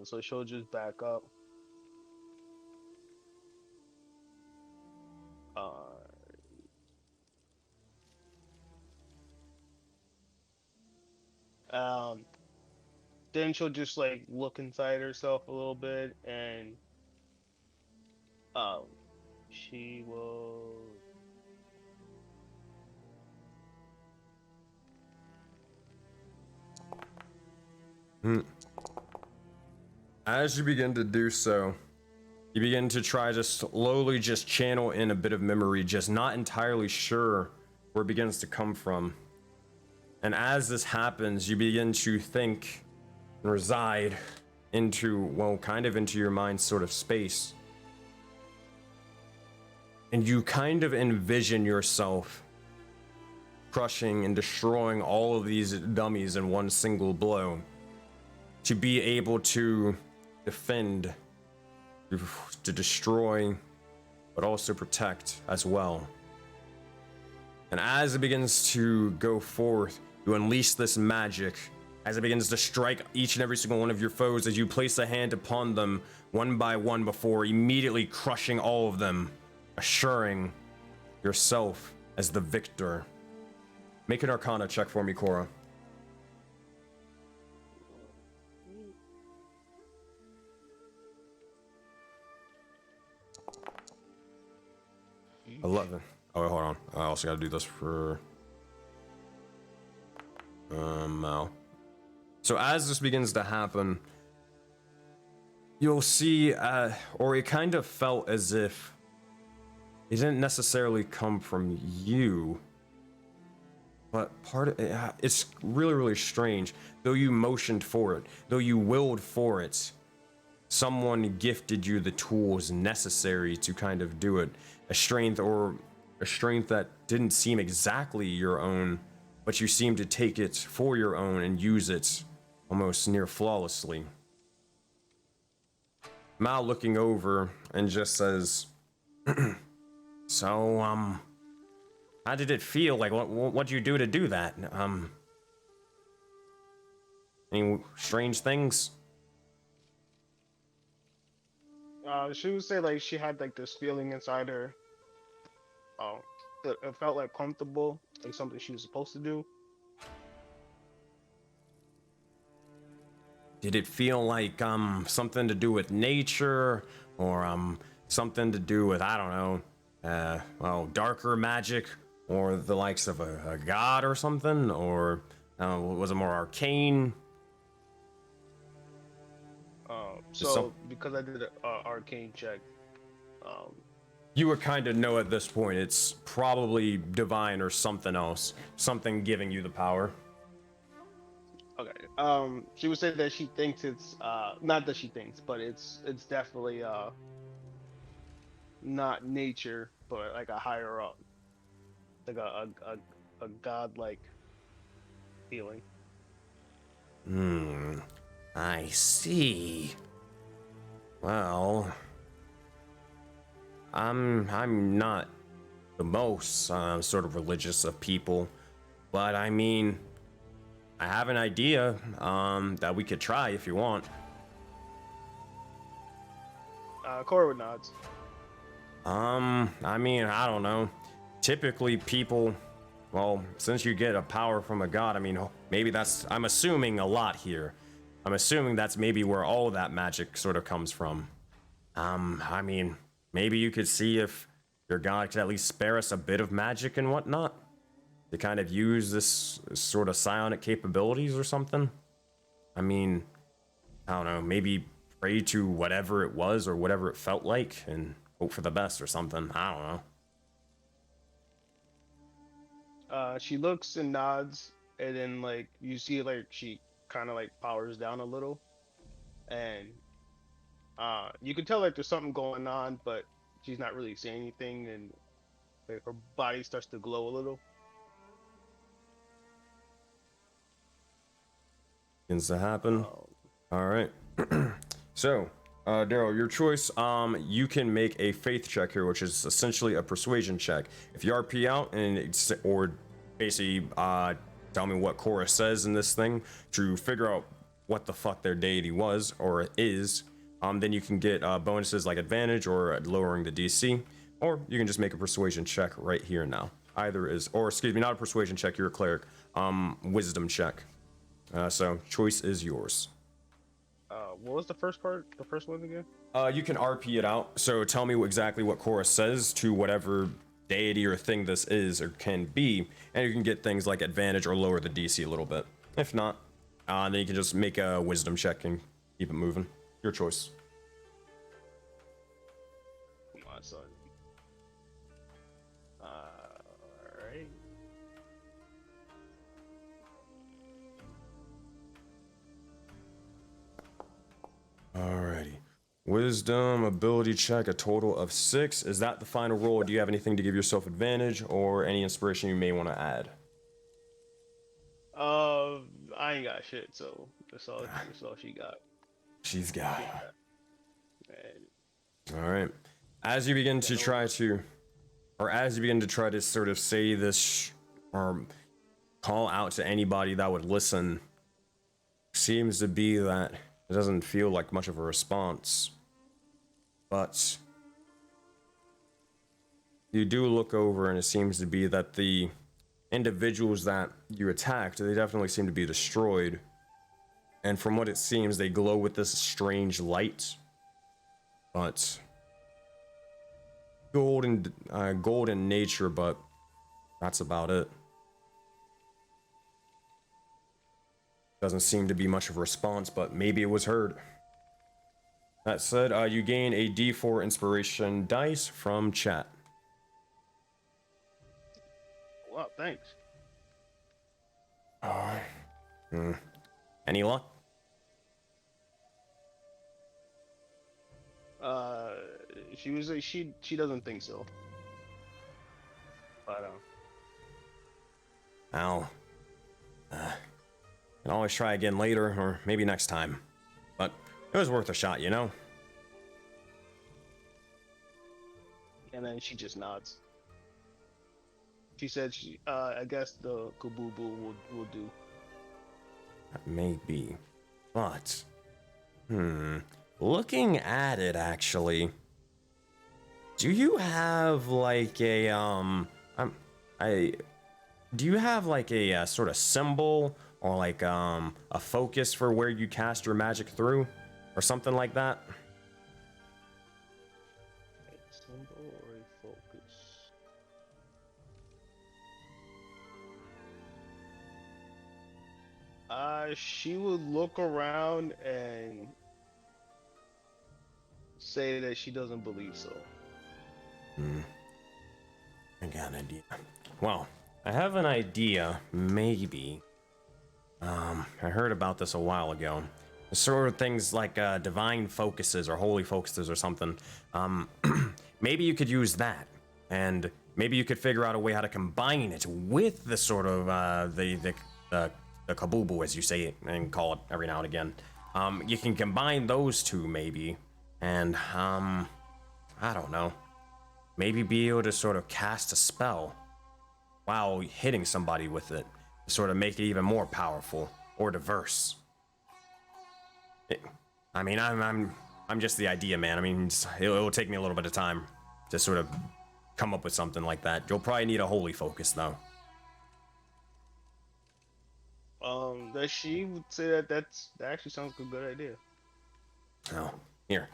So she'll just back up. Then she'll just look inside herself a little bit, and she will As you begin to do so, you begin to try to slowly just channel in a bit of memory, just not entirely sure where it begins to come from. And as this happens, you begin to think and reside into, well, kind of into your mind's sort of space. And you kind of envision yourself crushing and destroying all of these dummies in one single blow, to be able to defend, to destroy, but also protect as well. And as it begins to go forth, you unleash this magic as it begins to strike each and every single one of your foes as you place a hand upon them one by one before immediately crushing all of them assuring yourself as the victor. Make an Arcana check for me, Cora. Yeesh. 11. Oh, wait, hold on. I also got to do this for Mal. So as this begins to happen, you'll see, or it kind of felt as if it didn't necessarily come from you, but part of it, it's really, really strange. Though you motioned for it, though you willed for it, someone gifted you the tools necessary to kind of do it. A strength that didn't seem exactly your own, but you seemed to take it for your own and use it almost near flawlessly. Mal looking over and just says, so, how did it feel? Like, what'd you do to do that? Any strange things? She would say like she had like this feeling inside her. It felt like comfortable, like something she was supposed to do. Did it feel like something to do with nature, or something to do with, I don't know, well, darker magic, or the likes of a god or something, or was it more arcane? So because I did an arcane check, you would kind of know at this point it's probably divine or something else, something giving you the power. okay. She would say that she thinks it's not that she thinks, but it's definitely not nature, but like a higher up, like a godlike feeling. I see. Well, I'm not the most sort of religious of people, but I mean, I have an idea that we could try if you want. Cora nods. I mean, I don't know. Typically people, well, since you get a power from a god, I mean, maybe that's, I'm assuming a lot here. I'm assuming that's maybe where all that magic sort of comes from. I mean, maybe you could see if your god could at least spare us a bit of magic and whatnot to kind of use this sort of psionic capabilities or something. I mean, I don't know, maybe pray to whatever it was or whatever it felt like and hope for the best or something. I don't know. She looks and nods, and then like you see like she kind of like powers down a little, and you can tell like there's something going on, but she's not really saying anything, and like, her body starts to glow a little. Begins to happen. All right. So, Daryl, your choice. You can make a faith check here, which is essentially a persuasion check. If you RP out and or basically tell me what Cora says in this thing to figure out what the fuck their deity was or is, then you can get bonuses like advantage or lowering the DC, or you can just make a persuasion check right here now. Either is, or excuse me, not a persuasion check. You're a cleric. Wisdom check. So choice is yours. What was the first part? The first one again? You can RP it out. So tell me exactly what Cora says to whatever deity or thing this is or can be, and you can get things like advantage or lower the DC a little bit. If not, then you can just make a wisdom check and keep it moving. Your choice. Come on, son. Alright. Alrighty. Wisdom, ability check, a total of 6. Is that the final roll, or do you have anything to give yourself advantage or any inspiration you may want to add? I ain't got shit, so that's all she got. She's got. Man. Alright. As you begin to try to, or as you begin to try to sort of say this, or call out to anybody that would listen, seems to be that it doesn't feel like much of a response. But you do look over, and it seems to be that the individuals that you attacked, they definitely seem to be destroyed. And from what it seems, they glow with this strange light. But gold in nature, but that's about it. Doesn't seem to be much of a response, but maybe it was heard. That said, you gain a D4 inspiration dice from chat. Well, thanks. Any luck? She was like, she doesn't think so. But I'll can always try again later, or maybe next time. But it was worth a shot, you know? and then she just nods. She said she I guess the Kabubu will do. That may be. But looking at it actually, do you have like a do you have like a sort of symbol or like a focus for where you cast your magic through or something like that? A symbol or a focus? She would look around and say that she doesn't believe so. I got an idea. Well, I have an idea, maybe. I heard about this a while ago. The sort of things like divine focuses or holy focuses or something. Maybe you could use that, and maybe you could figure out a way how to combine it with the sort of the kabubu, as you say it and call it every now and again. You can combine those two maybe, and I don't know. Maybe be able to sort of cast a spell while hitting somebody with it to sort of make it even more powerful or diverse. I mean, I'm just the idea man. I mean, it'll take me a little bit of time to sort of come up with something like that. You'll probably need a holy focus though. That she would say that actually sounds like a good idea. Oh, here.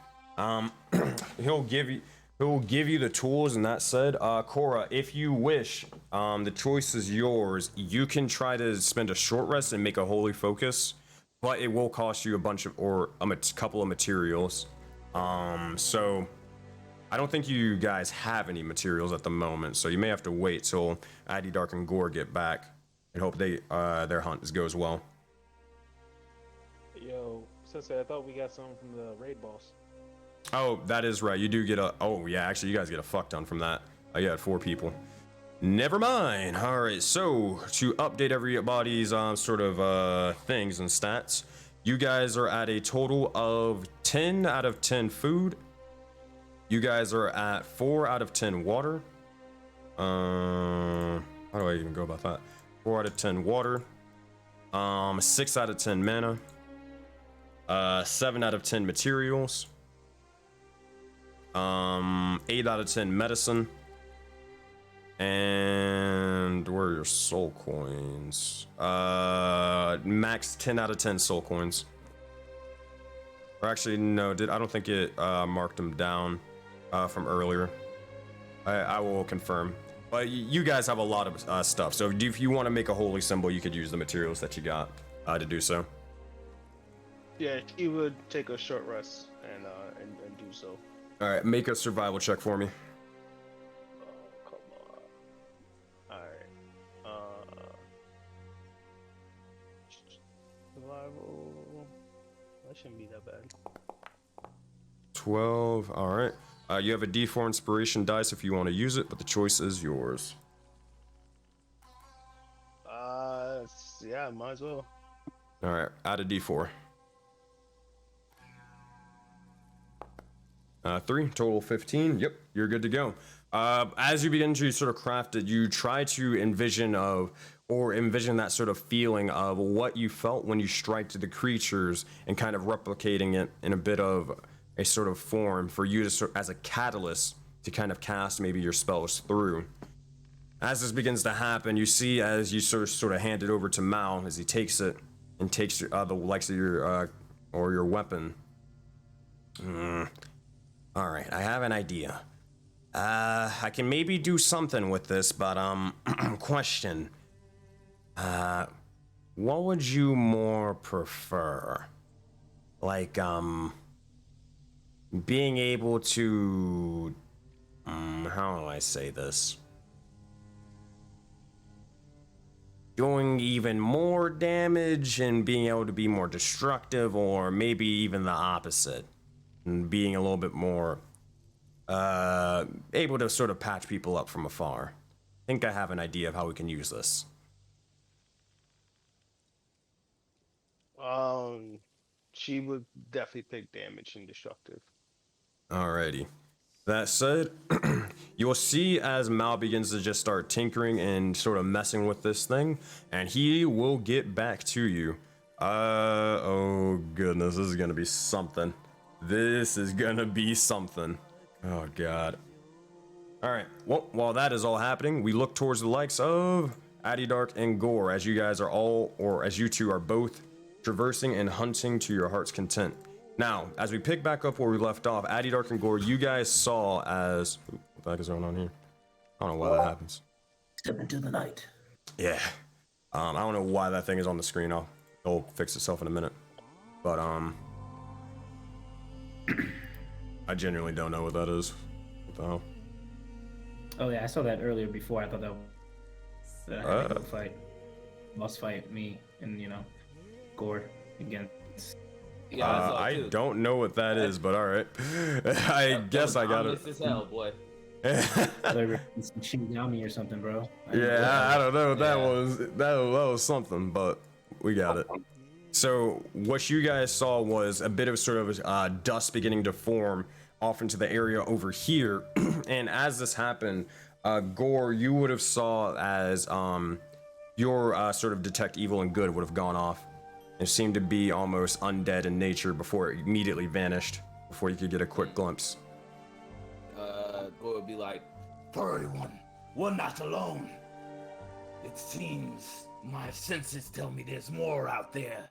He'll give you the tools, and that said, Cora, if you wish, the choice is yours. You can try to spend a short rest and make a holy focus, but it will cost you a couple of materials. So I don't think you guys have any materials at the moment, so you may have to wait till Addy, Dark, and Gore get back and hope their hunt goes well. Yo, Sensei, I thought we got something from the raid boss. Oh, that is right. You do get a... Oh, yeah, actually, you guys get a fuck ton from that. Oh, you had 4 people. Never mind. All right, so to update everybody's sort of things and stats, you guys are at a total of 10 out of 10 food. You guys are at 4 out of 10 water. How do I even go about that? 4 out of 10 water. 6 out of 10 mana. 7 out of 10 materials. 8 out of 10 medicine. And where are your soul coins? Max 10 out of 10 soul coins. Or actually, no, I don't think it marked them down from earlier. I will confirm. But you guys have a lot of stuff. So if you want to make a holy symbol, you could use the materials that you got to do so. Yeah, she would take a short rest and do so. All right, make a survival check for me. Oh, come on. All right. Survival. That shouldn't be that bad. 12. All right. You have a D4 inspiration dice if you want to use it, but the choice is yours. Yeah, might as well. All right, add a D4. 3, total 15. Yep, you're good to go. As you begin to sort of craft it, you try to envision that sort of feeling of what you felt when you strike to the creatures and kind of replicating it in a bit of a sort of form for you to sort as a catalyst to kind of cast maybe your spells through. As this begins to happen, you see as you sort of hand it over to Mao as he takes it and takes the likes of your or your weapon. All right, I have an idea. I can maybe do something with this, but question. What would you more prefer? Like being able to how do I say this? Doing even more damage and being able to be more destructive, or maybe even the opposite and being a little bit more able to sort of patch people up from afar. I think I have an idea of how we can use this. She would definitely pick damage and destructive. Alrighty. That said, you'll see as Mal begins to just start tinkering and sort of messing with this thing, and he will get back to you. Oh goodness, this is gonna be something. This is gonna be something. Oh god. Alright, well, while that is all happening, we look towards the likes of Adidark and Gore, as you guys are all, or as you two are both traversing and hunting to your heart's content. Now, as we pick back up where we left off, Adidark and Gore, you guys saw as... What the heck is going on here? I don't know why that happens. Step into the night. Yeah. I don't know why that thing is on the screen. It'll fix itself in a minute. But, I genuinely don't know what that is. What the hell? Oh yeah, I saw that earlier before. I thought that was a fight. Must fight me and, Gore against... Yeah, I don't know what that is, but all right. I guess I got it. This is hell, boy. Shinigami or something, bro. I don't know what that was. That was something, but we got it. So what you guys saw was a bit of sort of dust beginning to form off into the area over here, and as this happened, Gore, you would have saw as your sort of detect evil and good would have gone off. It seemed to be almost undead in nature before it immediately vanished, before you could get a quick glimpse. Gore would be like, For everyone, we're not alone. It seems my senses tell me there's more out there.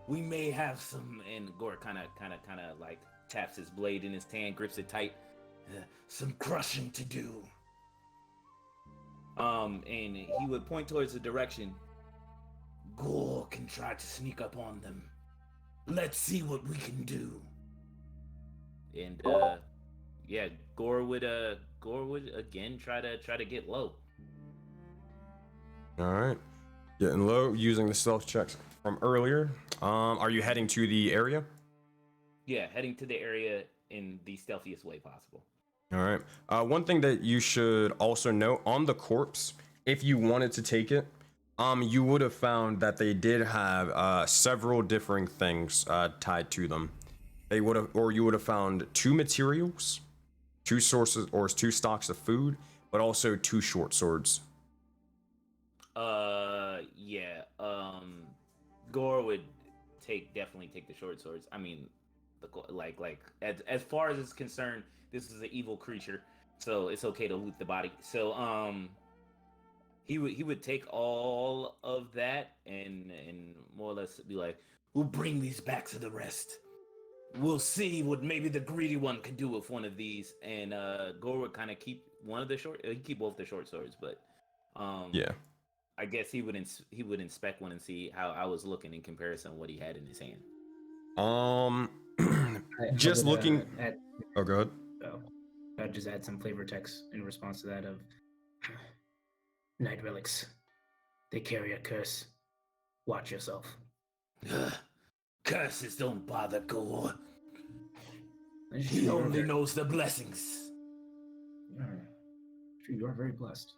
we may have some, and Gore kind of like taps his blade in his hand, grips it tight. Some crushing to do. And he would point towards the direction. Gore can try to sneak up on them. Let's see what we can do. And yeah, Gore would again try to get low. All right, getting low using the stealth checks from earlier. Are you heading to the area? Yeah, heading to the area in the stealthiest way possible. All right. One thing that you should also note on the corpse, if you wanted to take it, you would have found that they did have several different things tied to them. They would have, or you would have found 2 materials, 2 sources, or 2 stocks of food, but also 2 short swords. Yeah. Gore would definitely take the short swords. I mean, like as far as it's concerned, this is an evil creature, so it's okay to loot the body. So he would take all of that and more or less be like, We'll bring these back to the rest. We'll see what maybe the greedy one can do with one of these. and Gore would kind of keep one of the he'd keep both the short swords, but Yeah. I guess he would inspect one and see how I was looking in comparison to what he had in his hand. Just looking. Oh, go ahead. I'd just add some flavor text in response to that of night relics. They carry a curse. Watch yourself. Curses don't bother Gore. He He only knows the blessings. You are very blessed.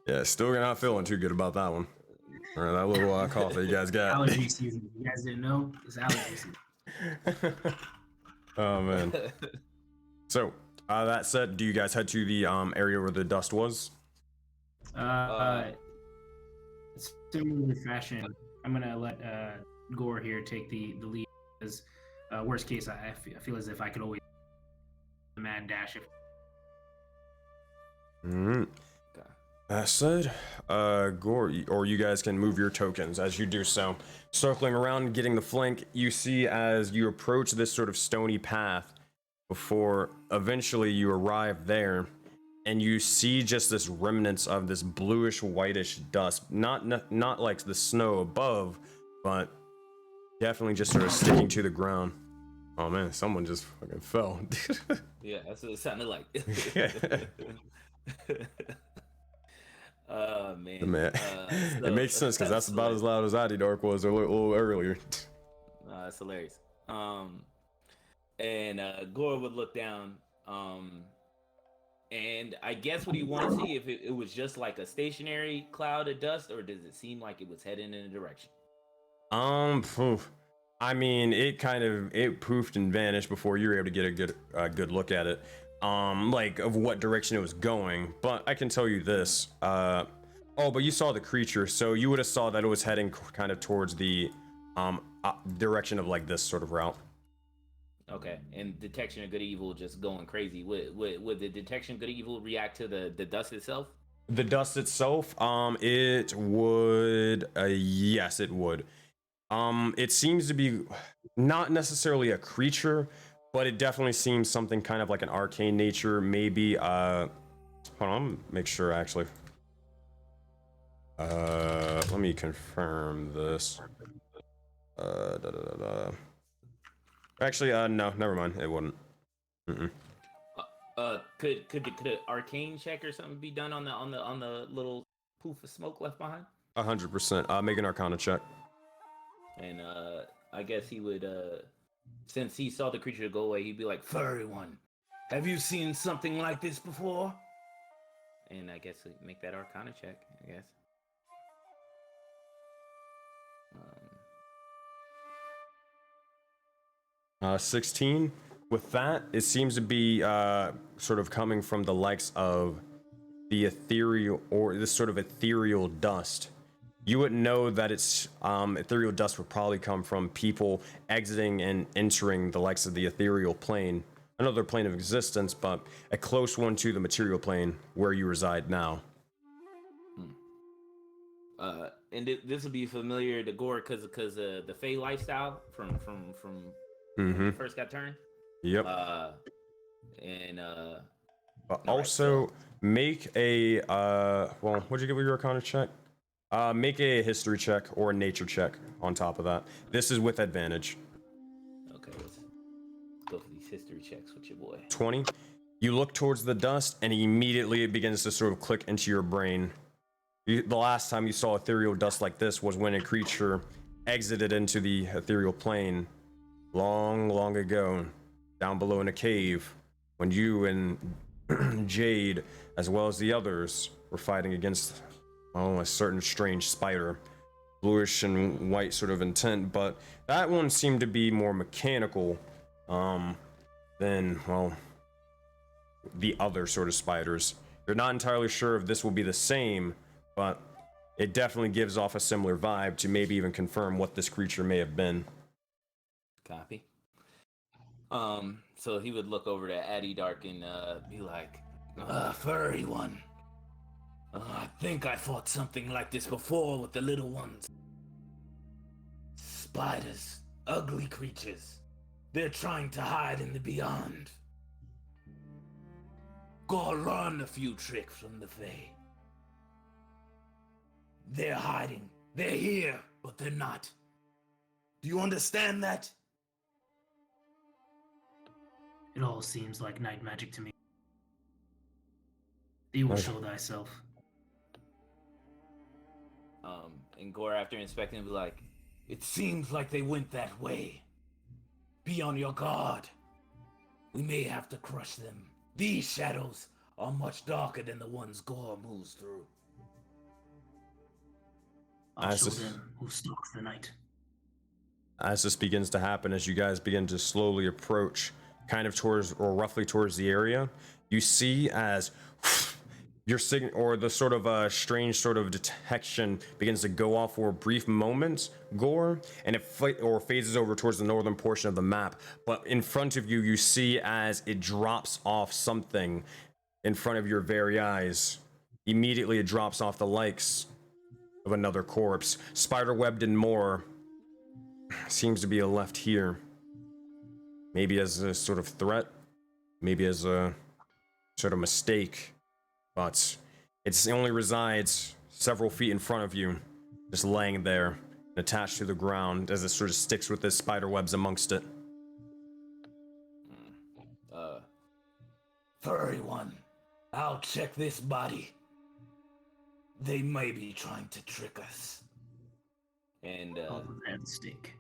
Yeah, still not feeling too good about that one. Or that little cough that you guys got. Allergy season. You guys didn't know? It's allergy season. Oh man. So that said, do you guys head to the area where the dust was? Similar fashion, I'm gonna let Gore here take the lead. Because worst case, I feel as if I could always mad dash if. That said, Gore, or you guys can move your tokens as you do so. Circling around, getting the flank, you see as you approach this sort of stony path before eventually you arrive there, and you see just this remnants of this bluish whitish dust, not like the snow above, but definitely just sort of sticking to the ground. Oh man, someone just fucking fell. Yeah, that's what it sounded like. Man. It makes sense because that's about as loud as ID Dark was a little earlier. That's hilarious. And Gore would look down, and I guess what he wanted to see if it was just like a stationary cloud of dust, or does it seem like it was heading in a direction? I mean, it poofed and vanished before you were able to get a good look at it. Like of what direction it was going. But I can tell you this. But you saw the creature, so you would have saw that it was heading kind of towards the direction of like this sort of route. Okay, and detection of good evil just going crazy. Would the detection of good evil react to the dust itself? The dust itself, it would. Yes, it would. It seems to be not necessarily a creature, but it definitely seems something kind of like an arcane nature. Maybe. Hold on, make sure actually. Let me confirm this. Actually, no, never mind. It wouldn't. Could an arcane check or something be done on the little poof of smoke left behind? 100%. Make an Arcana check. And I guess he would, since he saw the creature go away, he'd be like, "Furry one, have you seen something like this before?" And I guess he'd make that Arcana check. I guess. 16. With that, it seems to be sort of coming from the likes of the ethereal, or this sort of ethereal dust. You wouldn't know that it's ethereal dust would probably come from people exiting and entering the likes of the ethereal plane, another plane of existence, but a close one to the material plane where you reside now. And this would be familiar to Gore because the Fey lifestyle from when he first got turned. Yep. But also make a what'd you give with your Arcana check? Make a history check or a nature check on top of that. This is with advantage. Okay, let's go for these history checks with your boy. 20. You look towards the dust, and immediately it begins to sort of click into your brain. The last time you saw ethereal dust like this was when a creature exited into the ethereal plane long, long ago, down below in a cave, when you and Jade, as well as the others, were fighting against a certain strange spider, bluish and white sort of intent, but that one seemed to be more mechanical than, the other sort of spiders. You're not entirely sure if this will be the same, but it definitely gives off a similar vibe to maybe even confirm what this creature may have been. Copy. So he would look over to Addy Dark and be like, "Furry one. I think I fought something like this before with the little ones. Spiders, ugly creatures. They're trying to hide in the beyond. Go learn a few tricks from the Fae. They're hiding. They're here, but they're not. Do you understand that?" It all seems like night magic to me. Thee will show thyself. And Gore, after inspecting, would be like, "It seems like they went that way. Be on your guard. We may have to crush them. These shadows are much darker than the ones Gore moves through." I'll show them who stalks the night. As this begins to happen, as you guys begin to slowly approach, kind of towards, or roughly towards the area, you see as your or the sort of strange sort of detection begins to go off for a brief moment, Gore, and it phases over towards the northern portion of the map. But in front of you, you see as it drops off something in front of your very eyes. Immediately, it drops off the likes of another corpse, spider-webbed and more. Seems to be left here. Maybe as a sort of threat, maybe as a sort of mistake, but it only resides several feet in front of you, just laying there, attached to the ground as it sort of sticks with the spider webs amongst it. Furry one, I'll check this body. They may be trying to trick us. And that stick.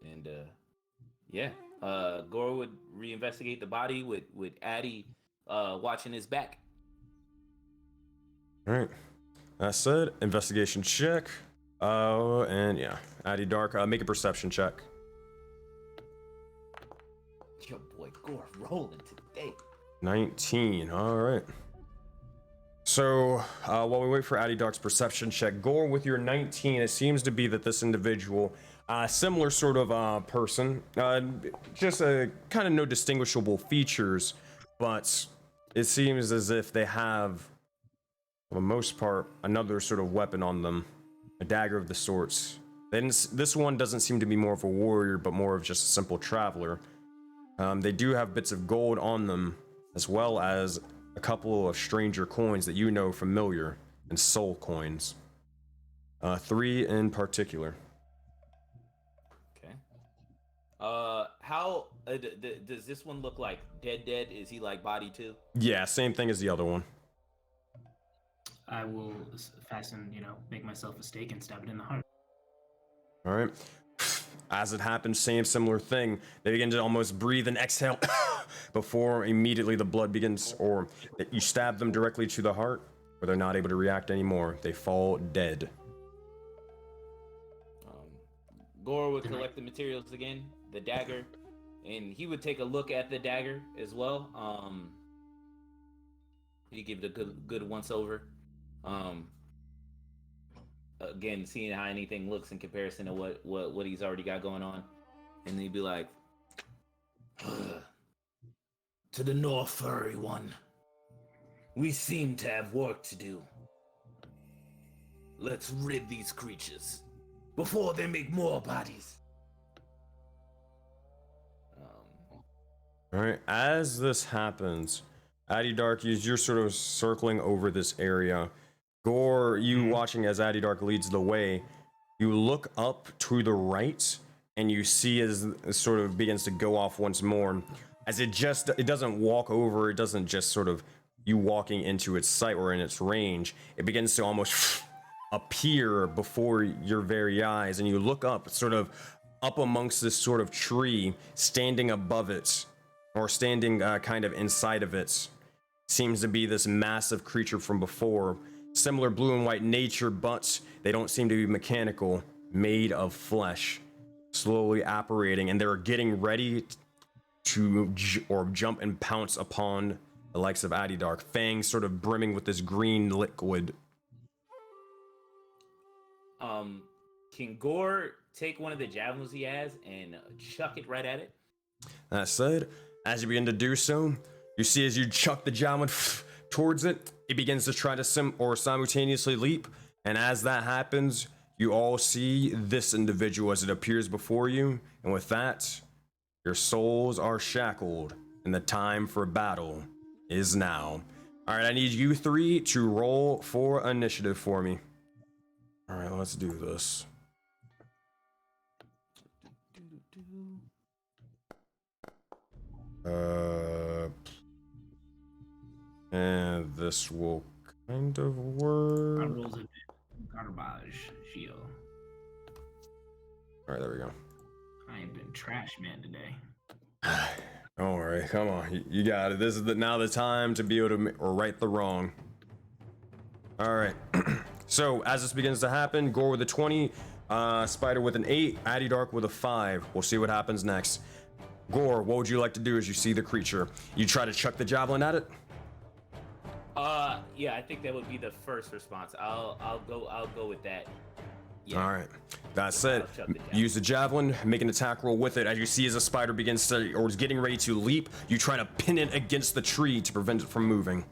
And yeah, Gore would reinvestigate the body with Addy watching his back. All right. That said, investigation check. And yeah, Addy Dark, make a perception check. Your boy Gore rolling today. 19. All right. So while we wait for Addy Dark's perception check, Gore, with your 19, it seems to be that this individual, similar sort of person, just kind of no distinguishable features, but it seems as if they have, for the most part, another sort of weapon on them, a dagger of the sorts. This one doesn't seem to be more of a warrior, but more of just a simple traveler. They do have bits of gold on them, as well as a couple of stranger coins that you know familiar, and soul coins. 3 in particular. Okay. How does this one look like? Dead? Is he like body too? Yeah, same thing as the other one. I will make myself a steak and stab it in the heart. All right. As it happens, similar thing. They begin to almost breathe and exhale before immediately the blood begins, or you stab them directly to the heart, where they're not able to react anymore. They fall dead. Gore would collect the materials again, the dagger, and he would take a look at the dagger as well. He'd give it a good once over. Again, seeing how anything looks in comparison to what he's already got going on, and he'd be like, To the north, furry one. We seem to have work to do. Let's rid these creatures before they make more bodies. All right. As this happens, Addy Dark, you're sort of circling over this area. Gore, you watching as Addy Dark leads the way, you look up to the right, and you see as it sort of begins to go off once more. As it doesn't walk over, it doesn't just sort of you walking into its sight or in its range. It begins to almost appear before your very eyes, and you look up, sort of up amongst this sort of tree, standing above it, or standing kind of inside of it, seems to be this massive creature from before. Similar blue and white nature, but they don't seem to be mechanical, made of flesh, slowly apparating, and they're getting ready to jump and pounce upon the likes of Addy Dark, fangs sort of brimming with this green liquid. Can Gore take one of the javelins he has and chuck it right at it? That said, as you begin to do so, you see as you chuck the javelin towards it, it begins to try to simultaneously leap, and as that happens, you all see this individual as it appears before you, and with that, your souls are shackled, and the time for battle is now. All right, I need you 3 to roll for initiative for me. All right, let's do this. And this will kind of work. I rolls a bit garbage, Gio. All right, there we go. I ain't been trash man today. Don't worry, come on, you got it. This is now the time to be able to right the wrong. All right. So as this begins to happen, Gore with a 20, Spider with an 8, Addy Dark with a 5. We'll see what happens next. Gore, what would you like to do as you see the creature? You try to chuck the javelin at it? Yeah, I think that would be the first response. I'll go with that. Yeah. All right. That said, I'll chuck the javelin. use the javelin, make an attack roll with it. As you see as the spider begins to, or is getting ready to leap, you try to pin it against the tree to prevent it from moving.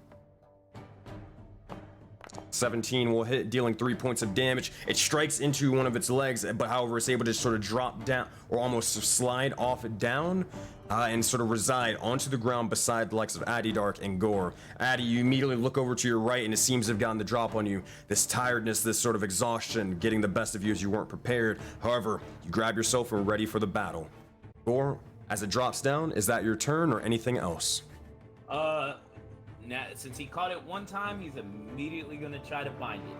17 will hit, dealing 3 points of damage. It strikes into one of its legs, but however, it's able to sort of drop down, or almost slide off it down, and sort of reside onto the ground beside the likes of Addy Dark and Gore. Addy, you immediately look over to your right, and it seems to have gotten the drop on you. This tiredness, this sort of exhaustion, getting the best of you as you weren't prepared. However, you grab yourself and are ready for the battle. Gore, as it drops down, is that your turn or anything else? Now, since he caught it one time, he's immediately gonna try to bind it.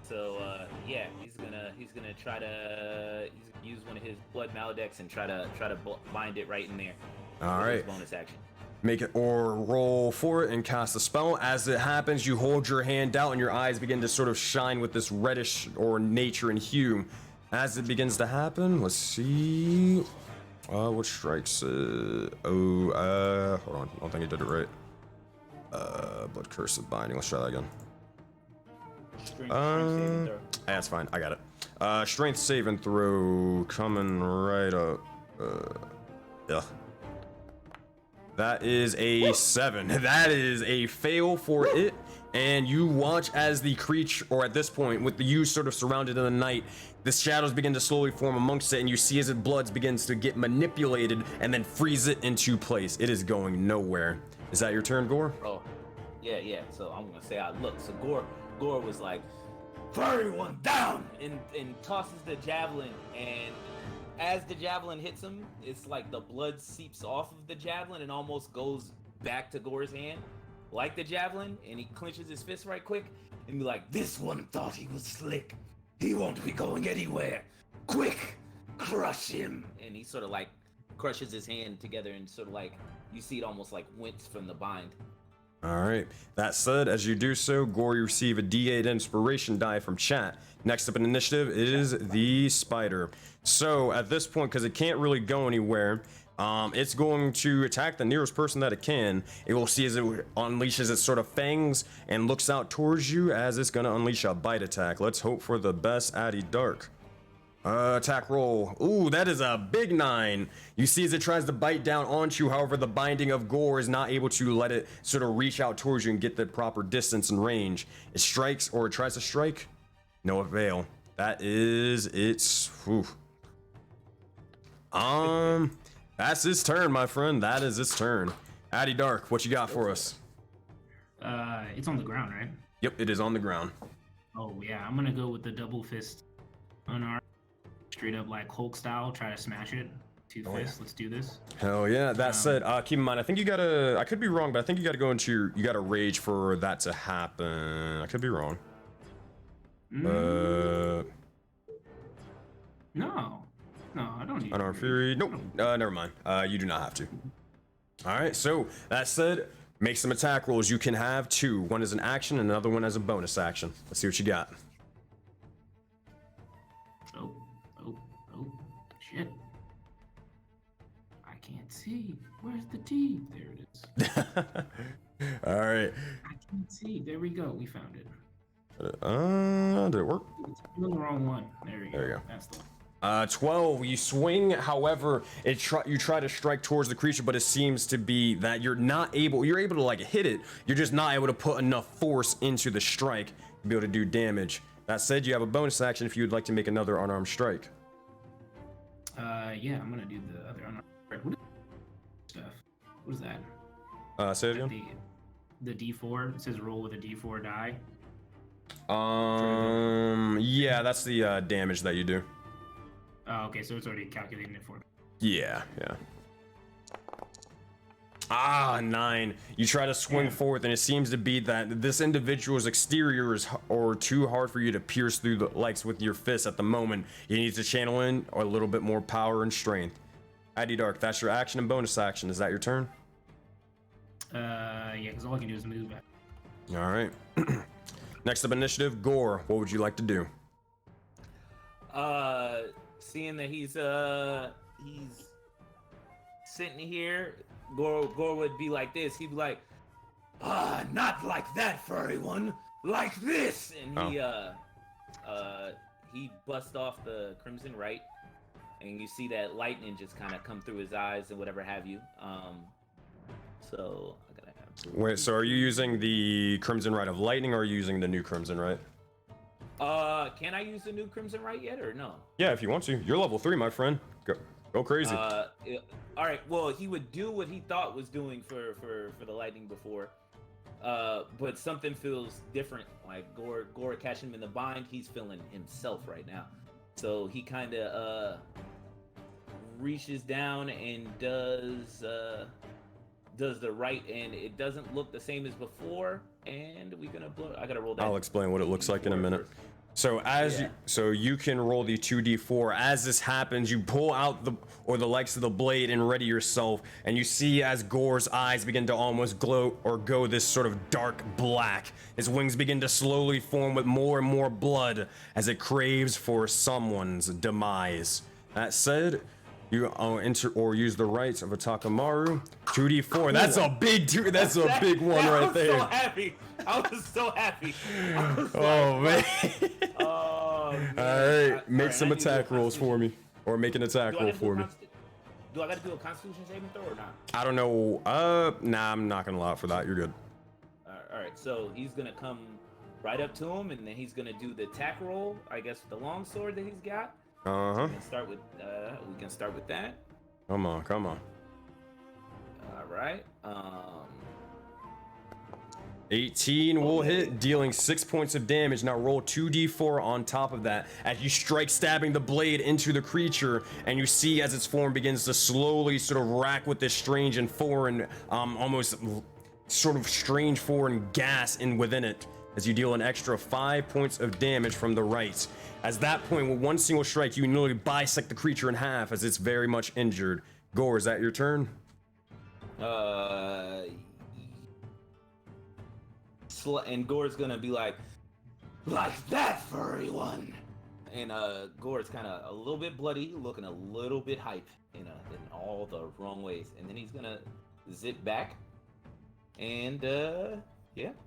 So, yeah, he's gonna try to use one of his blood maledics and try to bind it right in there. All right. Bonus action. Make it or roll for it and cast a spell. As it happens, you hold your hand out and your eyes begin to sort of shine with this reddish or nature and hue. As it begins to happen, let's see. What strikes it? Hold on. I don't think I did it right. Blood curse of binding. Let's try that again. Strength saving throw. That's fine. I got it. Strength saving throw coming right up. Yeah. That is a 7. That is a fail for it. And you watch as the creature, or at this point, with you sort of surrounded in the night, the shadows begin to slowly form amongst it, and you see as its blood begins to get manipulated and then freeze it into place. It is going nowhere. Is that your turn, Gore? Oh, yeah. So I'm gonna say I look. So Gore was like, "For everyone down!" and tosses the javelin, and as the javelin hits him, it's like the blood seeps off of the javelin and almost goes back to Gore's hand, like the javelin, and he clenches his fist right quick and be like, This one thought he was slick. He won't be going anywhere. Quick, crush him. and he sort of like crushes his hand together and sort of like you see it almost like wince from the bind. All right. That said, as you do so, Gore, you receive a D8 inspiration die from chat. Next up in initiative is the spider. So at this point, because it can't really go anywhere, it's going to attack the nearest person that it can. It will see as it unleashes its sort of fangs and looks out towards you as it's going to unleash a bite attack. Let's hope for the best, Addy Dark. Attack roll. Ooh, that is a big 9. You see as it tries to bite down onto you, however, the binding of Gore is not able to let it sort of reach out towards you and get the proper distance and range. It strikes, or it tries to strike. No avail. That is its... Whew. That's its turn, my friend. That is its turn. Addy Dark, what you got for us? It's on the ground, right? Yep, it is on the ground. Oh yeah, I'm gonna go with the double fist unarmed, straight up like Hulk style. Try to smash it. Two fists. Let's do this. Hell yeah. That said, keep in mind, I think you gotta, I could be wrong, but I think you gotta go into your, you gotta rage for that to happen. I could be wrong. No, I don't need Unarmed Fury. Nope. Never mind. You do not have to. All right. So that said, make some attack rolls. You can have 2. One is an action, and another one as a bonus action. Let's see what you got. Oh, shit. I can't see. Where's the T? There it is. All right. I can't see. There we go. We found it. Did it work? It's the wrong one. There you go. That's the one. 12. You swing, however, you try to strike towards the creature, but it seems to be that you're able to like hit it. You're just not able to put enough force into the strike to be able to do damage. That said, you have a bonus action if you would like to make another unarmed strike. Yeah, I'm gonna do the other unarmed strike. What is stuff? What is that? Say it again. The D4. It says roll with a D4 die. Yeah, that's the damage that you do. Oh, okay, so it's already calculating it for me. Yeah. Ah, 9. You try to swing forth, and it seems to be that this individual's exterior is too hard for you to pierce through the likes with your fist at the moment. You need to channel in a little bit more power and strength. Addy Dark, that's your action and bonus action. Is that your turn? Yeah, because all I can do is move back. All right. Next up, initiative. Gore, what would you like to do? Seeing that he's sitting here, Gore would be like this. He'd be like, Not like that, furry one. Like this. And he busts off the crimson right, and you see that lightning just kind of come through his eyes and whatever have you. So I gotta have. Wait, so are you using the Crimson Rite of Lightning, or are you using the new Crimson Rite? Can I use the new crimson right yet, or no? Yeah, if you want to. You're level 3, my friend. Go crazy. All right. Well, he would do what he thought was doing for the lightning before. But something feels different. Like Gore catching him in the bind, he's feeling himself right now. So he kind of reaches down and does the right, and it doesn't look the same as before. And we're gonna blow. I gotta roll that. I'll explain what it looks like in a minute. So you can roll the 2d4. As this happens, you pull out the likes of the blade and ready yourself, and you see as Gore's eyes begin to almost glow or go this sort of dark black. His wings begin to slowly form with more and more blood as it craves for someone's demise. That said, you enter or use the rights of a Takamaru. 2d4. Cool. That's a big That's a big one right there. I was so happy. Oh man. All right, make some attack rolls for me, or make an attack roll for me. Do I got to do a Constitution saving throw or not? I don't know. Nah, I'm not gonna allow for that. You're good. All right. So he's gonna come right up to him, and then he's gonna do the attack roll. I guess with the long sword that he's got. So we can start with that. Come on. All right. 18 will hit, dealing 6 points of damage. Now roll 2d4 on top of that as you strike, stabbing the blade into the creature, and you see as its form begins to slowly sort of rack with this strange and foreign, almost sort of strange foreign gas within it, as you deal an extra 5 points of damage from the right. At that point, with one single strike, you nearly bisect the creature in half as it's very much injured. Gore, is that your turn? And Gore's gonna be like that, furry one. And Gore's kind of a little bit bloody, looking a little bit hype in all the wrong ways. And then he's gonna zip back, and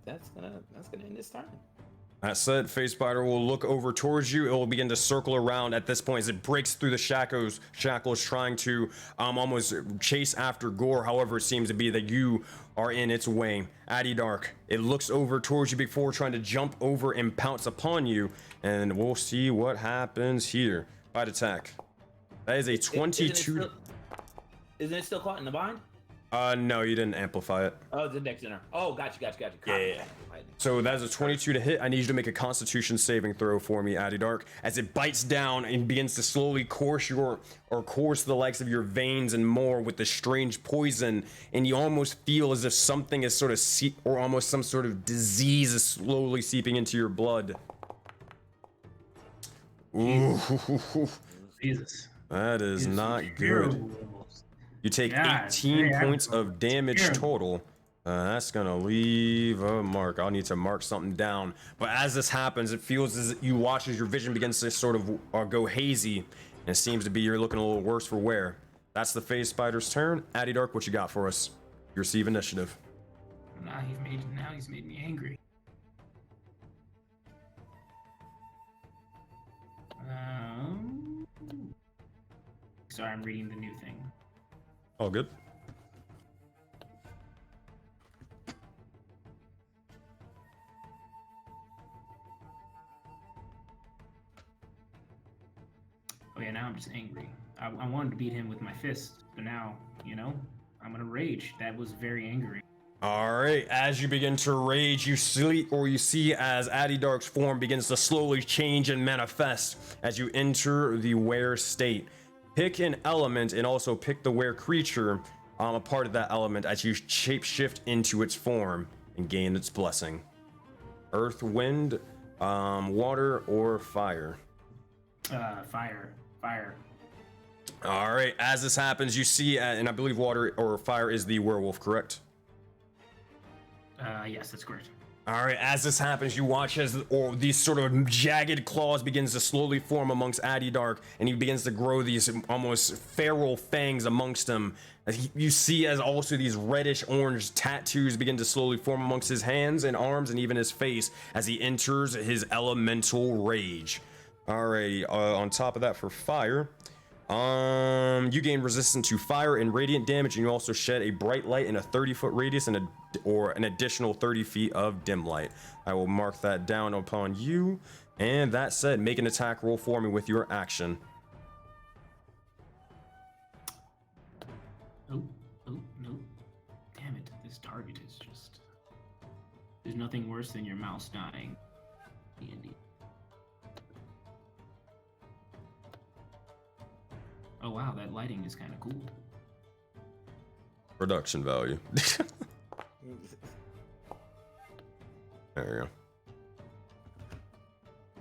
that's gonna end this turn. That said, Face Spider will look over towards you. It will begin to circle around at this point as it breaks through the shackles, trying to almost chase after Gore. However, it seems to be that you are in its way. Addy Dark, it looks over towards you before trying to jump over and pounce upon you, and we'll see what happens here. Fight attack. That is a 22. Isn't it still caught in the bind? No, you didn't amplify it. Oh, the next center. Oh, gotcha. Yeah. So that is a 22 to hit. I need you to make a Constitution saving throw for me, Addy Dark, as it bites down and begins to slowly course the likes of your veins and more with the strange poison, and you almost feel as if something is sort of or almost some sort of disease is slowly seeping into your blood. Ooh. Jesus. That is not good. You take 18 points of damage total. That's gonna leave a mark. I'll need to mark something down. But as this happens, it feels as you watch as your vision begins to sort of go hazy, and it seems to be you're looking a little worse for wear. That's the Phase Spider's turn. Addy Dark, what you got for us? You receive initiative. Now he's made me angry. Sorry, I'm reading the new thing. All good. Oh yeah, now I'm just angry. I wanted to beat him with my fist, but now, I'm gonna rage. That was very angry. All right, as you begin to rage, you see as Addy Dark's form begins to slowly change and manifest as you enter the were state. Pick an element and also pick the were creature, a part of that element, as you shape-shift into its form and gain its blessing. Earth, wind, water, or fire? Fire. All right, as this happens, you see, and I believe water or fire is the werewolf, correct? Yes, that's correct. All right, as this happens, you watch as these sort of jagged claws begins to slowly form amongst Dark, and he begins to grow these almost feral fangs amongst him. You see as also these reddish orange tattoos begin to slowly form amongst his hands and arms and even his face as he enters his elemental rage. Alrighty, on top of that for fire, you gain resistance to fire and radiant damage, and you also shed a bright light in a 30-foot radius and or an additional 30 feet of dim light. I will mark that down upon you. And that said, make an attack roll for me with your action. Oh, no. Damn it, this target is just... There's nothing worse than your mouse dying. D&D. Oh wow, that lighting is kind of cool. Production value. There we go.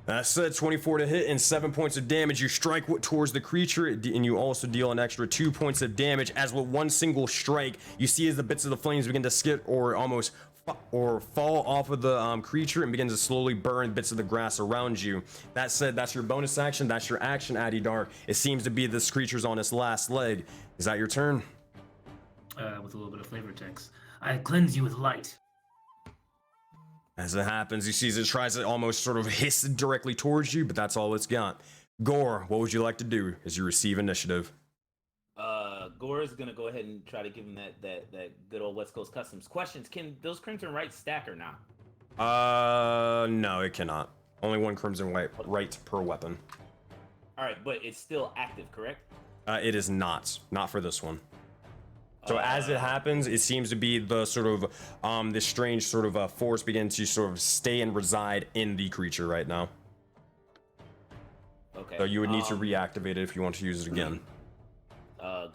That said, 24 to hit and 7 points of damage. You strike towards the creature, and you also deal an extra 2 points of damage. As with one single strike, you see as the bits of the flames begin to skip or almost fall off of the creature and begin to slowly burn bits of the grass around you. That said, that's your bonus action. That's your action, Dark. It seems to be this creature's on its last leg. Is that your turn? With a little bit of flavor text. I cleanse you with light. As it happens, you see as it tries to almost sort of hiss directly towards you, but that's all it's got. Gore, what would you like to do as you receive initiative? Gore is gonna go ahead and try to give him that good old West Coast Customs. Questions: can those Crimson Rights stack or not? No, it cannot. Only one Crimson Right per weapon. All right, but it's still active, correct? It is not for this one. So as it happens, it seems to be the sort of this strange sort of force begins to sort of stay and reside in the creature right now. Okay. So you would need to reactivate it if you want to use it again.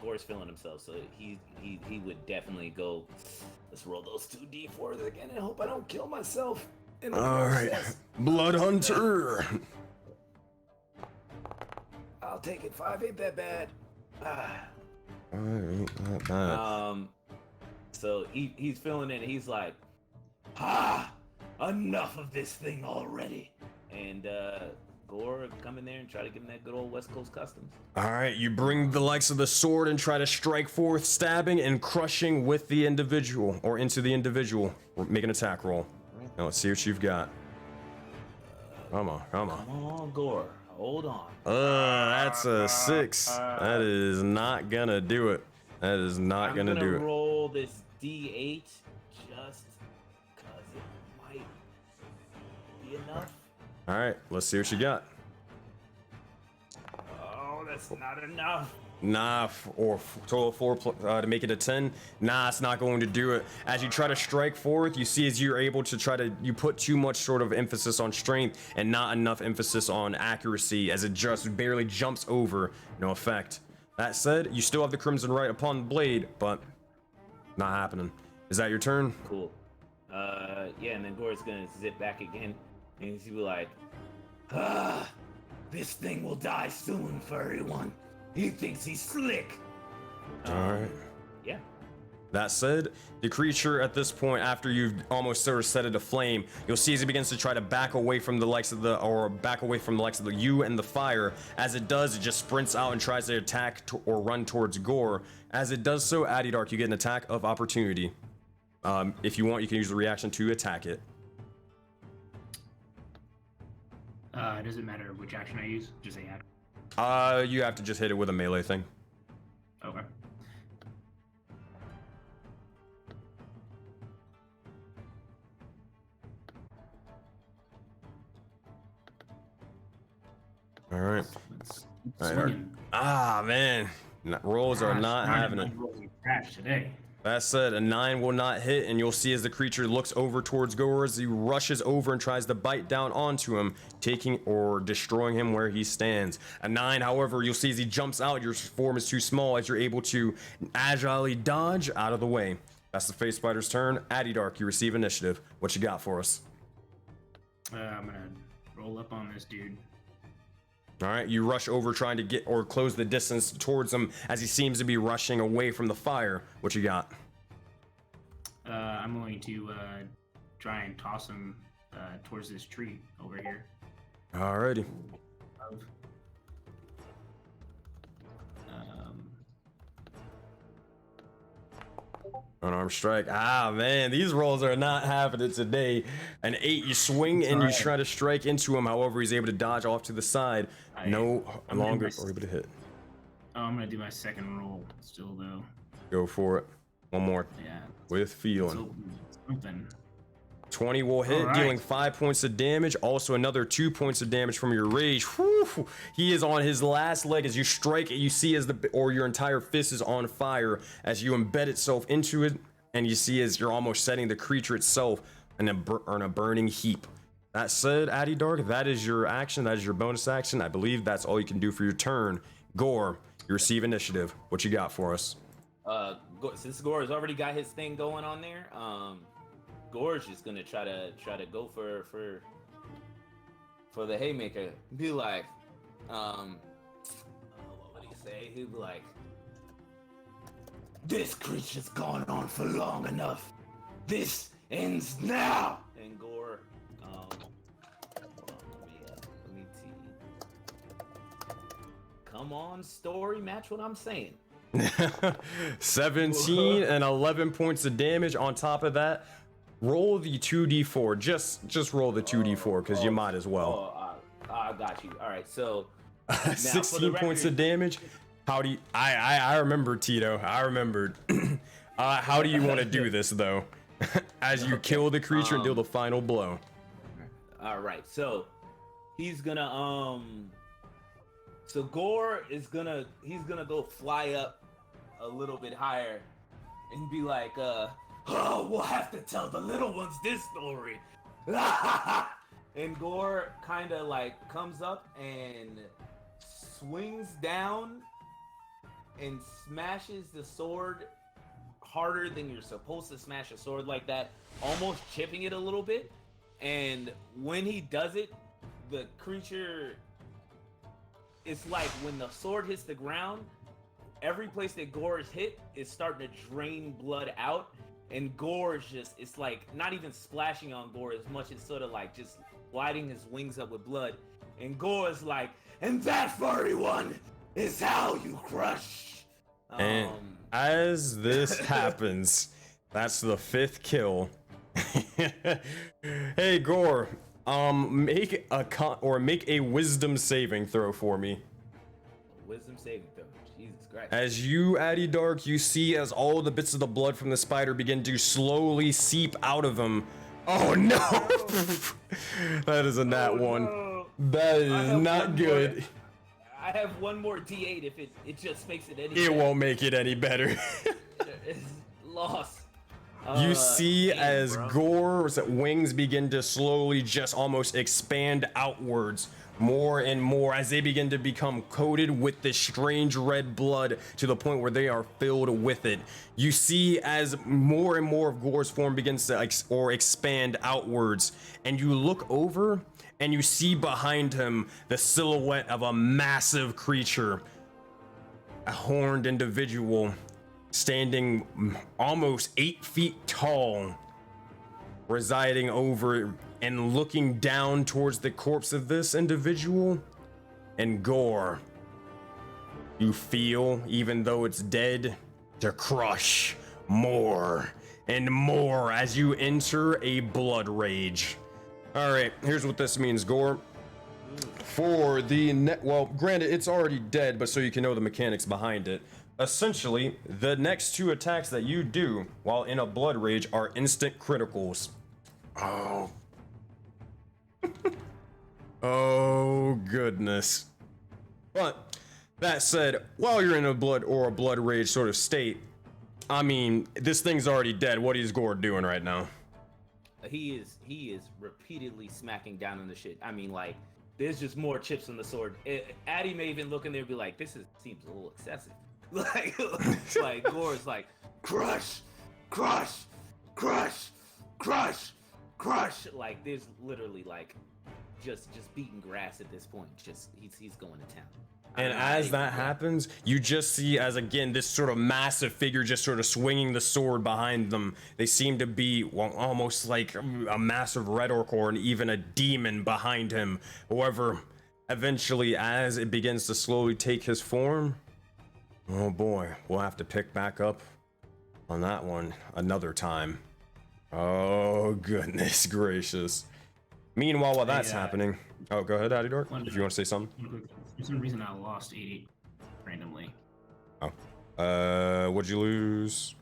Gore's feeling himself, so he would definitely go. Let's roll those 2d4s again and hope I don't kill myself. All right, Blood Hunter. I'll take it. 5 ain't that bad. Not bad. So he's feeling it. And he's like, Enough of this thing already. and Gore come in there and try to give him that good old West Coast Customs. All right, you bring the likes of the sword and try to strike forth, stabbing and crushing with the individual or into the individual. Make an attack roll. Now let's see what you've got. Come on. Come on, Gore. Hold on. That's a 6. That is not gonna do it. That is not gonna do it. I'm gonna roll this D8 just because it might be enough. All right, let's see what you got. Oh, that's not enough. Nah, or total 4 to make it a 10. Nah, it's not going to do it. As you try to strike forth, you see as you're able to you put too much sort of emphasis on strength and not enough emphasis on accuracy, as it just barely jumps over. No effect. That said, you still have the Crimson Right upon the blade, but not happening. Is that your turn? Cool. Yeah, and then Gore's gonna zip back again, and he's gonna be like, This thing will die soon, furry one. He thinks he's slick. All right. Yeah. That said, the creature at this point, after you've almost sort of set it aflame, you'll see as it begins to try to back away from the likes of you and the fire. As it does, it just sprints out and tries to attack or run towards Gore. As it does so, Dark, you get an attack of opportunity. If you want, you can use the reaction to attack it. It doesn't matter which action I use, just say add. You have to just hit it with a melee thing. Okay. All right. All right. Man. Rolls are not having it. Crash today. That said, a 9 will not hit, and you'll see as the creature looks over towards Gore as he rushes over and tries to bite down onto him, taking or destroying him where he stands. A 9, however, you'll see as he jumps out, your form is too small as you're able to agilely dodge out of the way. That's the Face Spider's turn. Dark, you receive initiative. What you got for us? I'm gonna roll up on this dude. All right, you rush over trying to get or close the distance towards him as he seems to be rushing away from the fire. What you got? I'm going to try and toss him towards this tree over here. Alrighty. Unarmed strike. Ah, man, these rolls are not happening today. An 8, you swing and you try to strike into him. However, he's able to dodge off to the side. No longer able to hit. Oh, I'm gonna do my second roll still though. Go for it. One more. Yeah. With feeling. Something. 20 will hit, Alright. dealing 5 points of damage. Also another 2 points of damage from your rage. Whew. He is on his last leg as you strike it. You see as your entire fist is on fire as you embed itself into it, and you see as you're almost setting the creature itself in a burning heap. That said, Addy Dark, that is your action. That is your bonus action. I believe that's all you can do for your turn. Gore, you receive initiative. What you got for us? Since Gore has already got his thing going on there, Gore's just gonna try to go for the haymaker. Be like, what would he say? He'd be like, This creature's gone on for long enough. This ends now. And Gore, hold on, let me see. Come on, story, match what I'm saying. 17 and 11 points of damage. On top of that, roll the 2d4. Just roll the 2d4 because you might as well. I got you. All right, so 16 points of damage. How do you? I remember, Tito. I remembered. How do you want to do this though? As you kill the creature and deal the final blow. All right, so he's gonna so Gore is gonna go fly up a little bit higher and be like, Oh, we'll have to tell the little ones this story. and Gore kind of like comes up and swings down and smashes the sword harder than you're supposed to smash a sword like that, almost chipping it a little bit. And when he does it, the creature, it's like when the sword hits the ground, every place that Gore is hit is starting to drain blood out. And Gore is just, it's like not even splashing on Gore as much as sort of like just lighting his wings up with blood. And Gore is like, And that furry one is how you crush. And as this happens, that's the 5th kill. Hey Gore, make a wisdom saving throw for me. Wisdom saving throw. Jesus Christ. As you, Addy Dark, you see as all the bits of the blood from the spider begin to slowly seep out of him. Oh no! That is a nat one. No. That is not good. I have one more D8 if it just makes it any It better. won't make it any better. It's lost. You see as Gore's wings begin to slowly just almost expand outwards more and more as they begin to become coated with this strange red blood to the point where they are filled with it. You see as more and more of Gore's form begins to expand outwards, and you look over and you see behind him the silhouette of a massive creature, a horned individual standing almost 8 feet tall, residing over and looking down towards the corpse of this individual. And Gore, you feel, even though it's dead, to crush more and more as you enter a blood rage. All right, here's what this means, Gore. For the well, granted, it's already dead, but so you can know the mechanics behind it. Essentially, the next 2 attacks that you do while in a blood rage are instant criticals. Oh. Oh, goodness. But that said, while you're in a blood rage sort of state, I mean, this thing's already dead. What is Gore doing right now? He is repeatedly smacking down on the shit. I mean, like, there's just more chips on the sword. Addy may even look in there and be like, seems a little excessive. like Gore's like, crush, crush, crush, crush, crush. Like there's literally like just beating grass at this point. Just he's going to town. And as that happens, you just see as again this sort of massive figure just sort of swinging the sword behind them. They seem to be almost like a massive red orc or even a demon behind him. However, eventually, as it begins to slowly take his form, oh boy, we'll have to pick back up on that one another time. Oh goodness gracious. Meanwhile, while that's happening, oh, go ahead, Addy Dork, if you want to say something. For some reason, I lost 88 randomly. Oh, what'd you lose?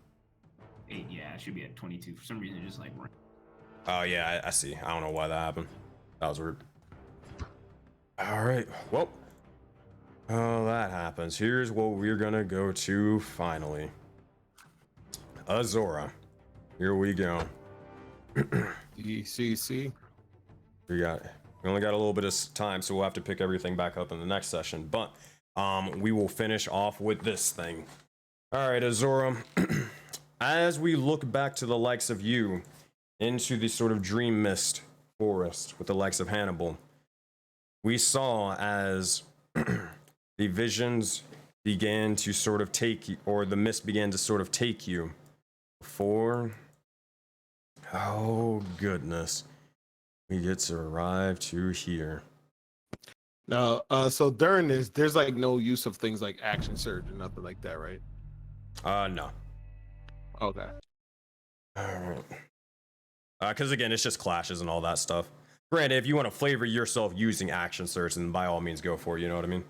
8, yeah, I should be at 22. For some reason, it just like. Oh yeah, I see. I don't know why that happened. That was weird. All right, well, that happens. Here's what we're gonna go to finally. Azora. Here we go. ECC. We only got a little bit of time, so we'll have to pick everything back up in the next session. But we will finish off with this thing. All right, Azora. As we look back to the likes of you into the sort of dream mist forest with the likes of Hannibal, we saw as the visions began to sort of take you, or the mist began to sort of take you before. Oh goodness. We get to arrive to here. Now, so during this, there's like no use of things like action surge or nothing like that, right? No. Okay. All right. Because again, it's just clashes and all that stuff. Granted, if you want to flavor yourself using action surge, then by all means go for it. You know what I mean?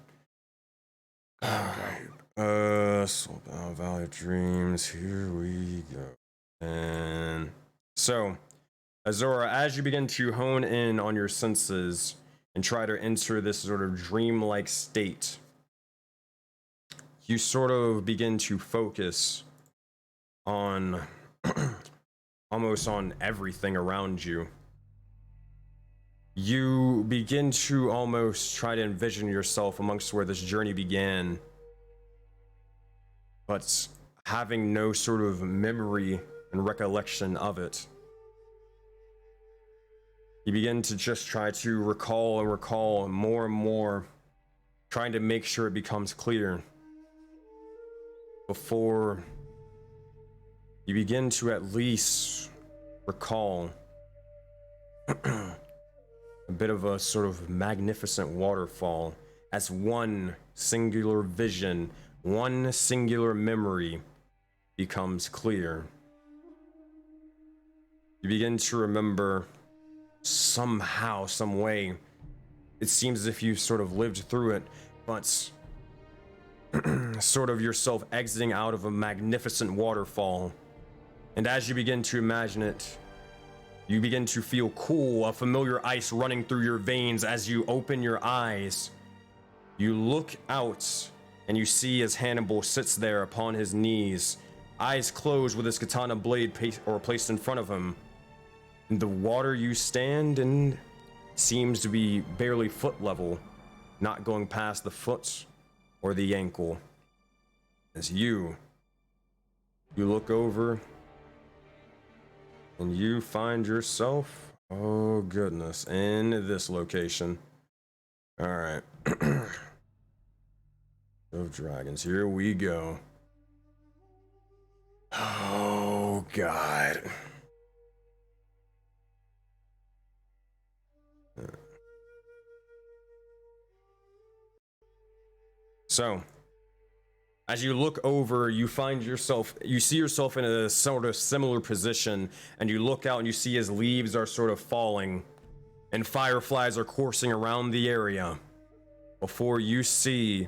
Soulbound Valley of Dreams. Here we go. And so, Azora, as you begin to hone in on your senses and try to enter this sort of dreamlike state, you sort of begin to focus on almost on everything around you. You begin to almost try to envision yourself amongst where this journey began, but having no sort of memory and recollection of it. You begin to just try to recall and recall more and more, trying to make sure it becomes clear before you begin to at least recall a bit of a sort of magnificent waterfall as one singular vision, one singular memory becomes clear. You begin to remember somehow, some way, it seems as if you sort of lived through it, but sort of yourself exiting out of a magnificent waterfall. And as you begin to imagine it, you begin to feel cool, a familiar ice running through your veins. As you open your eyes, you look out and you see as Hannibal sits there upon his knees, eyes closed with his katana blade placed in front of him. And the water you stand in seems to be barely foot level, not going past the foot or the ankle. As you look over and you find yourself, oh goodness, in this location. All right. Of dragons, here we go. Oh God. So, as you look over, you see yourself in a sort of similar position, and you look out and you see as leaves are sort of falling and fireflies are coursing around the area, before you see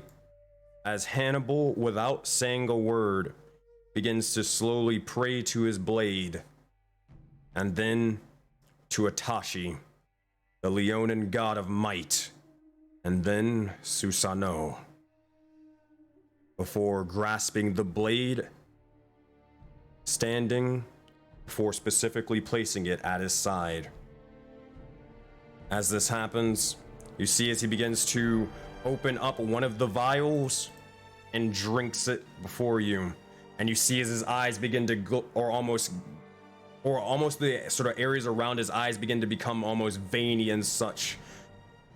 as Hannibal, without saying a word, begins to slowly pray to his blade, and then to Atashi, the Leonin god of might, and then Susanoo, before grasping the blade, standing, before specifically placing it at his side. As this happens, you see as he begins to open up one of the vials and drinks it before you, and you see as his eyes begin to go, or almost the sort of areas around his eyes begin to become almost veiny and such.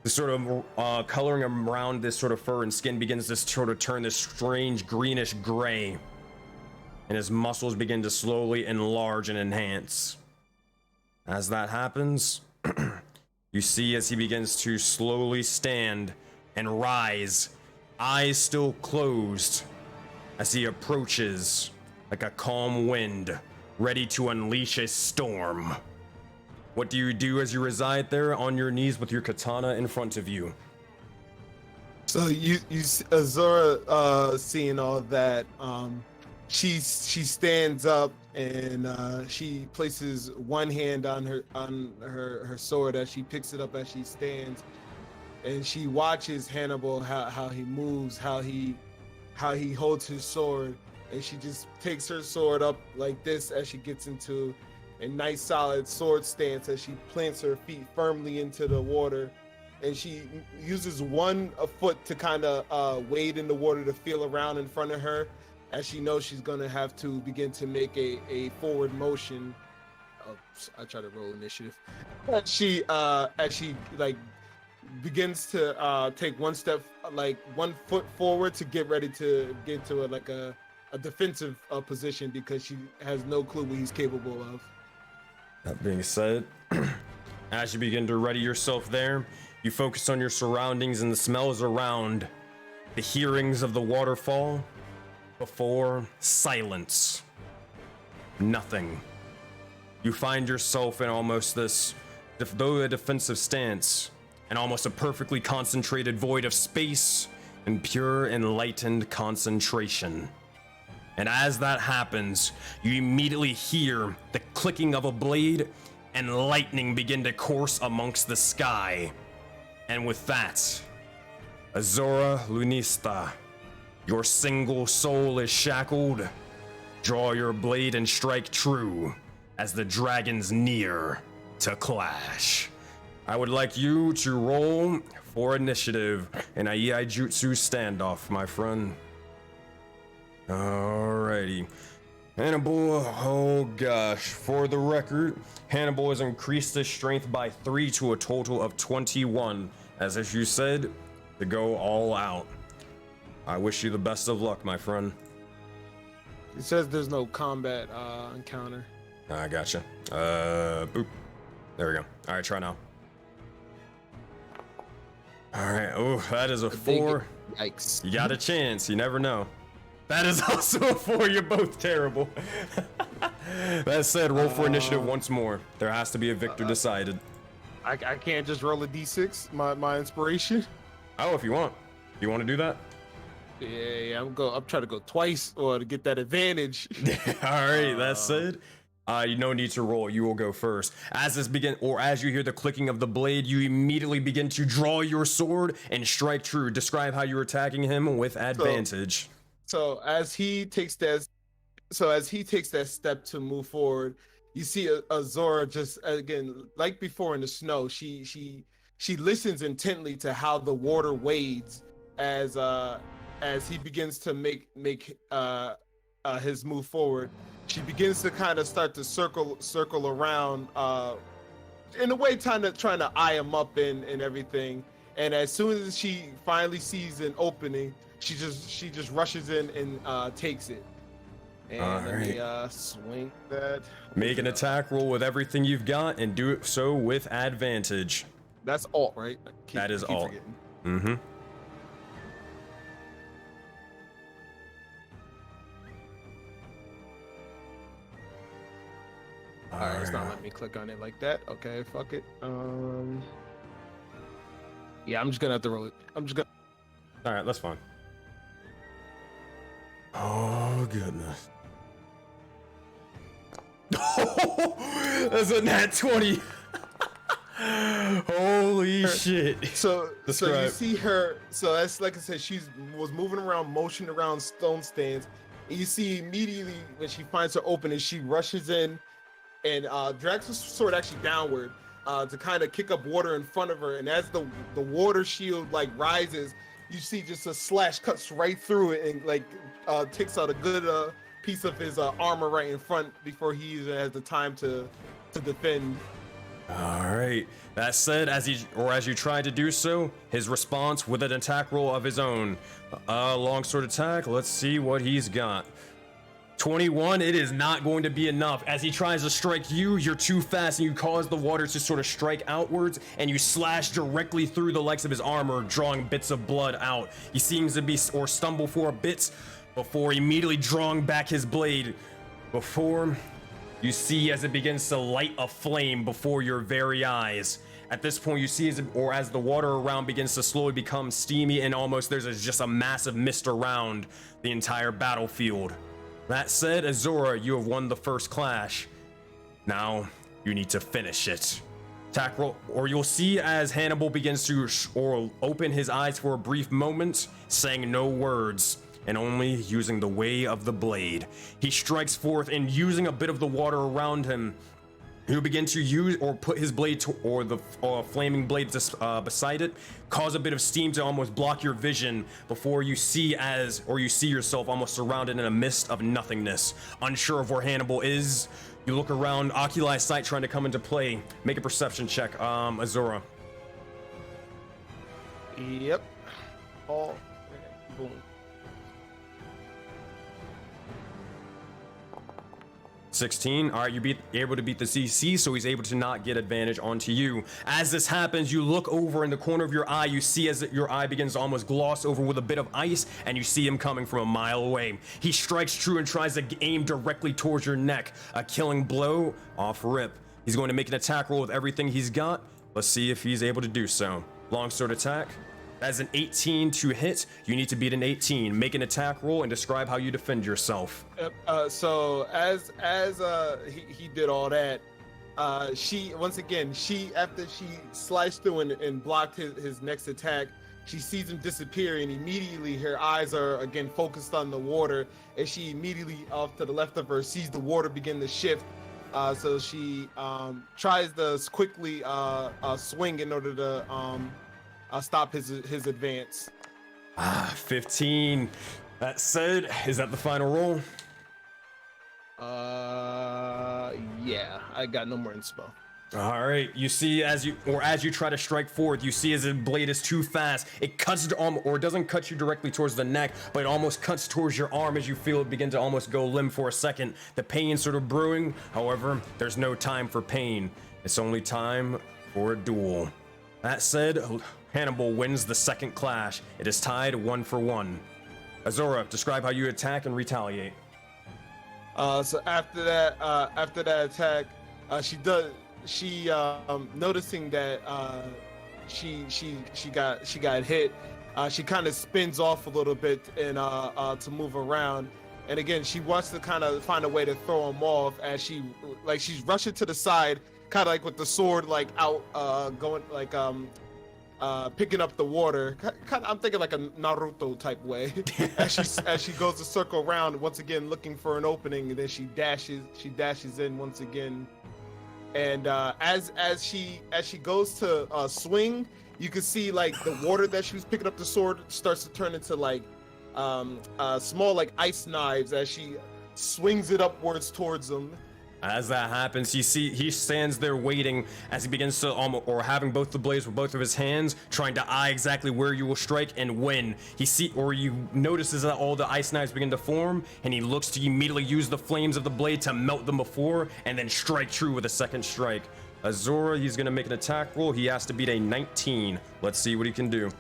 The sort of coloring around this sort of fur and skin begins to sort of turn this strange greenish gray, and his muscles begin to slowly enlarge and enhance. As that happens, you see as he begins to slowly stand and rise, eyes still closed, as he approaches like a calm wind, ready to unleash a storm. What do you do as you reside there on your knees with your katana in front of you? So you Azora, seeing all that, she stands up and she places one hand on her sword as she picks it up as she stands, and she watches Hannibal how he moves, how he holds his sword, and she just takes her sword up like this as she gets into a nice solid sword stance as she plants her feet firmly into the water, and she uses one foot to kind of wade in the water to feel around in front of her, as she knows she's gonna have to begin to make a forward motion. Oh, I try to roll initiative. As she like begins to take one step, like 1 foot forward to get ready to get to a defensive position, because she has no clue what he's capable of. That being said, as you begin to ready yourself there, you focus on your surroundings and the smells around, the hearings of the waterfall. Before silence, nothing. You find yourself in almost this, though a defensive stance, and almost a perfectly concentrated void of space and pure enlightened concentration. And as that happens, you immediately hear the clicking of a blade and lightning begin to course amongst the sky. And with that, Azora Lunista, your single soul is shackled. Draw your blade and strike true as the dragons near to clash. I would like you to roll for initiative in a Iai Jutsu standoff, my friend. Alrighty. Hannibal, oh gosh. For the record, Hannibal has increased his strength by 3 to a total of 21, as you said, to go all out. I wish you the best of luck, my friend. It says there's no combat encounter. I gotcha. Boop. There we go. All right, try now. All right. Oh, that is a 4. Yikes. You got a chance. You never know. That is also a 4. You're both terrible. That said, roll for initiative once more. There has to be a victor decided. I can't just roll a d6, my inspiration. Oh, if you want. You want to do that? Yeah, I'm trying to go twice or to get that advantage. All right, that said, you no need to roll. You will go first. As you hear the clicking of the blade, you immediately begin to draw your sword and strike true. Describe how you're attacking him with advantage. So as he takes that step to move forward, you see Azora just again, like before in the snow. She listens intently to how the water wades as he begins to make his move forward. She begins to kind of start to circle around, in a way, trying to eye him up and everything. And as soon as she finally sees an opening, she just rushes in and takes it. And let me swing that. Make an attack roll with everything you've got and do it so with advantage. That's alt, right? That is alt. Mm-hmm. Alright, it's not letting me click on it like that. Okay, fuck it. Yeah, I'm just gonna have to roll it. Alright, that's fine. Oh goodness. That's a nat 20. Holy shit. So you see her, so that's like I said, she was moving around, motioning around stone stands, and you see immediately when she finds her opening, she rushes in and drags her sword actually downward to kind of kick up water in front of her. And as the water shield like rises, you see just a slash cuts right through it and like takes out a good piece of his armor right in front before he even has the time to defend. All right. That said, as you try to do so, his response with an attack roll of his own. Longsword attack. Let's see what he's got. 21, it is not going to be enough. As he tries to strike you, you're too fast and you cause the water to sort of strike outwards and you slash directly through the legs of his armor, drawing bits of blood out. He seems to be or stumble for a bit before immediately drawing back his blade. Before you see as it begins to light a flame before your very eyes. At this point, you see as the water around begins to slowly become steamy and almost just a massive mist around the entire battlefield. That said, Azura, you have won the first clash. Now, you need to finish it. Attack roll, or you'll see as Hannibal begins to open his eyes for a brief moment, saying no words, and only using the way of the blade. He strikes forth, and using a bit of the water around him, he'll begin to use or put his blade or the flaming blade beside it, cause a bit of steam to almost block your vision before you see yourself almost surrounded in a mist of nothingness. Unsure of where Hannibal is, you look around, Oculi sight trying to come into play. Make a perception check, Azura. Yep. All. Boom. 16. All right, you're able to beat the CC, so he's able to not get advantage onto you. As this happens, you look over in the corner of your eye. You see as your eye begins to almost gloss over with a bit of ice, and you see him coming from a mile away. He strikes true and tries to aim directly towards your neck. A killing blow off rip. He's going to make an attack roll with everything he's got. Let's see if he's able to do so. Longsword attack. As an 18 to hit, you need to beat an 18. Make an attack roll and describe how you defend yourself. So as he did all that, she after she sliced through and blocked his next attack, she sees him disappear, and immediately her eyes are again focused on the water, and she immediately off to the left of her sees the water begin to shift. So she tries to quickly swing in order to stop his advance. 15. That said, is that the final roll? Yeah, I got no more inspo. All right, you see as you try to strike forward, you see as the blade is too fast, it cuts or it doesn't cut you directly towards the neck, but it almost cuts towards your arm as you feel it begin to almost go limp for a second. The pain sort of brewing. However, there's no time for pain. It's only time for a duel. That said, Hannibal wins the second clash. It is tied 1-1. Azura, describe how you attack and retaliate. So after that attack, she noticing that she got hit, she kind of spins off a little bit and to move around. And again, she wants to kind of find a way to throw him off as she's rushing to the side, kind of like with the sword out, going picking up the water. I'm thinking like a Naruto type way. as she goes to circle around once again, looking for an opening, and then she dashes in once again. And as she goes to swing, you can see the water that she was picking up the sword starts to turn into small ice knives as she swings it upwards towards them. As that happens, you see he stands there waiting as he begins to having both the blades with both of his hands, trying to eye exactly where you will strike and when. You notices that all the ice knives begin to form, and he looks to immediately use the flames of the blade to melt them before, and then strike true with a second strike. Azura, he's gonna make an attack roll. He has to beat a 19. Let's see what he can do.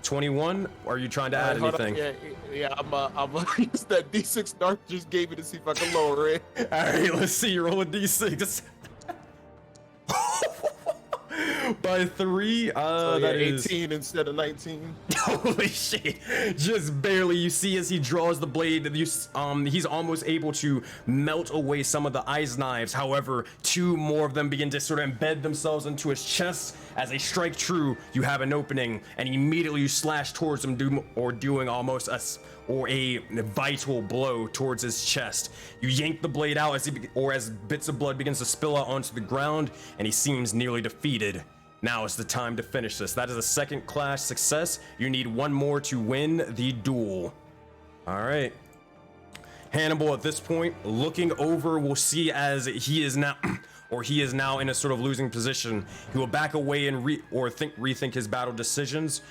21? Or are you trying to add anything? Yeah, I'm gonna use that D6 Dark just gave me to see if I can lower it. All right, let's see. Roll a D6. By 3, so that 18 instead of 19. Holy shit! Just barely. You see as he draws the blade, he's almost able to melt away some of the ice knives. However, 2 more of them begin to sort of embed themselves into his chest. As they strike true, you have an opening, and immediately you slash towards him, doing almost a vital blow towards his chest. You yank the blade out as bits of blood begins to spill out onto the ground, and he seems nearly defeated. Now is the time to finish this. That is a second clash success. You need 1 more to win the duel. All right. Hannibal at this point, looking over, will see as he is now or he is now in a sort of losing position, he will back away and rethink his battle decisions.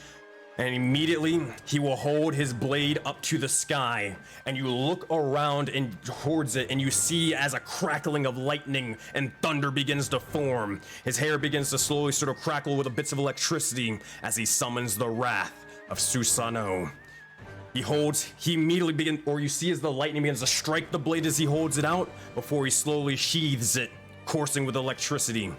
And immediately he will hold his blade up to the sky, and you look around and towards it, and you see as a crackling of lightning and thunder begins to form. His hair begins to slowly sort of crackle with bits of electricity as he summons the wrath of Susanoo. He immediately begins, or you see as the lightning begins to strike the blade as he holds it out before he slowly sheathes it, coursing with electricity.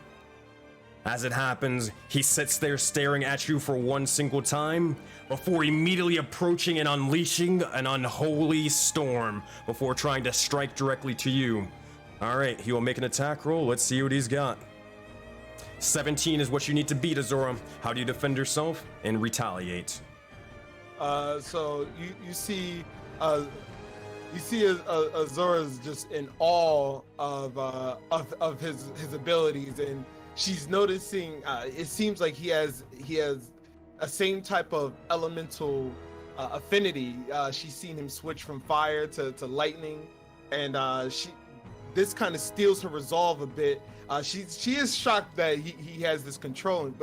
As it happens, he sits there staring at you for one single time before immediately approaching and unleashing an unholy storm before trying to strike directly to you. All right, he will make an attack roll. Let's see what he's got. 17 is what you need to beat, Azora. How do you defend yourself and retaliate? So you see Azora's just in awe of his abilities, and she's noticing it seems like he has a same type of elemental affinity. She's seen him switch from fire to lightning, and this kind of steals her resolve a bit. She is shocked that he has this control,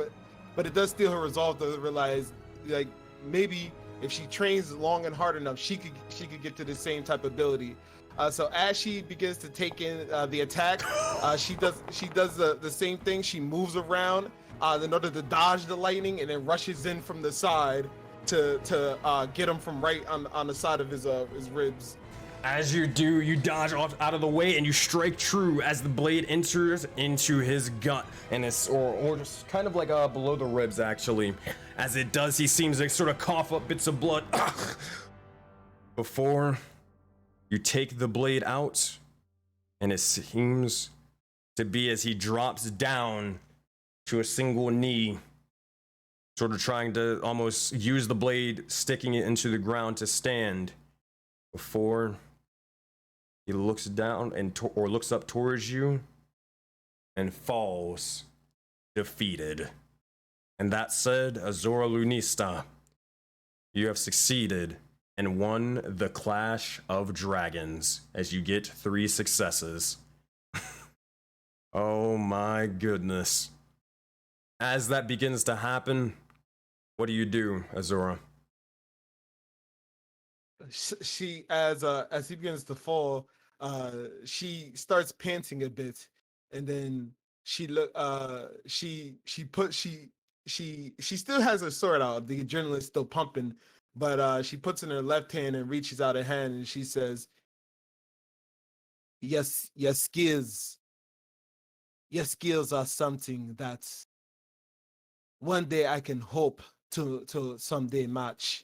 but it does steal her resolve to realize, like, maybe if she trains long and hard enough, she could get to the same type of ability. So as she begins to take in the attack, she does the same thing. She moves around in order to dodge the lightning, and then rushes in from the side to get him from right on the side of his ribs. As you do, you dodge off out of the way, and you strike true as the blade enters into his gut, and it's or just kind of like below the ribs actually. As it does, he seems to sort of cough up bits of blood before you take the blade out, and it seems to be as he drops down to a single knee, sort of trying to almost use the blade, sticking it into the ground to stand, before he looks down and or looks up towards you and falls defeated. And that said, Azora Lunista, you have succeeded and won the Clash of Dragons as you get 3 successes. Oh my goodness. As that begins to happen, what do you do, Azora? She as he begins to fall, she starts panting a bit, and then she still has her sword out. The adrenaline's still pumping, but she puts in her left hand and reaches out a hand, and she says, "Yes, your skills are something that one day I can hope to someday match.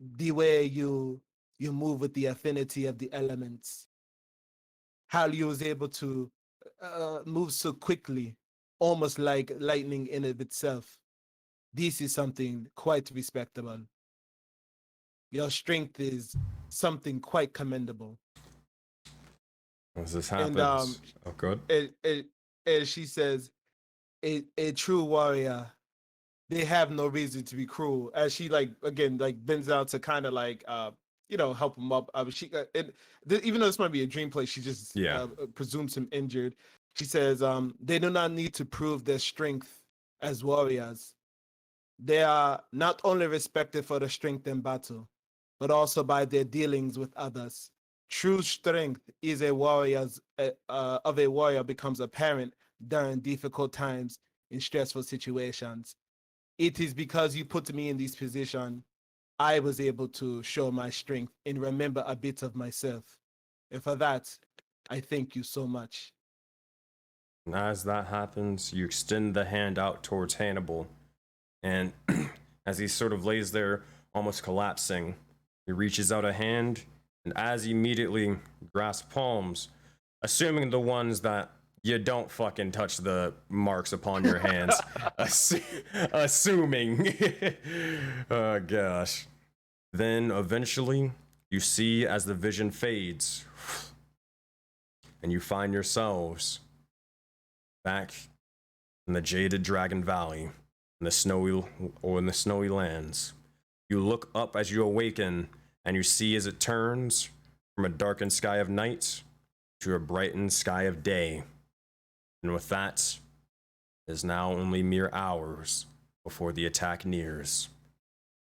The way you move with the affinity of the elements, how you was able to move so quickly, almost like lightning in of itself. This is something quite respectable. Your strength is something quite commendable." As this happens, and good. And she says, a true warrior, they have no reason to be cruel. As she bends down to kind of help him up. Even though this might be a dream play, she just presumes him injured. She says, they do not need to prove their strength as warriors. They are not only respected for their strength in battle, but also by their dealings with others. True strength is of a warrior becomes apparent during difficult times in stressful situations. It is because you put me in this position, I was able to show my strength and remember a bit of myself. And for that, I thank you so much. And as that happens, you extend the hand out towards Hannibal. And as he sort of lays there, almost collapsing, he reaches out a hand, and as he immediately grasps palms, assuming the ones that you don't fucking touch the marks upon your hands, assuming. Oh gosh. Then eventually you see as the vision fades, and you find yourselves back in the Jaded Dragon Valley, in the snowy lands. You look up as you awaken, and you see as it turns from a darkened sky of night to a brightened sky of day. And with that, it is now only mere hours before the attack nears.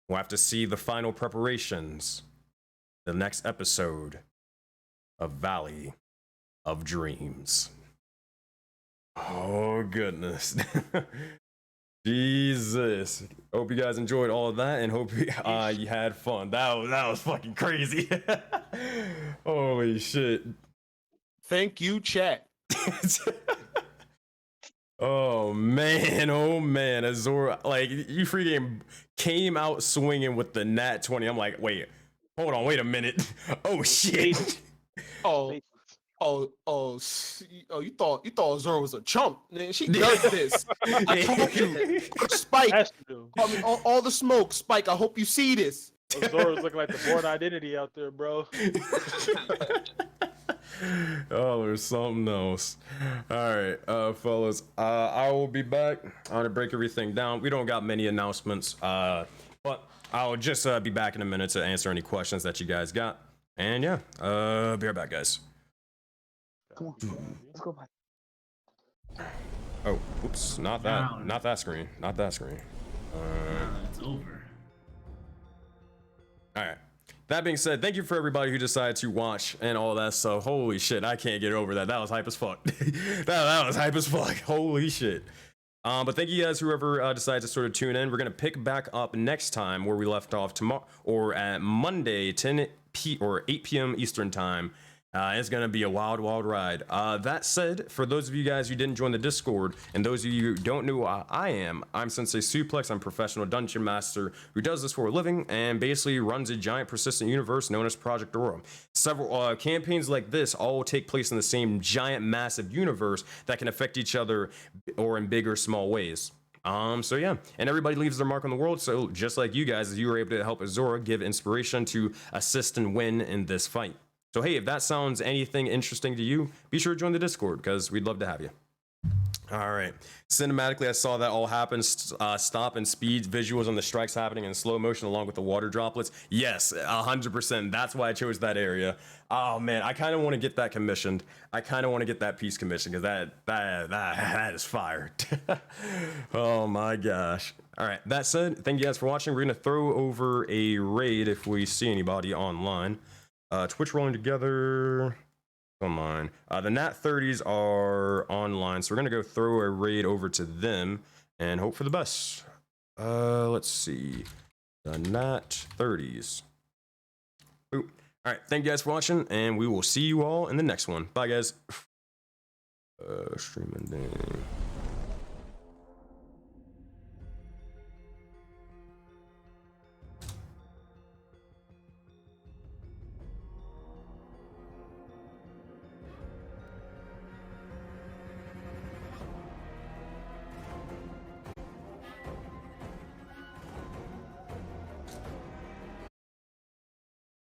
We'll have to see the final preparations, the next episode of Valley of Dreams. Oh, goodness. Jesus. Hope you guys enjoyed all of that and hope you had fun. That was fucking crazy. Holy shit. Thank you, chat. Oh man, Azora, like, you freaking came out swinging with the nat 20. I'm like, wait, hold on, wait a minute. Oh shit. You thought Azora was a chump, man. She does this. I told you. Spike, all the smoke. Spike, I hope you see this. Azora's looking like the Born Identity out there, bro. Oh, there's something else. All right, fellas, I will be back. I'm gonna break everything down. We don't got many announcements, but I'll just be back in a minute to answer any questions that you guys got. And yeah, be right back, guys. Come on, let's go back. Oh, oops, not that screen. It's over. All right. That being said, thank you for everybody who decided to watch and all that stuff. Holy shit, I can't get over that. That was hype as fuck. that was hype as fuck. Holy shit. But thank you guys, whoever decided to sort of tune in. We're gonna pick back up next time where we left off tomorrow, or at Monday, 8 p.m. Eastern time. It's gonna be a wild, wild ride. That said, for those of you guys who didn't join the Discord, and those of you who don't know who I am, I'm SenseiSuplex. I'm a professional dungeon master who does this for a living and basically runs a giant persistent universe known as Project Aurora. Several campaigns like this all take place in the same giant, massive universe that can affect each other or in big or small ways. So yeah, and everybody leaves their mark on the world. So just like you guys, you were able to help Azora give inspiration to assist and win in this fight. So hey, if that sounds anything interesting to you, be sure to join the Discord because we'd love to have you. All right. Cinematically, I saw that all happen. Stop and speed visuals on the strikes happening in slow motion along with the water droplets. Yes, 100%. That's why I chose that area. Oh man, I kind of want to get that commissioned. I kind of want to get that piece commissioned because that is fire. Oh my gosh. All right. That said, thank you guys for watching. We're gonna throw over a raid if we see anybody online. Twitch rolling together. Come on. The Nat 30s are online, so we're gonna go throw a raid over to them and hope for the best. Let's see. The Nat 30s. Ooh. All right, thank you guys for watching, and we will see you all in the next one. Bye, guys. Streaming.